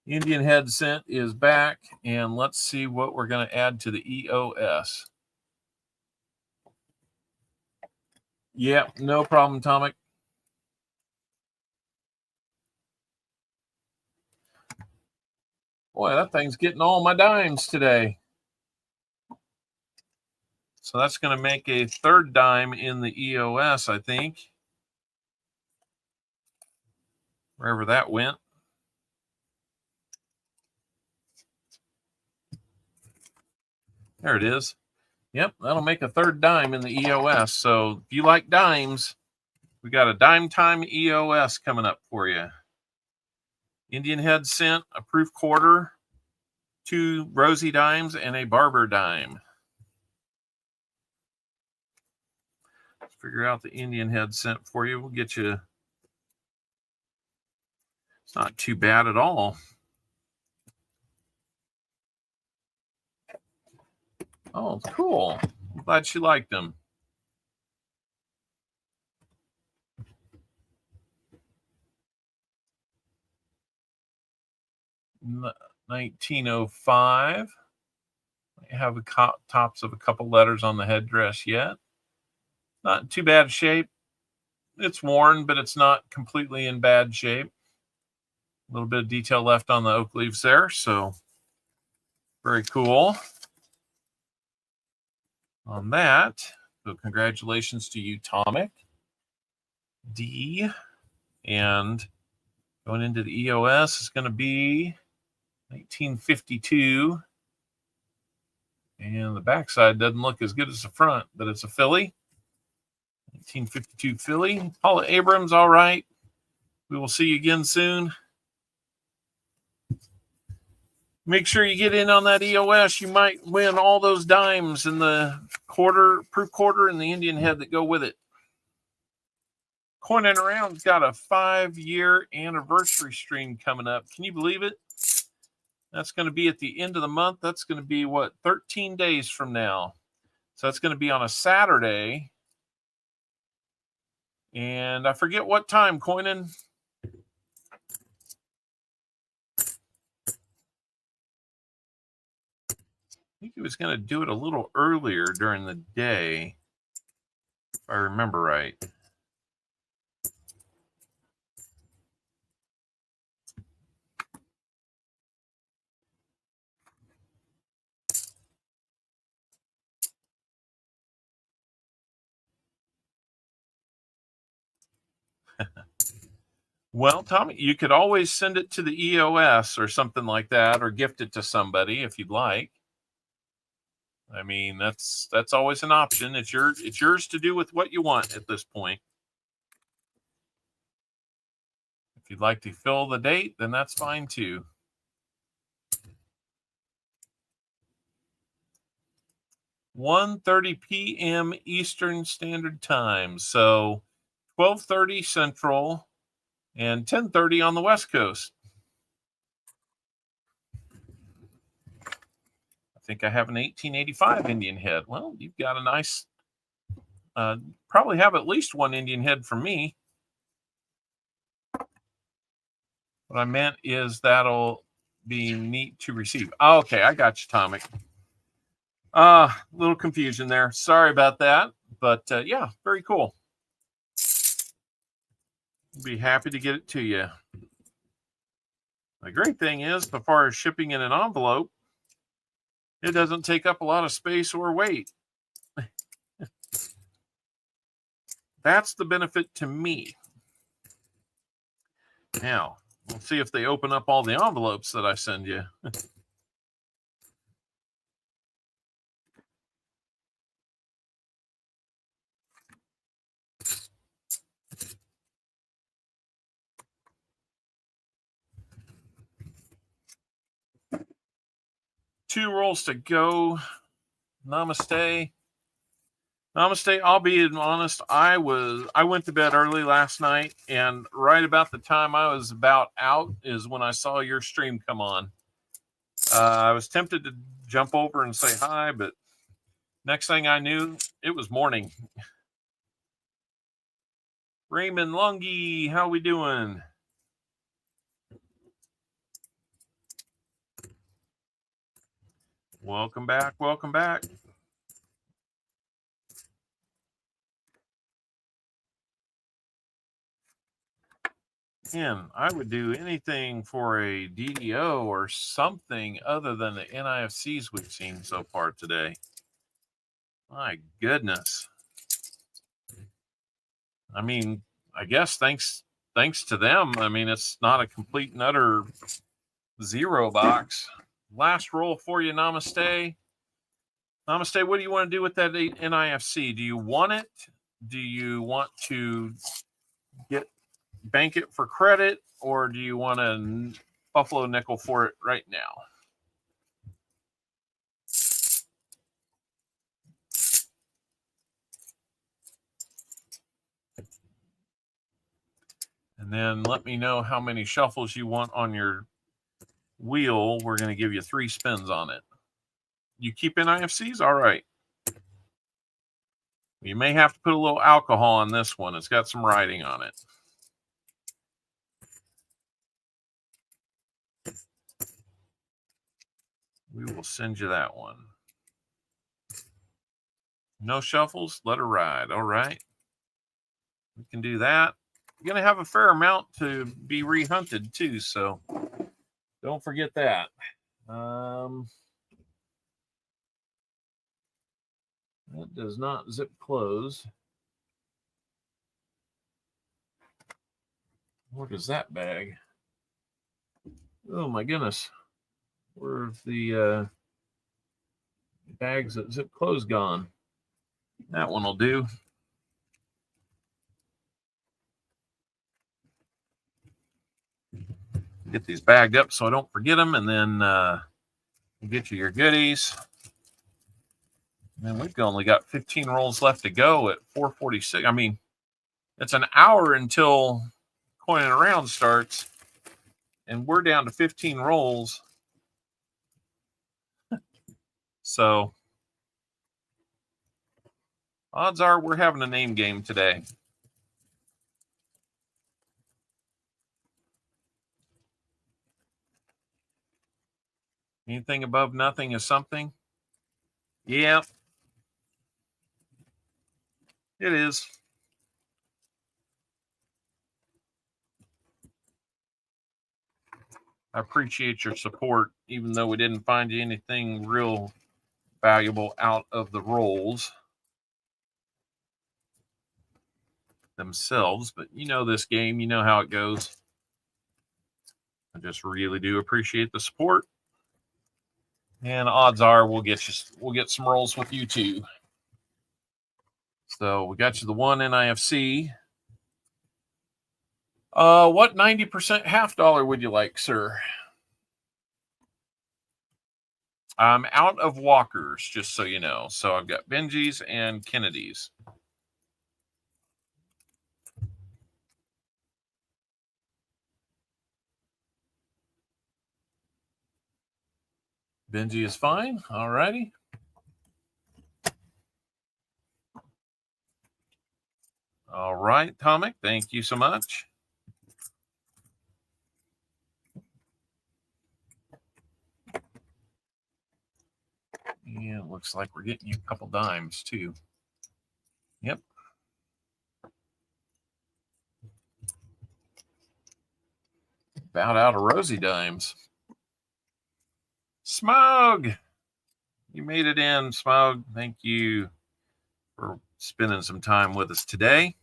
Indian head scent is back, and let's see what we're going to add to the EOS. Yep, no problem, Tomic. Boy, that thing's getting all my dimes today. So that's going to make a third dime in the EOS, I think. Wherever that went. There it is. Yep, that'll make a third dime in the EOS. So if you like dimes, we got a dime time EOS coming up for you. Indian head scent, a proof quarter, 2 rosy dimes, and a barber dime. Let's figure out the Indian head scent for you. We'll get you. It's not too bad at all. Oh, cool. I'm glad she liked them. In 1905. I have the tops of a couple letters on the headdress yet. Not in too bad shape. It's worn, but it's not completely in bad shape. A little bit of detail left on the oak leaves there, so very cool on that. So congratulations to you, Tomic D. And going into the EOS is going to be 1952. And the backside doesn't look as good as the front, but it's a Philly. 1952 Philly. Paula Abrams, all right. We will see you again soon. Make sure you get in on that EOS. You might win all those dimes and the proof quarter and the Indian head that go with it. Coin and Around's got a 5-year anniversary stream coming up. Can you believe it? That's going to be at the end of the month. That's going to be, 13 days from now. So that's going to be on a Saturday. And I forget what time, Coinin. I think he was going to do it a little earlier during the day, if I remember right. Well, Tommy, you could always send it to the EOS or something like that, or gift it to somebody if you'd like. I mean, that's always an option. It's yours to do with what you want at this point. If you'd like to fill the date, then that's fine too. 1:30 p.m. Eastern Standard Time. So 12:30 Central and 10:30 on the West Coast. I think I have an 1885 Indian head. Well, you've got a nice, probably have at least one Indian head from me. What I meant is that'll be neat to receive. Oh, okay, I got you, Tomic. Little confusion there. Sorry about that. But yeah, very cool. Be happy to get it to you. The great thing is, as far as shipping in an envelope, it doesn't take up a lot of space or weight. That's the benefit to me. Now, we'll see if they open up all the envelopes that I send you. Two rolls to go. Namaste. Namaste. I'll be honest. I went to bed early last night, and right about the time I was about out is when I saw your stream come on. I was tempted to jump over and say hi, but next thing I knew, it was morning. Raymond Lungi, how we doing? Welcome back. Welcome back. Again, I would do anything for a DDO or something other than the NIFCs we've seen so far today. My goodness. I mean, I guess thanks to them. I mean, it's not a complete and utter zero box. Last roll for you, Namaste. Namaste, what do you want to do with that NIFC? Do you want it? Do you want to bank it for credit, or do you want to buffalo nickel for it right now? And then let me know how many shuffles you want on your wheel. We're going to give you 3 spins on it. You keep NIFCs? All right. You may have to put a little alcohol on this one. It's got some writing on it. We will send you that one. No shuffles? Let her ride. All right. We can do that. You're going to have a fair amount to be rehunted too, so don't forget that. That does not zip close. What is that bag? Oh my goodness. Where's the bags that zip close gone? That one will do. Get these bagged up so I don't forget them, and then we'll get you your goodies. And we've only got 15 rolls left to go at 4:46. I mean, it's an hour until coining around starts, and we're down to 15 rolls. So odds are we're having a name game today. Anything above nothing is something. Yeah, it is. I appreciate your support, even though we didn't find you anything real valuable out of the rolls themselves. But you know this game, you know how it goes. I just really do appreciate the support. And odds are we'll get some rolls with you too. So we got you the one NIFC. What 90% half dollar would you like, sir? I'm out of walkers, just so you know. So I've got Benjis and Kennedys. Benji is fine. All righty. All right, Tomic, thank you so much. Yeah, it looks like we're getting you a couple dimes, too. Yep. About out of rosy dimes. Smog! You made it in, Smog. Thank you for spending some time with us today.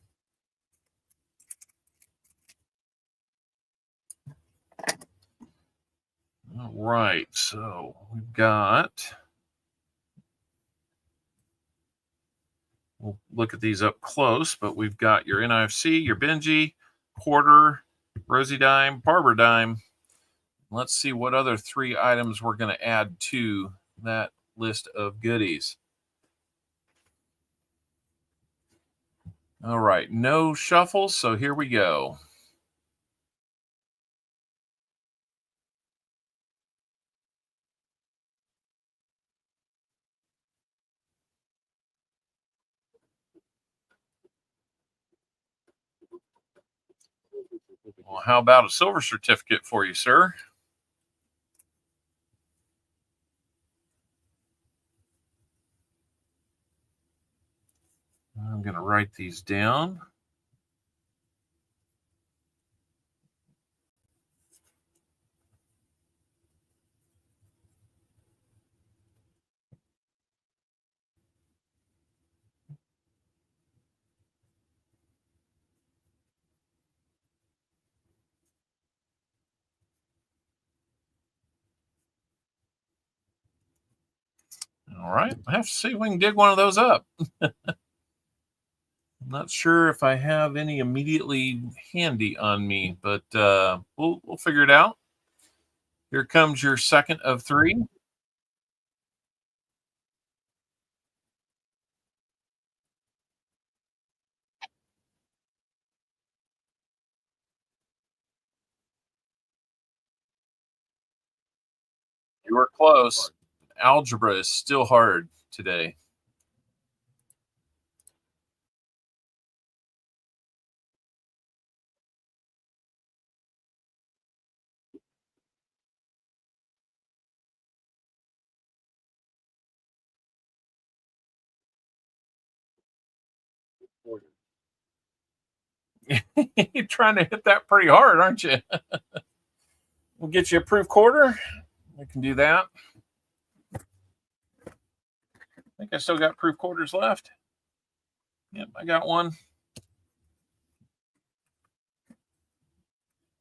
All right, so we've got... We'll look at these up close, but we've got your NIFC, your Benji, quarter, rosy dime, barber dime. Let's see what other 3 items we're going to add to that list of goodies. All right, no shuffles, so here we go. Well, how about a silver certificate for you, sir? I'm going to write these down. All right, I have to see if we can dig one of those up. I'm not sure if I have any immediately handy on me, but we'll figure it out. Here comes your second of 3. You were close. Algebra is still hard today. You're trying to hit that pretty hard, aren't you? We'll get you a proof quarter. We can do that. I think I still got proof quarters left. Yep, I got one.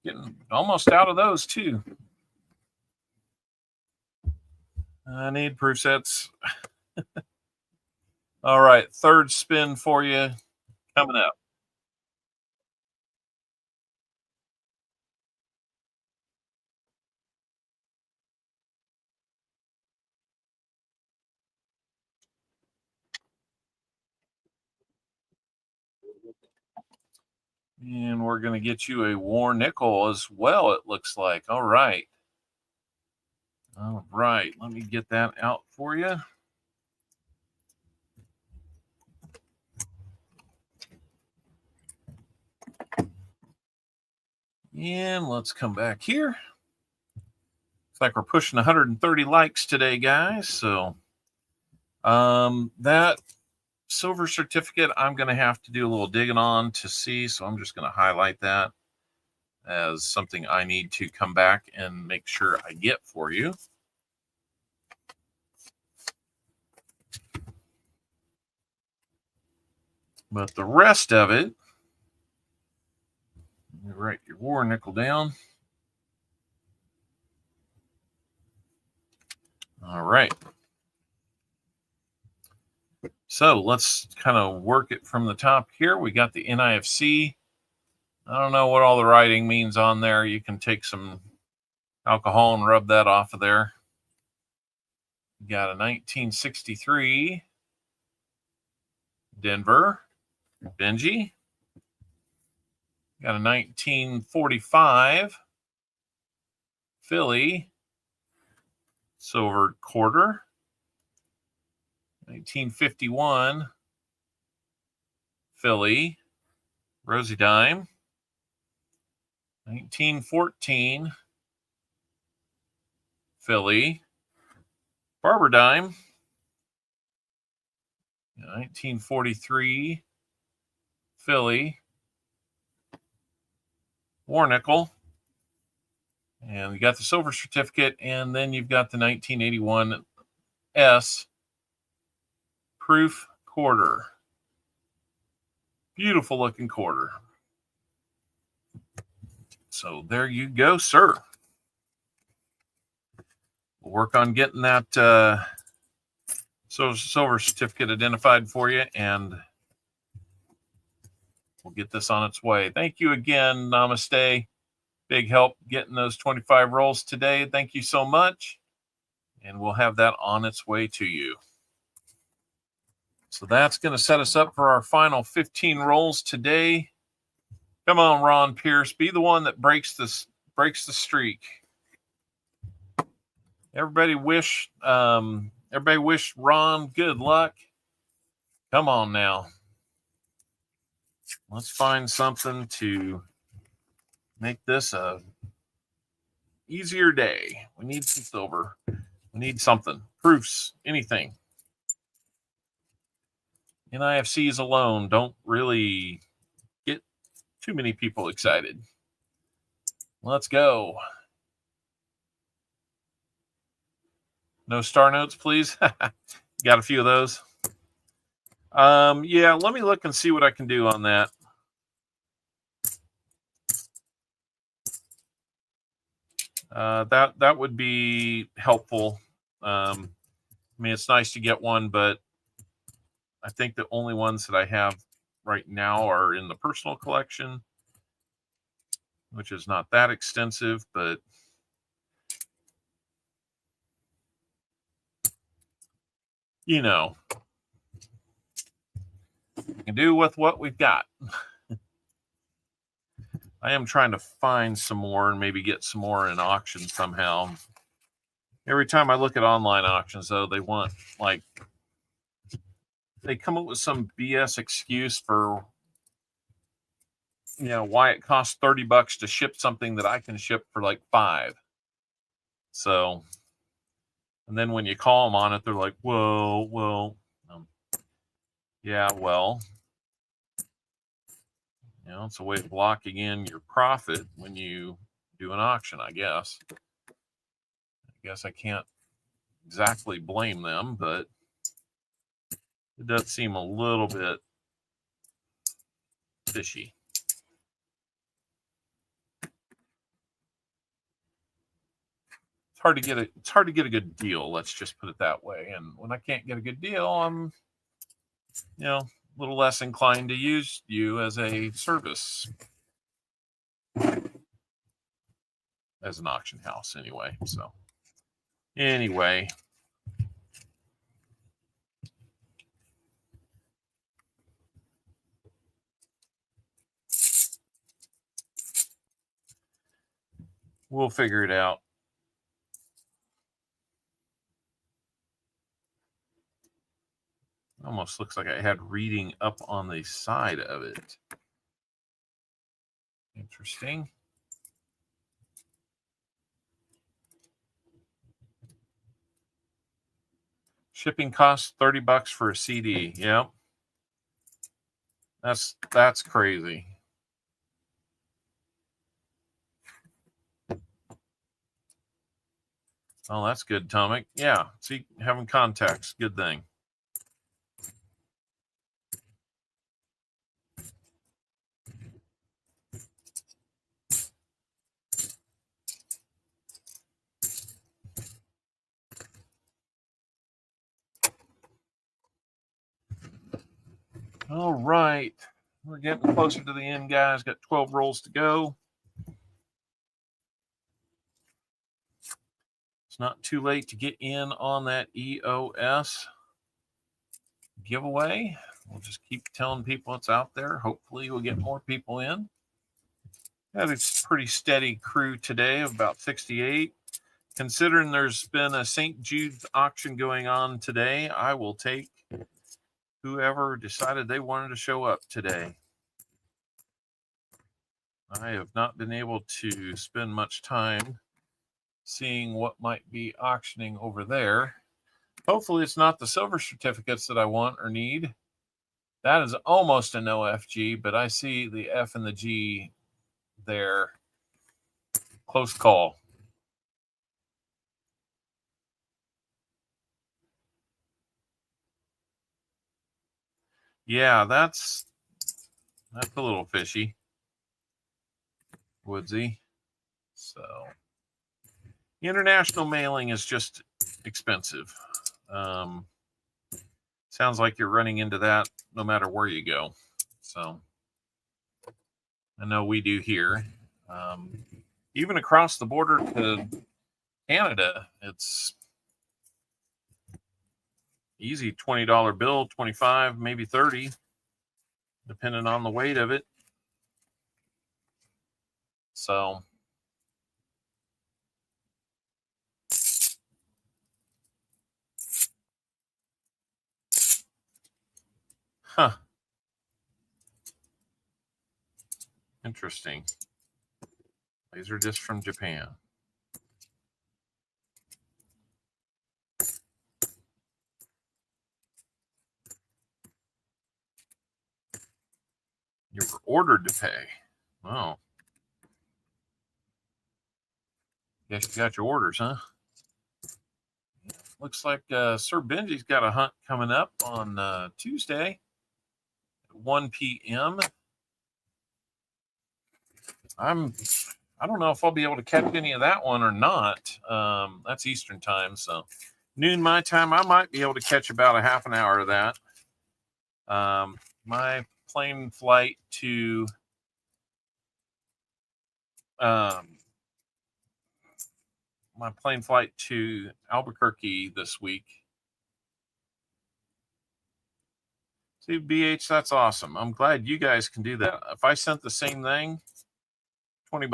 Getting almost out of those, too. I need proof sets. All right, third spin for you coming up. And we're going to get you a war nickel as well, it looks like. All right. All right, let me get that out for you. And let's come back here. Looks like we're pushing 130 likes today, guys. So that silver certificate, I'm going to have to do a little digging on to see. So I'm just going to highlight that as something I need to come back and make sure I get for you. But the rest of it, you write your war nickel down. All right. So let's kind of work it from the top here. We got the NIFC. I don't know what all the writing means on there. You can take some alcohol and rub that off of there. You got a 1963 Denver Benji. Got a 1945 Philly silver quarter. 1951 Philly Rosie dime. 1914 Philly Barber dime. 1943 Philly Warnickel. And you got the silver certificate, and then you've got the 1981 S proof quarter. Beautiful looking quarter. So there you go, sir. We'll work on getting that silver certificate identified for you, and we'll get this on its way. Thank you again, Namaste. Big help getting those 25 rolls today. Thank you so much. And we'll have that on its way to you. So that's going to set us up for our final 15 rolls today. Come on, Ron Pierce. Be the one that breaks the streak. Everybody wish Ron good luck. Come on now. Let's find something to make this a easier day. We need some silver. We need something. Proofs, anything. NIFCs alone don't really get too many people excited. Let's go. No star notes, please. Got a few of those. Yeah, let me look and see what I can do on that. That would be helpful. I mean, it's nice to get one, but I think the only ones that I have right now are in the personal collection, which is not that extensive, but you know, we can do with what we've got. I am trying to find some more and maybe get some more in auction somehow. Every time I look at online auctions, though, they want, like, they come up with some BS excuse for, you know, why it costs $30 to ship something that I can ship for like $5. So, and then when you call them on it, they're like, well, yeah, well, you know, it's a way of locking in your profit when you do an auction, I guess. I guess I can't exactly blame them, but it does seem a little bit fishy. It's hard to get a good deal, let's just put it that way. And when I can't get a good deal, I'm, you know, a little less inclined to use you as a service, as an auction house anyway. So anyway, we'll figure it out. Almost looks like I had reading up on the side of it. Interesting. Shipping costs $30 for a CD. Yep. That's crazy. Oh, that's good, Tomic. Yeah. See, having contacts, good thing. All right. We're getting closer to the end, guys. Got 12 rolls to go. It's not too late to get in on that EOS giveaway. We'll just keep telling people it's out there. Hopefully we'll get more people in. Had a pretty steady crew today of about 68. Considering there's been a St. Jude's auction going on today, I will take whoever decided they wanted to show up today. I have not been able to spend much time seeing what might be auctioning over there. Hopefully it's not the silver certificates that I want or need. That is almost a no FG, but I see the F and the G there. Close call. Yeah, that's a little fishy. Woodsy. So international mailing is just expensive. Sounds like you're running into that no matter where you go. So I know we do here. Even across the border to Canada, it's easy $20 bill, 25, maybe 30, depending on the weight of it. So interesting. These are just from Japan. You were ordered to pay. Oh. Guess you got your orders, huh? Looks like Sir Benji's got a hunt coming up on Tuesday at 1 p.m. I don't know if I'll be able to catch any of that one or not. That's Eastern time, so noon my time. I might be able to catch about a half an hour of that. My plane flight to Albuquerque this week. See, BH, that's awesome. I'm glad you guys can do that. If I sent the same thing, $20.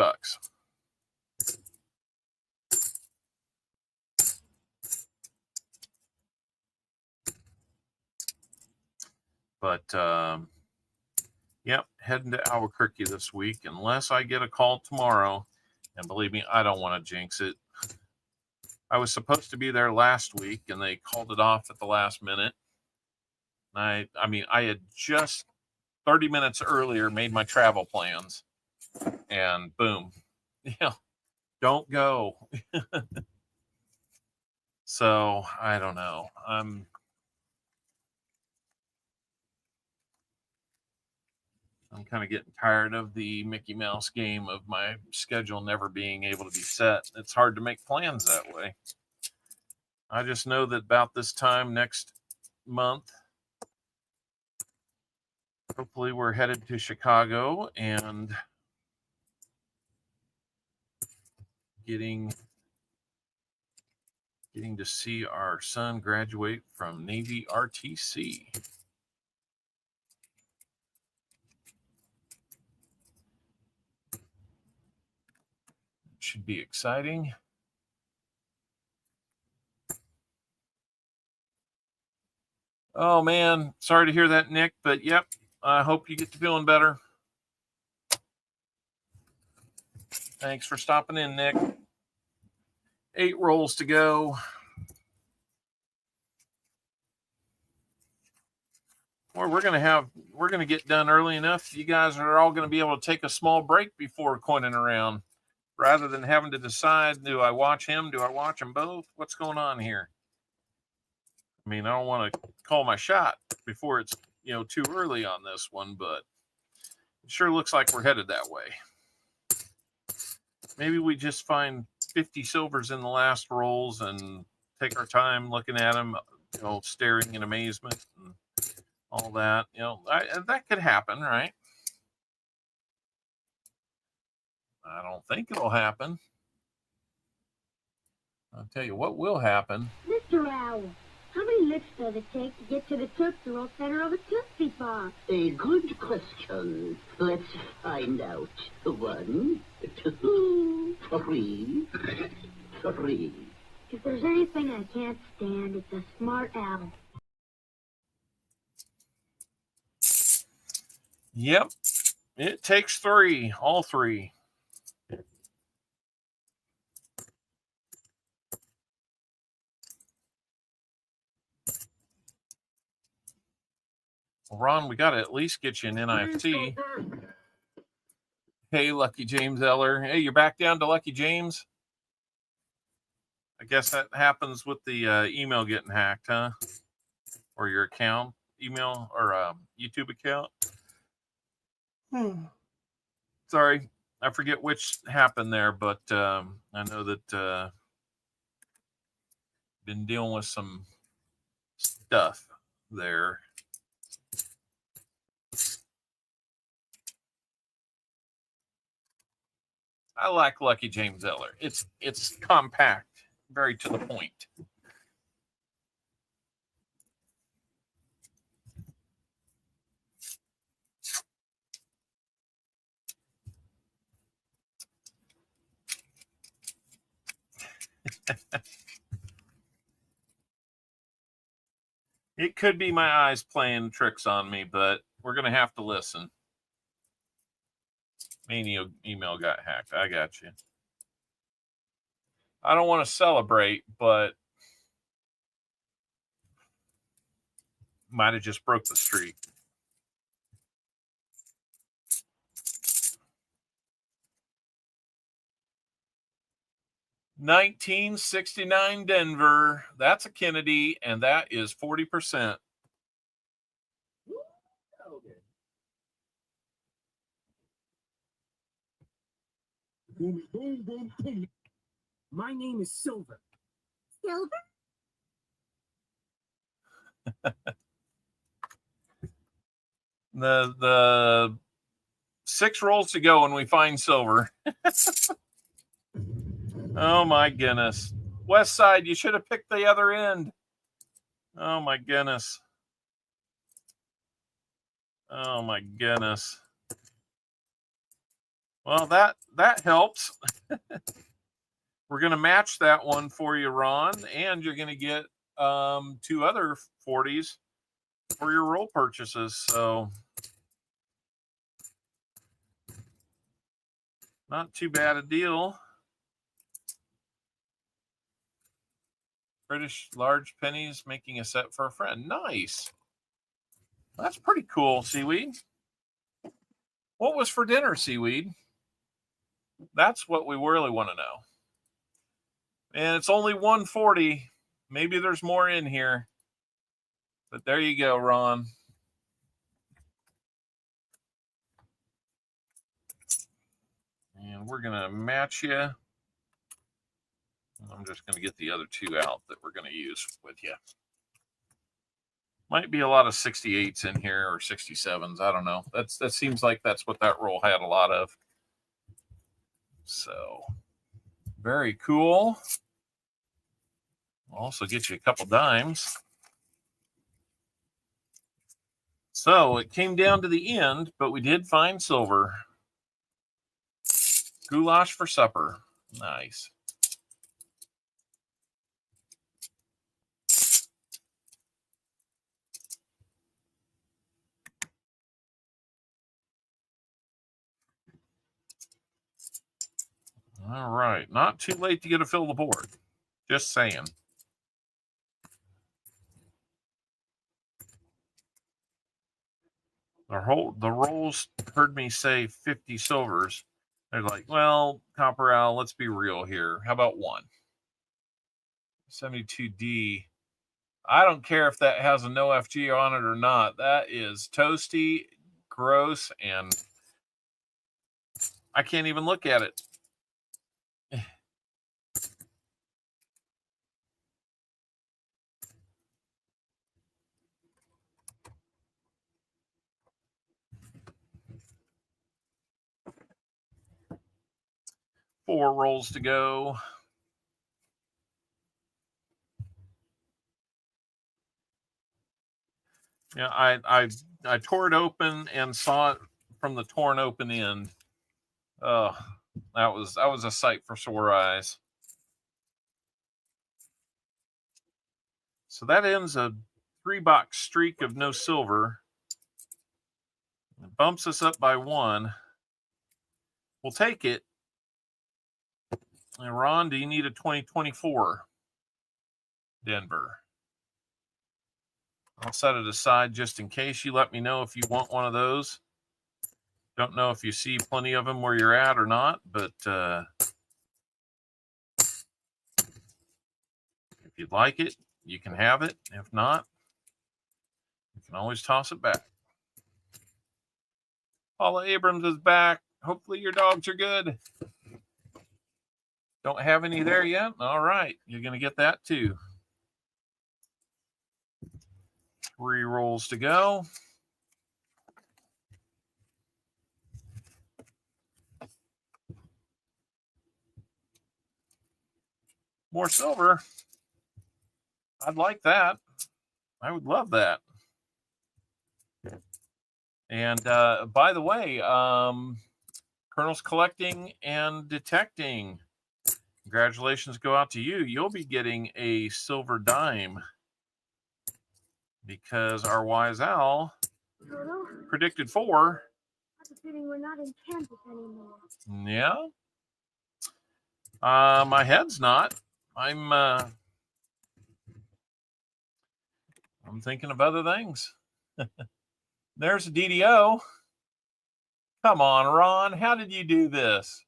But yep, heading to Albuquerque this week, unless I get a call tomorrow. And believe me, I don't want to jinx it. I was supposed to be there last week, and they called it off at the last minute. I mean, I had just 30 minutes earlier made my travel plans, and boom, don't go. So I don't know. I'm kind of getting tired of the Mickey Mouse game of my schedule never being able to be set. It's hard to make plans that way. I just know that about this time next month, hopefully we're headed to Chicago and getting to see our son graduate from Navy RTC. Should be exciting. Oh man, sorry to hear that, Nick, but yep, I hope you get to feeling better. Thanks for stopping in, Nick. 8 rolls to go. Well, we're going to get done early enough. You guys are all going to be able to take a small break before coining around, rather than having to decide, do I watch him? Do I watch them both? What's going on here? I mean, I don't want to call my shot before it's, too early on this one, but it sure looks like we're headed that way. Maybe we just find 50 silvers in the last rolls and take our time looking at them, staring in amazement and all that. That could happen, right? I don't think it'll happen. I'll tell you what will happen.
Mr. Owl, how many licks does it take to get to the Tootsie Roll center of a Tootsie Pop?
A good question. Let's find out. 1, 2, 3, 3.
If there's anything I can't stand, it's a smart owl.
Yep. It takes 3. All 3. Well, Ron, we got to at least get you an NFT. Hey, Lucky James Eller. Hey, you're back down to Lucky James? I guess that happens with the email getting hacked, huh? Or your account, email, or YouTube account. Sorry, I forget which happened there, but I know that been dealing with some stuff there. I like Lucky James Eller. It's compact, very to the point. It could be my eyes playing tricks on me, but we're going to have to listen. Mania email got hacked. I got you. I don't want to celebrate, but might have just broke the streak. $19.69 Denver. That's a Kennedy, and that is 40%.
Boom, boom, boom, boom. My name is Silver. Silver?
The 6 rolls to go when we find silver. Oh my goodness. Westside, you should have picked the other end. Oh my goodness. Oh my goodness. Well, that helps. We're going to match that one for you, Ron, and you're going to get 2 other 40s for your roll purchases. So not too bad a deal. British large pennies making a set for a friend. Nice. That's pretty cool, Seaweed. What was for dinner, Seaweed? That's what we really want to know. And it's only 140. Maybe there's more in here. But there you go, Ron. And we're going to match you. I'm just going to get the other 2 out that we're going to use with you. Might be a lot of 68s in here or 67s. I don't know. That seems like that's what that roll had a lot of. So, very cool. I'll also get you a couple dimes. So, it came down to the end, but we did find silver. Goulash for supper. Nice. All right. Not too late to get a fill the board. Just saying. The rolls heard me say 50 silvers. They're like, well, Copper Owl, let's be real here. How about 1? 72D. I don't care if that has a no FG on it or not. That is toasty, gross, and I can't even look at it. Four rolls to go. Yeah, I tore it open and saw it from the torn open end. Oh, that was a sight for sore eyes. So that ends a 3-box streak of no silver. It bumps us up by 1. We'll take it. And Ron, do you need a 2024 Denver? I'll set it aside just in case. You let me know if you want one of those. Don't know if you see plenty of them where you're at or not, but if you'd like it, you can have it. If not, you can always toss it back. Paula Abrams is back. Hopefully your dogs are good. Don't have any there yet? All right. You're going to get that too. 3 rolls to go. More silver. I'd like that. I would love that. And by the way, Colonel's Collecting and Detecting, congratulations go out to you. You'll be getting a silver dime because our wise owl predicted 4.
I have a feeling we're not in Kansas anymore.
Yeah. My head's not. I'm thinking of other things. There's a DDO. Come on, Ron. How did you do this?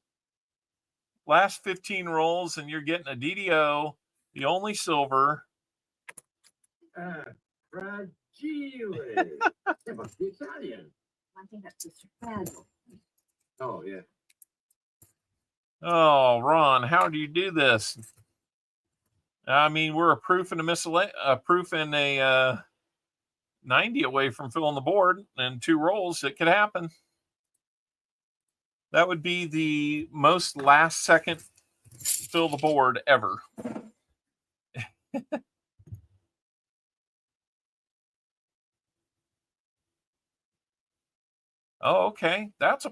Last 15 rolls and you're getting a DDO, the only silver.
Fragile. That must be Italian.
I think that's Mr. Fragile.
Oh, yeah.
Oh, Ron, how do you do this? I mean, we're a proof and a 90 away from filling the board, and 2 rolls. It could happen. That would be the most last second fill the board ever. Oh, okay. That's a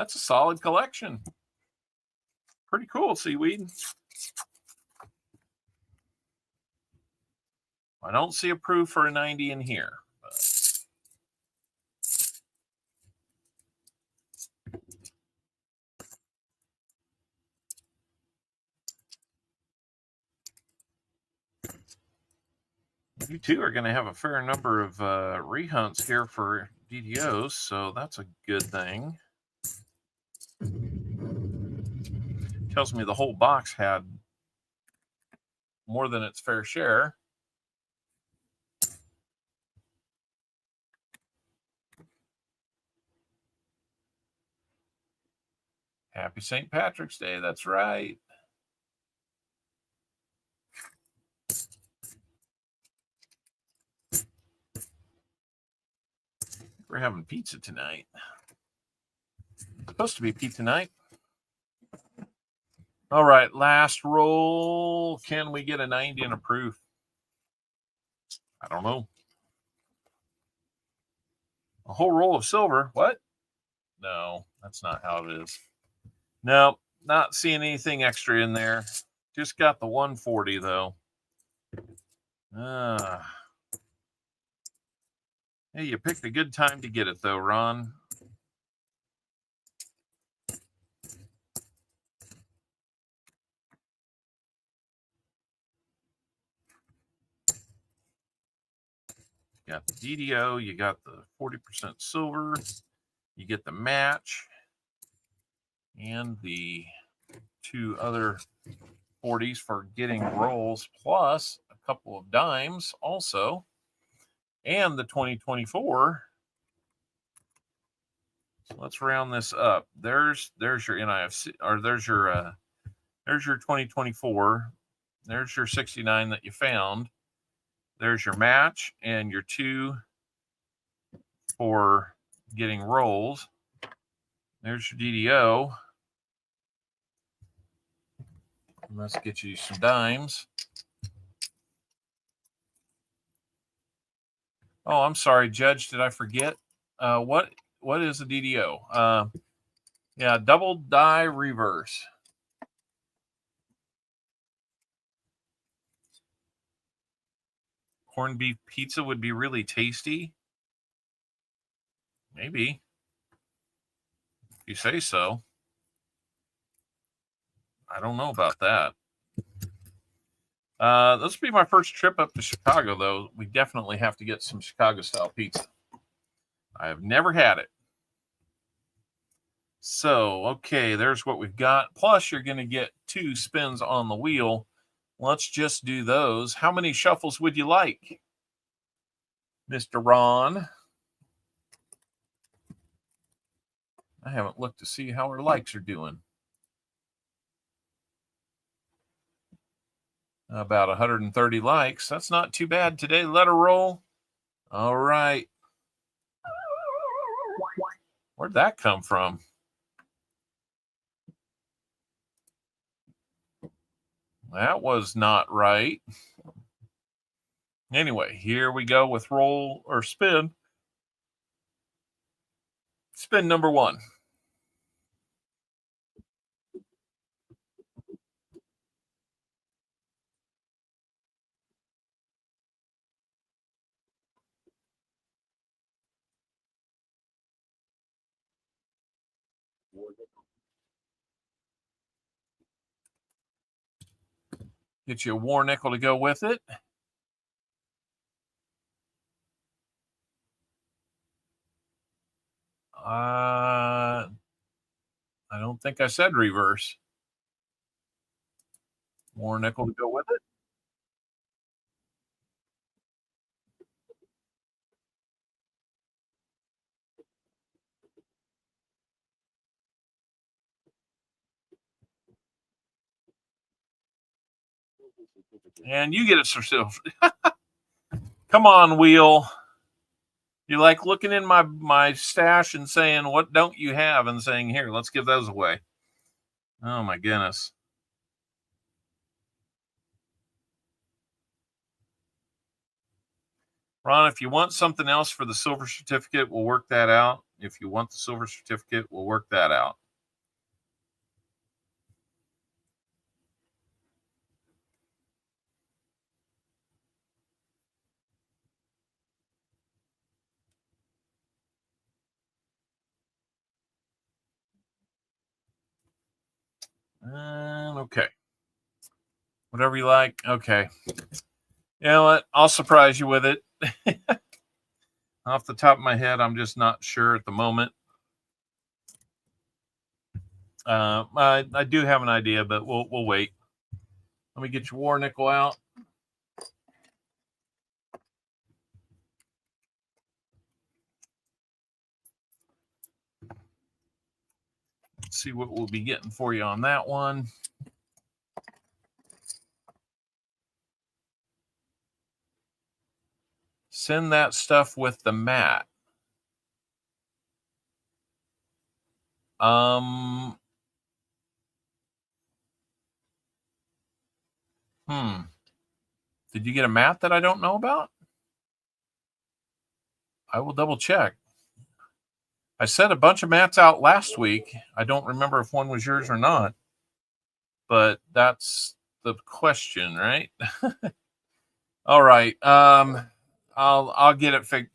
solid collection. Pretty cool, Seaweed. I don't see a proof for a 90 in here. You two are going to have a fair number of rehunts here for DDOs, so that's a good thing. Tells me the whole box had more than its fair share. Happy St. Patrick's Day, that's right. We're having pizza tonight. It's supposed to be pizza night. All right, last roll. Can we get a 90 and a proof? I don't know. A whole roll of silver. What? No, that's not how it is. No, not seeing anything extra in there. Just got the 140 though. Hey, you picked a good time to get it though, Ron. You got the DDO, you got the 40% silver, you get the match, and the 2 other 40s for getting rolls, plus a couple of dimes also, and the 2024. So let's round this up. There's your NIFC, or there's your 2024. There's your 69 that you found. There's your match and your 2 for getting rolls. There's your DDO. And let's get you some dimes. Oh, I'm sorry, Judge. Did I forget? What is a DDO? Yeah, double die reverse. Corned beef pizza would be really tasty. Maybe. If you say so. I don't know about that. This will be my first trip up to Chicago, though. We definitely have to get some Chicago-style pizza. I have never had it. So, okay, there's what we've got. Plus, you're going to get 2 spins on the wheel. Let's just do those. How many shuffles would you like, Mr. Ron? I haven't looked to see how our likes are doing. About 130 likes. That's not too bad today. Let her roll. All right. Where'd that come from? That was not right. Anyway, here we go with roll or spin. Spin number 1. Get you a war nickel to go with it. I don't think I said reverse. War nickel to go with it. And you get a silver. Come on, wheel. You like looking in my stash and saying, what don't you have? And saying, here, let's give those away. Oh, my goodness. Ron, if you want something else for the silver certificate, we'll work that out. If you want the silver certificate, we'll work that out. Okay. Whatever you like. Okay. You know what? I'll surprise you with it. Off the top of my head, I'm just not sure at the moment. I do have an idea, but we'll wait. Let me get your war nickel out. Let's see what we'll be getting for you on that one. Send that stuff with the mat. Did you get a mat that I don't know about? I will double check. I sent a bunch of mats out last week. I don't remember if one was yours or not, but that's the question, right? All right. I'll get it figured.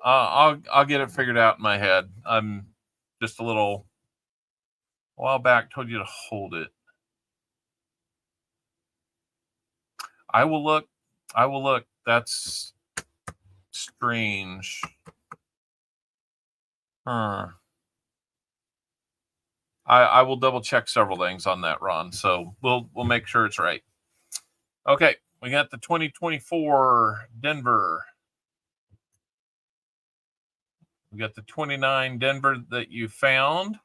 I'll get it figured out in my head. I'm just a while back told you to hold it. I will look. That's strange. I will double check several things on that, Ron. So we'll make sure it's right. Okay, we got the 2024 Denver. We got the 29 Denver that you found.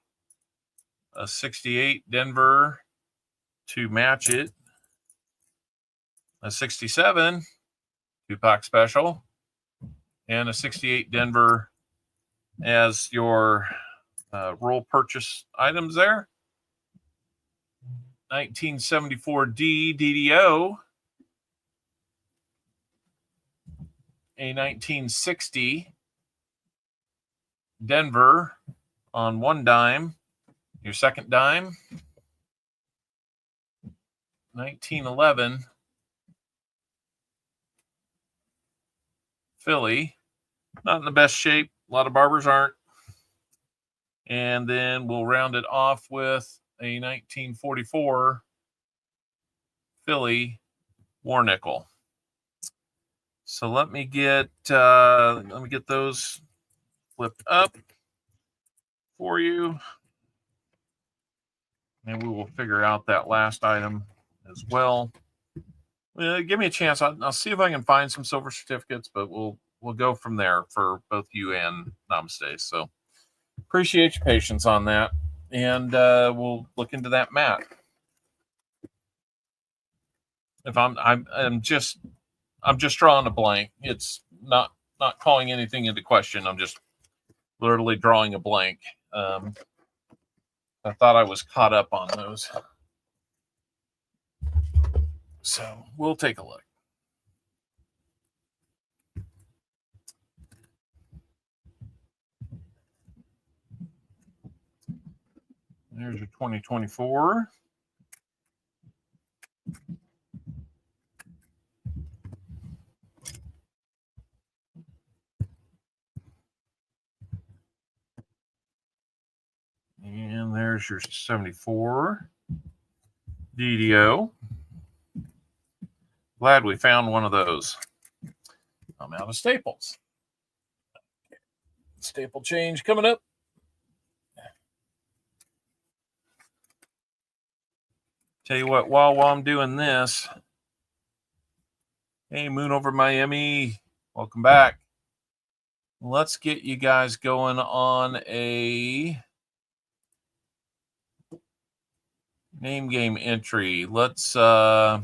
A 68 Denver to match it. A 67 2-pack special. And a 68 Denver as your roll purchase items there. 1974 DDO. a 1960 Denver on 1 dime. Your second dime, 1911 Philly. Not in the best shape. A lot of barbers aren't. And then we'll round it off with a 1944 Philly war nickel. So let me get those flipped up for you, and we will figure out that last item as well. Give me a chance. I'll see if I can find some silver certificates, but we'll go from there for both you and Namaste. So appreciate your patience on that, and we'll look into that mat. If I'm just drawing a blank. It's not calling anything into question. I'm just literally drawing a blank. I thought I was caught up on those. So we'll take a look. There's your 2024. And there's your 74 DDO. Glad we found one of those. I'm out of staples. Staple change coming up. Tell you what, while I'm doing this, hey, Moon over Miami, welcome back. Let's get you guys going on a name game entry. Let's we'll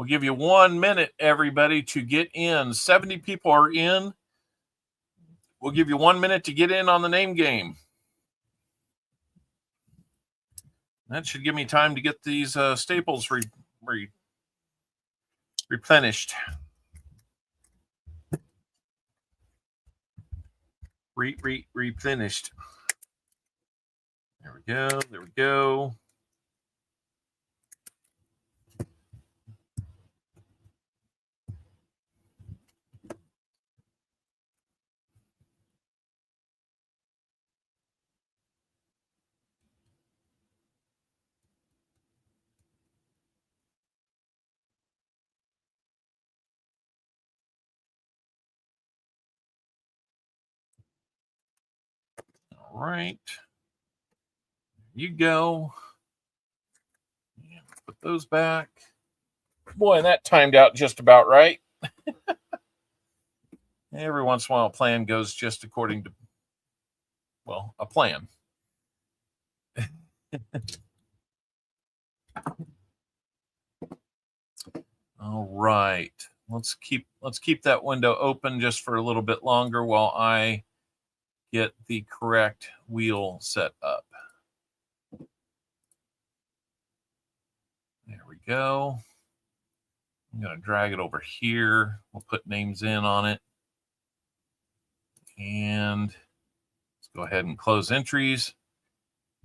give you 1 minute, everybody, to get in. 70 people are in. We'll give you 1 minute to get in on the name game. That should give me time to get these staples replenished. Replenished. There we go. There we go. All right. You go. Put those back. Boy, that timed out just about right. Every once in a while, a plan goes just according to, well, a plan. All right. Let's keep that window open just for a little bit longer while I get the correct wheel set up. There we go. I'm going to drag it over here. We'll put names in on it. And let's go ahead and close entries.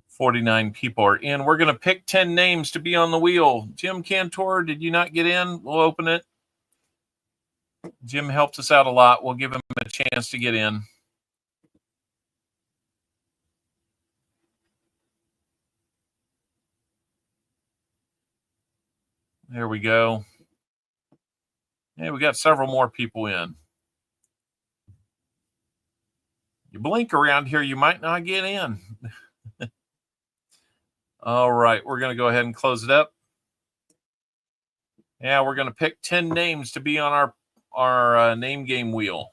49 people are in. We're going to pick 10 names to be on the wheel. Jim Cantor, did you not get in? We'll open it. Jim helped us out a lot. We'll give him a chance to get in. There we go. Yeah, we got several more people in. You blink around here, you might not get in. All right, we're going to go ahead and close it up. Yeah, we're going to pick 10 names to be on our name game wheel.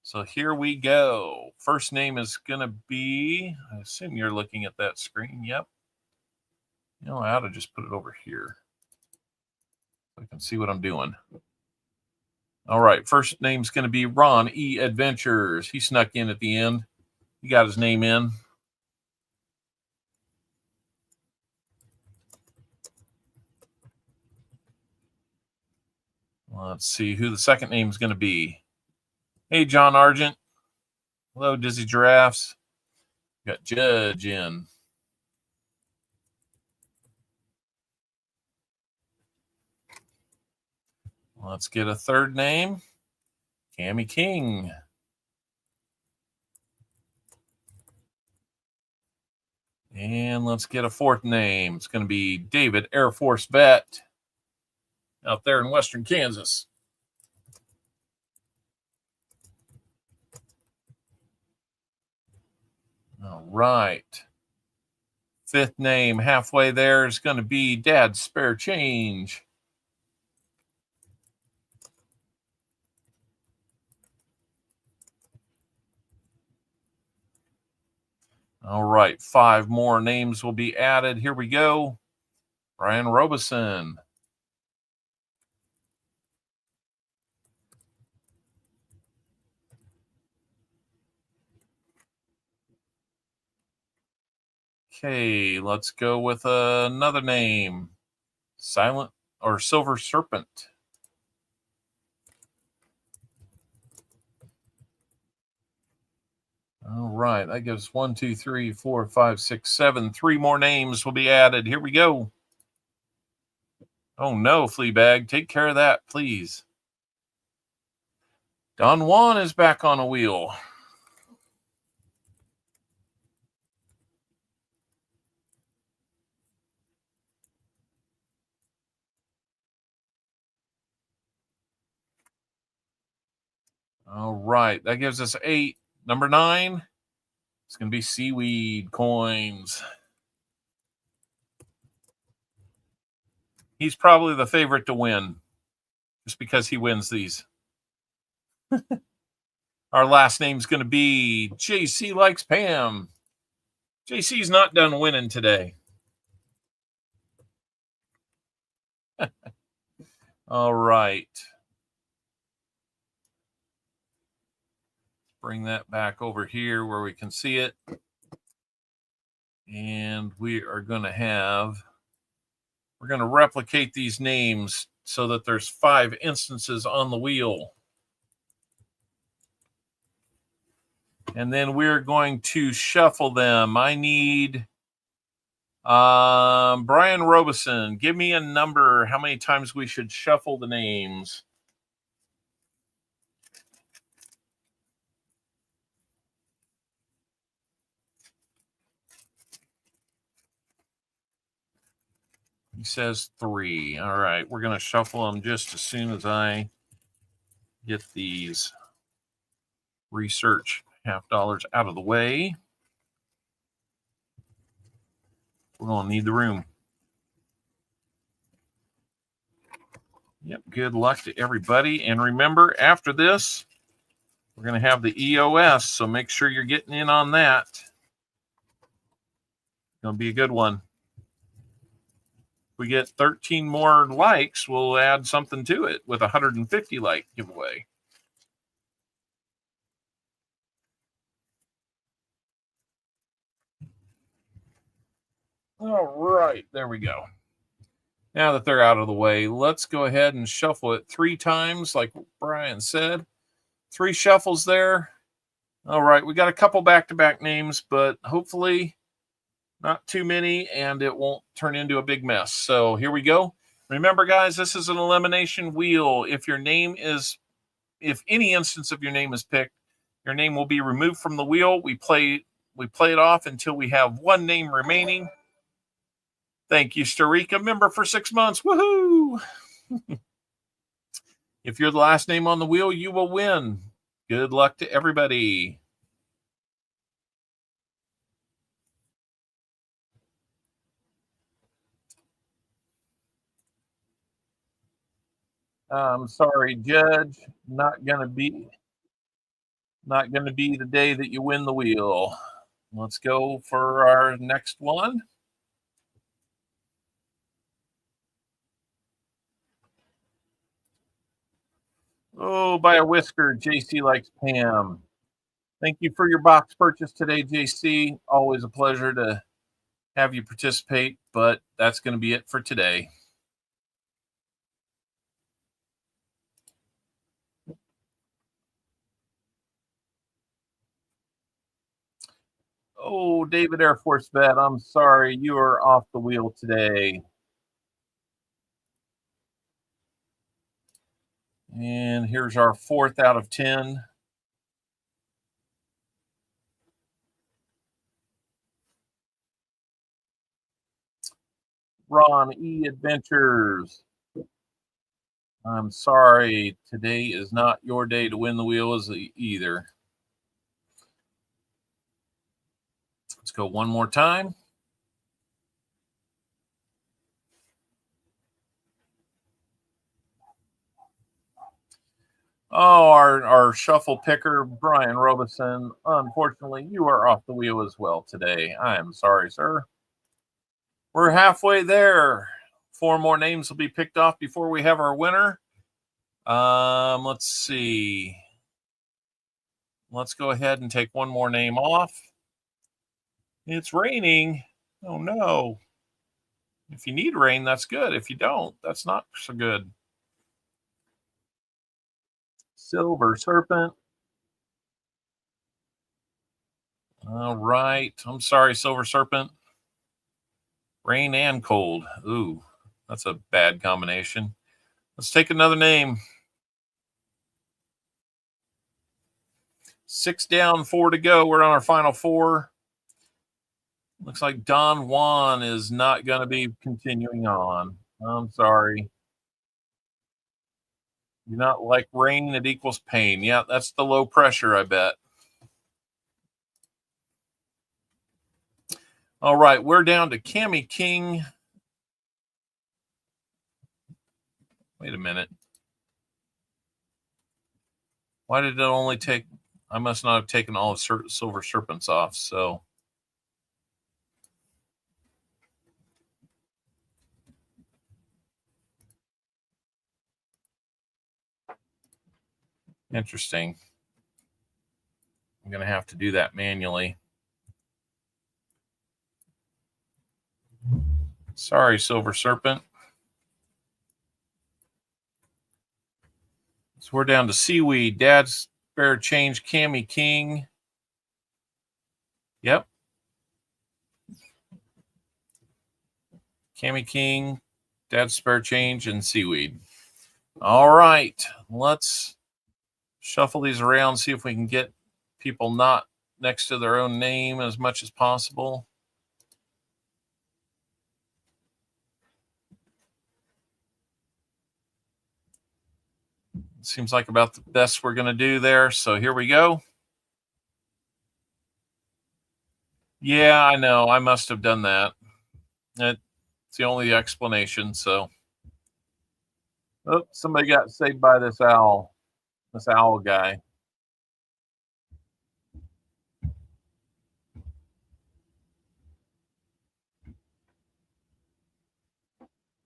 So here we go. First name is going to be, I assume you're looking at that screen. Yep. You know, I ought to just put it over here so I can see what I'm doing. All right, first name's going to be Ron E. Adventures. He snuck in at the end. He got his name in. Let's see who the second name is going to be. Hey, John Argent. Hello, Dizzy Giraffes. Got Judge in. Let's get a third name. Cammy King. And let's get a fourth name. It's going to be David Air Force Vet out there in Western Kansas. All right. Fifth name halfway there is going to be Dad's Spare Change. All right. 5 more names will be added. Here we go. Brian Robeson. Okay, let's go with another name. Silent or Silver Serpent. All right, that gives 1, 2, 3, 4, 5, 6, 7. 3 more names will be added. Here we go. Oh no, Fleabag, take care of that, please. Don Juan is back on a wheel. All right, that gives us 8. Number 9, it's going to be Seaweed Coins. He's probably the favorite to win, just because he wins these. Our last name's going to be JC Likes Pam. JC's not done winning today. All right. Bring that back over here where we can see it. And we are going to we're going to replicate these names so that there's 5 instances on the wheel. And then we're going to shuffle them. I need Brian Robeson. Give me a number, how many times we should shuffle the names. He says 3. All right, we're going to shuffle them just as soon as I get these research $50 out of the way. We're going to need the room. Yep, good luck to everybody. And remember, after this, we're going to have the EOS, so make sure you're getting in on that. It's going to be a good one. If we get 13 more likes, we'll add something to it with a 150 like giveaway. All right, there we go. Now that they're out of the way, let's go ahead and shuffle it 3 times, like Brian said. 3 shuffles there. All right, we got a couple back-to-back names, but hopefully not too many, and it won't turn into a big mess. So here we go. Remember, guys, this is an elimination wheel. If any instance of your name is picked, your name will be removed from the wheel. We play it off until we have 1 name remaining. Thank you, Starika, member for 6 months. Woohoo! If you're the last name on the wheel, you will win. Good luck to everybody. I'm sorry, Judge. Not gonna be the day that you win the wheel. Let's go for our next one. Oh, by a whisker, JC Likes Pam. Thank you for your box purchase today, JC. Always a pleasure to have you participate, but that's going to be it for today. Oh, David Air Force Vet, I'm sorry. You are off the wheel today. And here's our 4th out of 10. Ron E. Adventures. I'm sorry. Today is not your day to win the wheel either. Let's go one more time. Oh, our shuffle picker, Brian Robeson. Unfortunately, you are off the wheel as well today. I am sorry, sir. We're halfway there. 4 more names will be picked off before we have our winner. Let's see. Let's go ahead and take one more name off. It's raining. Oh, no. If you need rain, that's good. If you don't, that's not so good. Silver Serpent. All right. I'm sorry, Silver Serpent. Rain and cold. Ooh, that's a bad combination. Let's take another name. 6 down, 4 to go. We're on our final 4. Looks like Don Juan is not going to be continuing on. I'm sorry. You not like rain, it equals pain. Yeah, that's the low pressure, I bet. All right, we're down to Cami King. Wait a minute. Why did it only take... I must not have taken all of Silver Serpents off, so... Interesting. I'm going to have to do that manually. Sorry, Silver Serpent. So we're down to Seaweed, Dad's Spare Change, Cami King. Yep. Cami King, Dad's Spare Change, and Seaweed. All right. Let's shuffle these around, see if we can get people not next to their own name as much as possible. Seems like about the best we're going to do there. So here we go. Yeah, I know. I must have done that. It's the only explanation. So, oh, somebody got saved by this owl guy.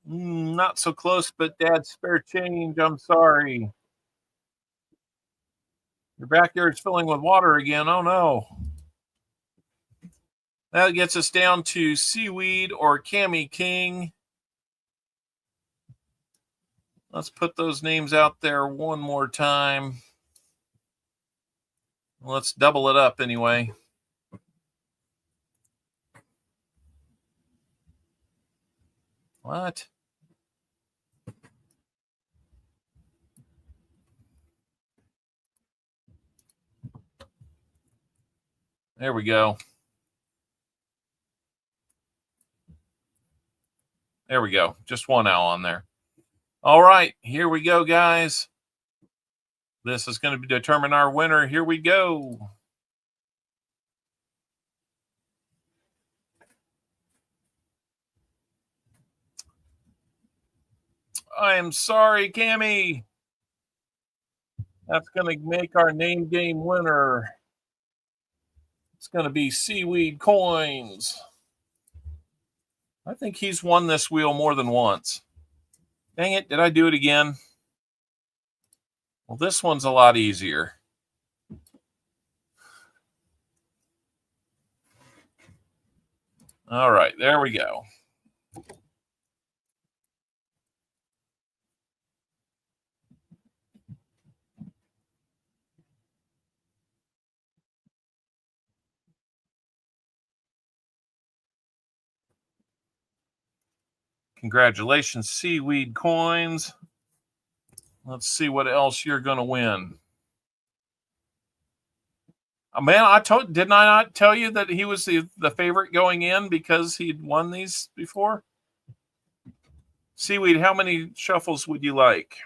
Not so close, but Dad's Spare Change. I'm sorry. Your backyard's filling with water again. Oh, no. That gets us down to Seaweed or Cami King. Let's put those names out there one more time. Let's double it up anyway. What? There we go. There we go. Just one owl on there. All right, here we go, guys. This is going to determine our winner. Here we go. I am sorry, Cami. That's going to make our name game winner. It's going to be Seaweed Coins. I think he's won this wheel more than once. Dang it, did I do it again? Well, this one's a lot easier. All right, there we go. Congratulations, Seaweed Coins. Let's see what else you're going to win. Man, didn't I not tell you that he was the favorite going in because he'd won these before? Seaweed, how many shuffles would you like?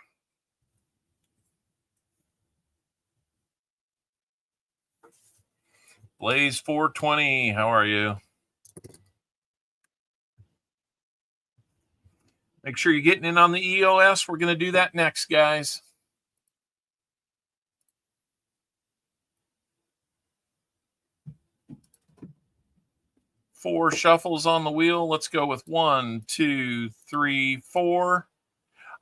Blaze 420, how are you? Make sure you're getting in on the EOS. We're going to do that next, guys. Four shuffles on the wheel. Let's go with 1, 2, 3, 4.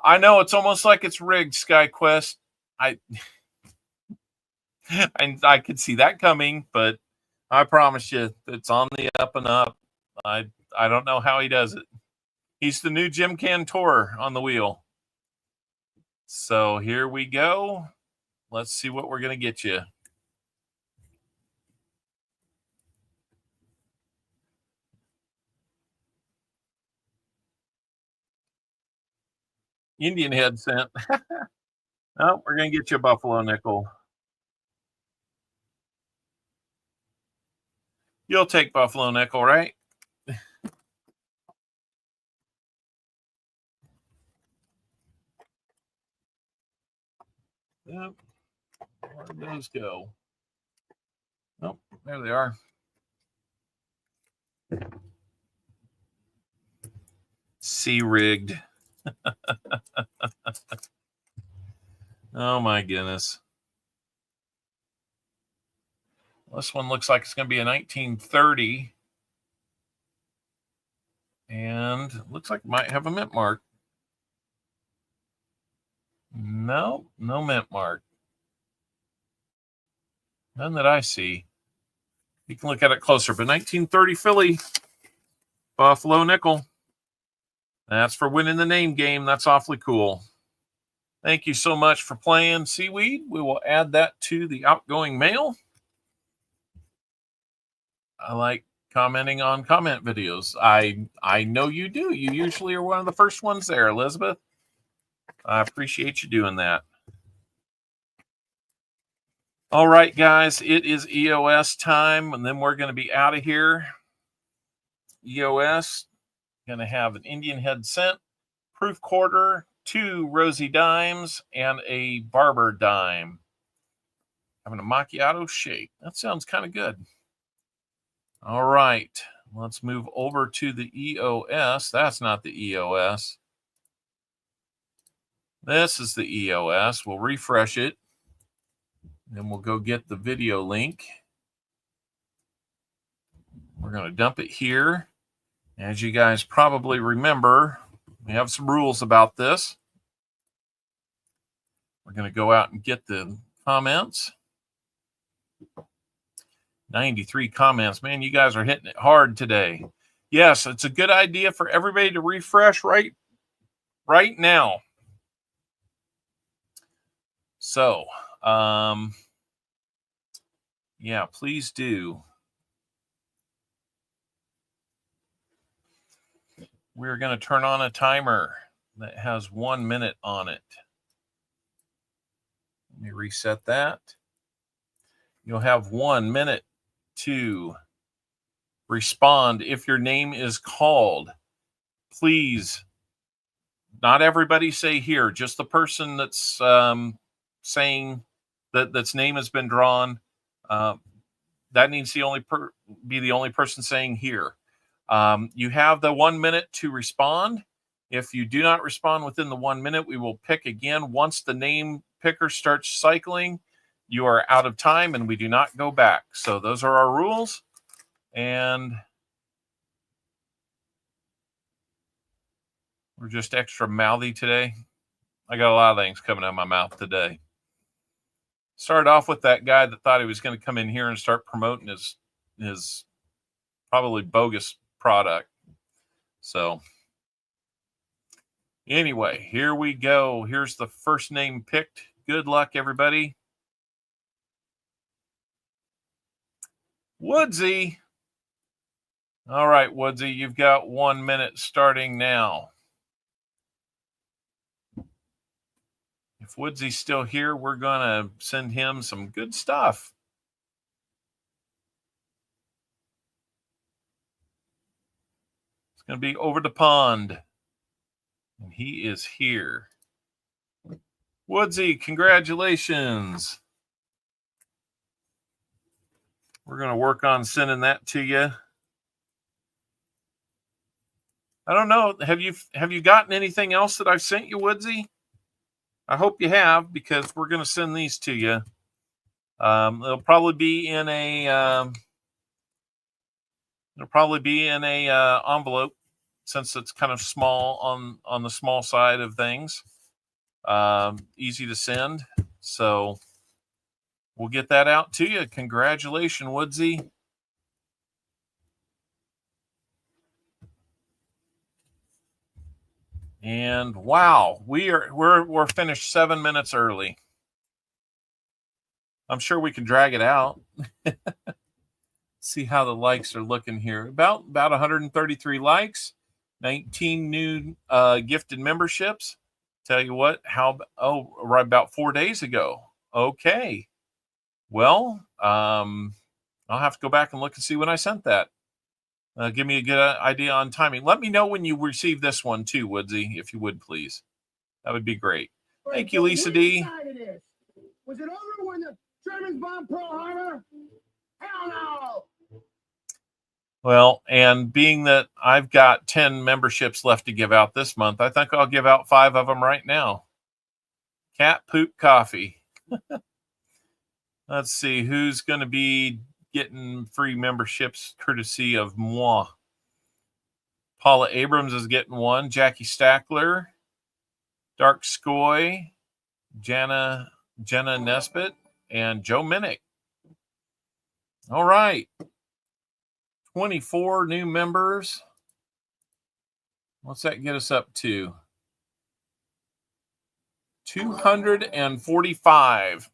I know it's almost like it's rigged, SkyQuest. I could see that coming, but I promise you it's on the up and up. I don't know how he does it. He's the new Jim Cantor on the wheel. So here we go. Let's see what we're going to get you. Indian head cent. Oh, we're going to get you a buffalo nickel. You'll take buffalo nickel, right? Yep. Where'd those go? Oh, there they are. C-rigged. Oh, my goodness. This one looks like it's going to be a 1930. And looks like it might have a mint mark. No, no mint mark. None that I see. You can look at it closer. But 1930 Philly buffalo nickel. That's for winning the name game. That's awfully cool. Thank you so much for playing, Seaweed. We will add that to the outgoing mail. I like commenting on comment videos. I know you do. You usually are one of the first ones there, Elizabeth. I appreciate you doing that. All right, guys, it is EOS time, and then we're going to be out of here. EOS, going to have an Indian head cent, proof quarter, 2 rosy dimes, and a barber dime. Having a macchiato shake. That sounds kind of good. All right, let's move over to the EOS. That's not the EOS. This is the EOS. We'll refresh it. Then we'll go get the video link. We're going to dump it here. As you guys probably remember, we have some rules about this. We're going to go out and get the comments. 93 comments. Man, you guys are hitting it hard today. Yes, it's a good idea for everybody to refresh right now. So, yeah, please do. We're going to turn on a timer that has 1 minute on it. Let me reset that. You'll have 1 minute to respond if your name is called. Please, not everybody say here, just the person that's saying that's name has been drawn. That needs to be the only person saying here. You have the 1 minute to respond. If you do not respond within the 1 minute, we will pick again. Once the name picker starts cycling, you are out of time and we do not go back. So those are our rules. And we're just extra mouthy today. I got a lot of things coming out of my mouth today. Started off with that guy that thought he was going to come in here and start promoting his probably bogus product. So anyway, here we go. Here's the first name picked. Good luck, everybody. Woodsy. All right, Woodsy, you've got 1 minute starting now. If Woodsy's still here, we're going to send him some good stuff. It's going to be over the pond. And he is here. Woodsy, congratulations. We're going to work on sending that to you. I don't know. Have you gotten anything else that I've sent you, Woodsy? I hope you have, because we're going to send these to you. It'll probably be in a envelope, since it's kind of small on the small side of things. Easy to send. So we'll get that out to you. Congratulations, Woodsy. And wow, we're finished 7 minutes early. I'm sure we can drag it out. See how the likes are looking here. About 133 likes, 19 new gifted memberships. Tell you what, right about 4 days ago. Okay. Well, I'll have to go back and look and see when I sent that. Give me a good idea on timing. Let me know when you receive this one too, Woodsy, if you would, please. That would be great. Thank you, Lisa D.
Was it over when the Germans bombed Pearl Harbor? Hell no!
Well, and being that I've got 10 memberships left to give out this month, I think I'll give out 5 of them right now. Cat Poop Coffee. Let's see who's going to be getting free memberships courtesy of moi. Paula Abrams is getting one. Jackie Stackler, Dark Skoy, Jenna Nesbitt, and Joe Minnick. All right. 24 new members. What's that get us up to? 245.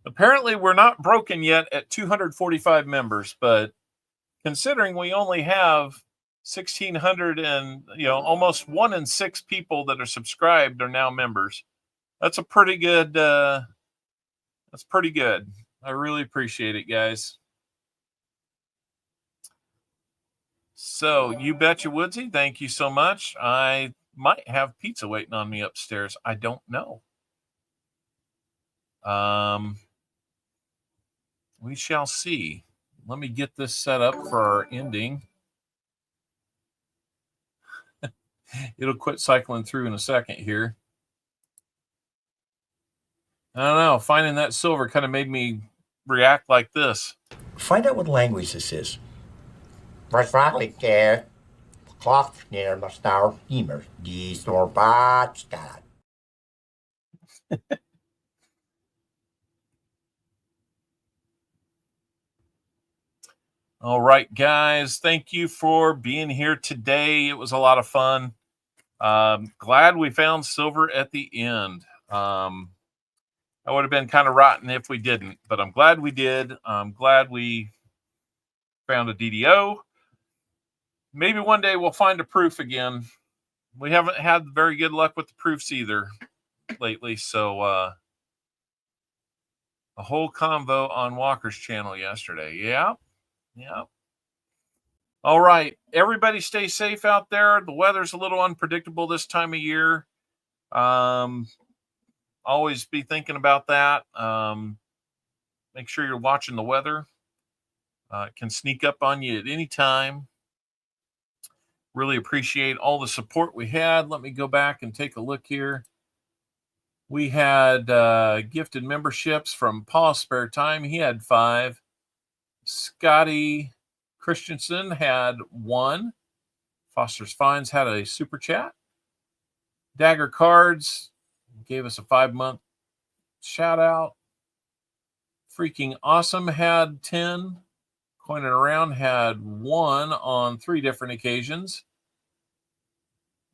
Apparently, we're not broken yet at 245 members, but considering we only have 1,600 and almost 1 in 6 people that are subscribed are now members, that's a pretty good. That's pretty good. I really appreciate it, guys. So you betcha, Woodsy. Thank you so much. I might have pizza waiting on me upstairs. I don't know. We shall see. Let me get this set up for our ending. It'll quit cycling through in a second here. I don't know. Finding that silver kind of made me react like this.
Find out what language this is.
Waarschijnlijk klopt neer maar snel niet meer. Die storbaat staat.
All right, guys. Thank you for being here today. It was a lot of fun. Glad we found silver at the end. I would have been kind of rotten if we didn't, but I'm glad we did. I'm glad we found a DDO. Maybe one day we'll find a proof again. We haven't had very good luck with the proofs either lately. So a whole convo on Walker's channel yesterday. Yeah. All right. Everybody stay safe out there. The weather's a little unpredictable this time of year. Always be thinking about that. Make sure you're watching the weather. It can sneak up on you at any time. Really appreciate all the support we had. Let me go back and take a look here. We had gifted memberships from Paul Spare Time. He had 5. Scotty Christensen had 1. Foster's Finds had a super chat. Dagger Cards gave us a 5-month shout out. Freaking Awesome had 10. Coining Around had 1 on 3 different occasions.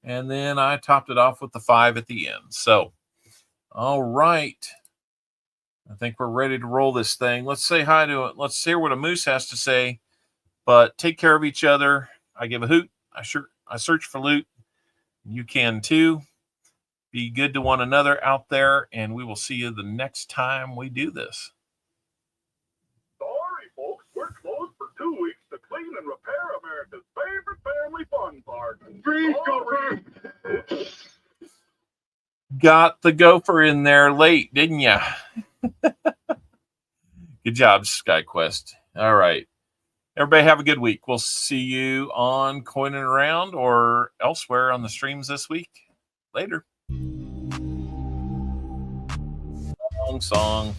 And then I topped it off with the 5 at the end. So, all right. I think we're ready to roll this thing. Let's say hi to it. Let's hear what a moose has to say. But take care of each other. I give a hoot. I search for loot. You can too. Be good to one another out there, and we will see you the next time we do this.
Sorry, folks, we're closed for 2 weeks to clean and repair America's favorite family fun park. Freeze, Gopher!
Got the gopher in there late, didn't ya? Good job, SkyQuest. All right. Everybody have a good week. We'll see you on Coining Around or elsewhere on the streams this week. Later. Song.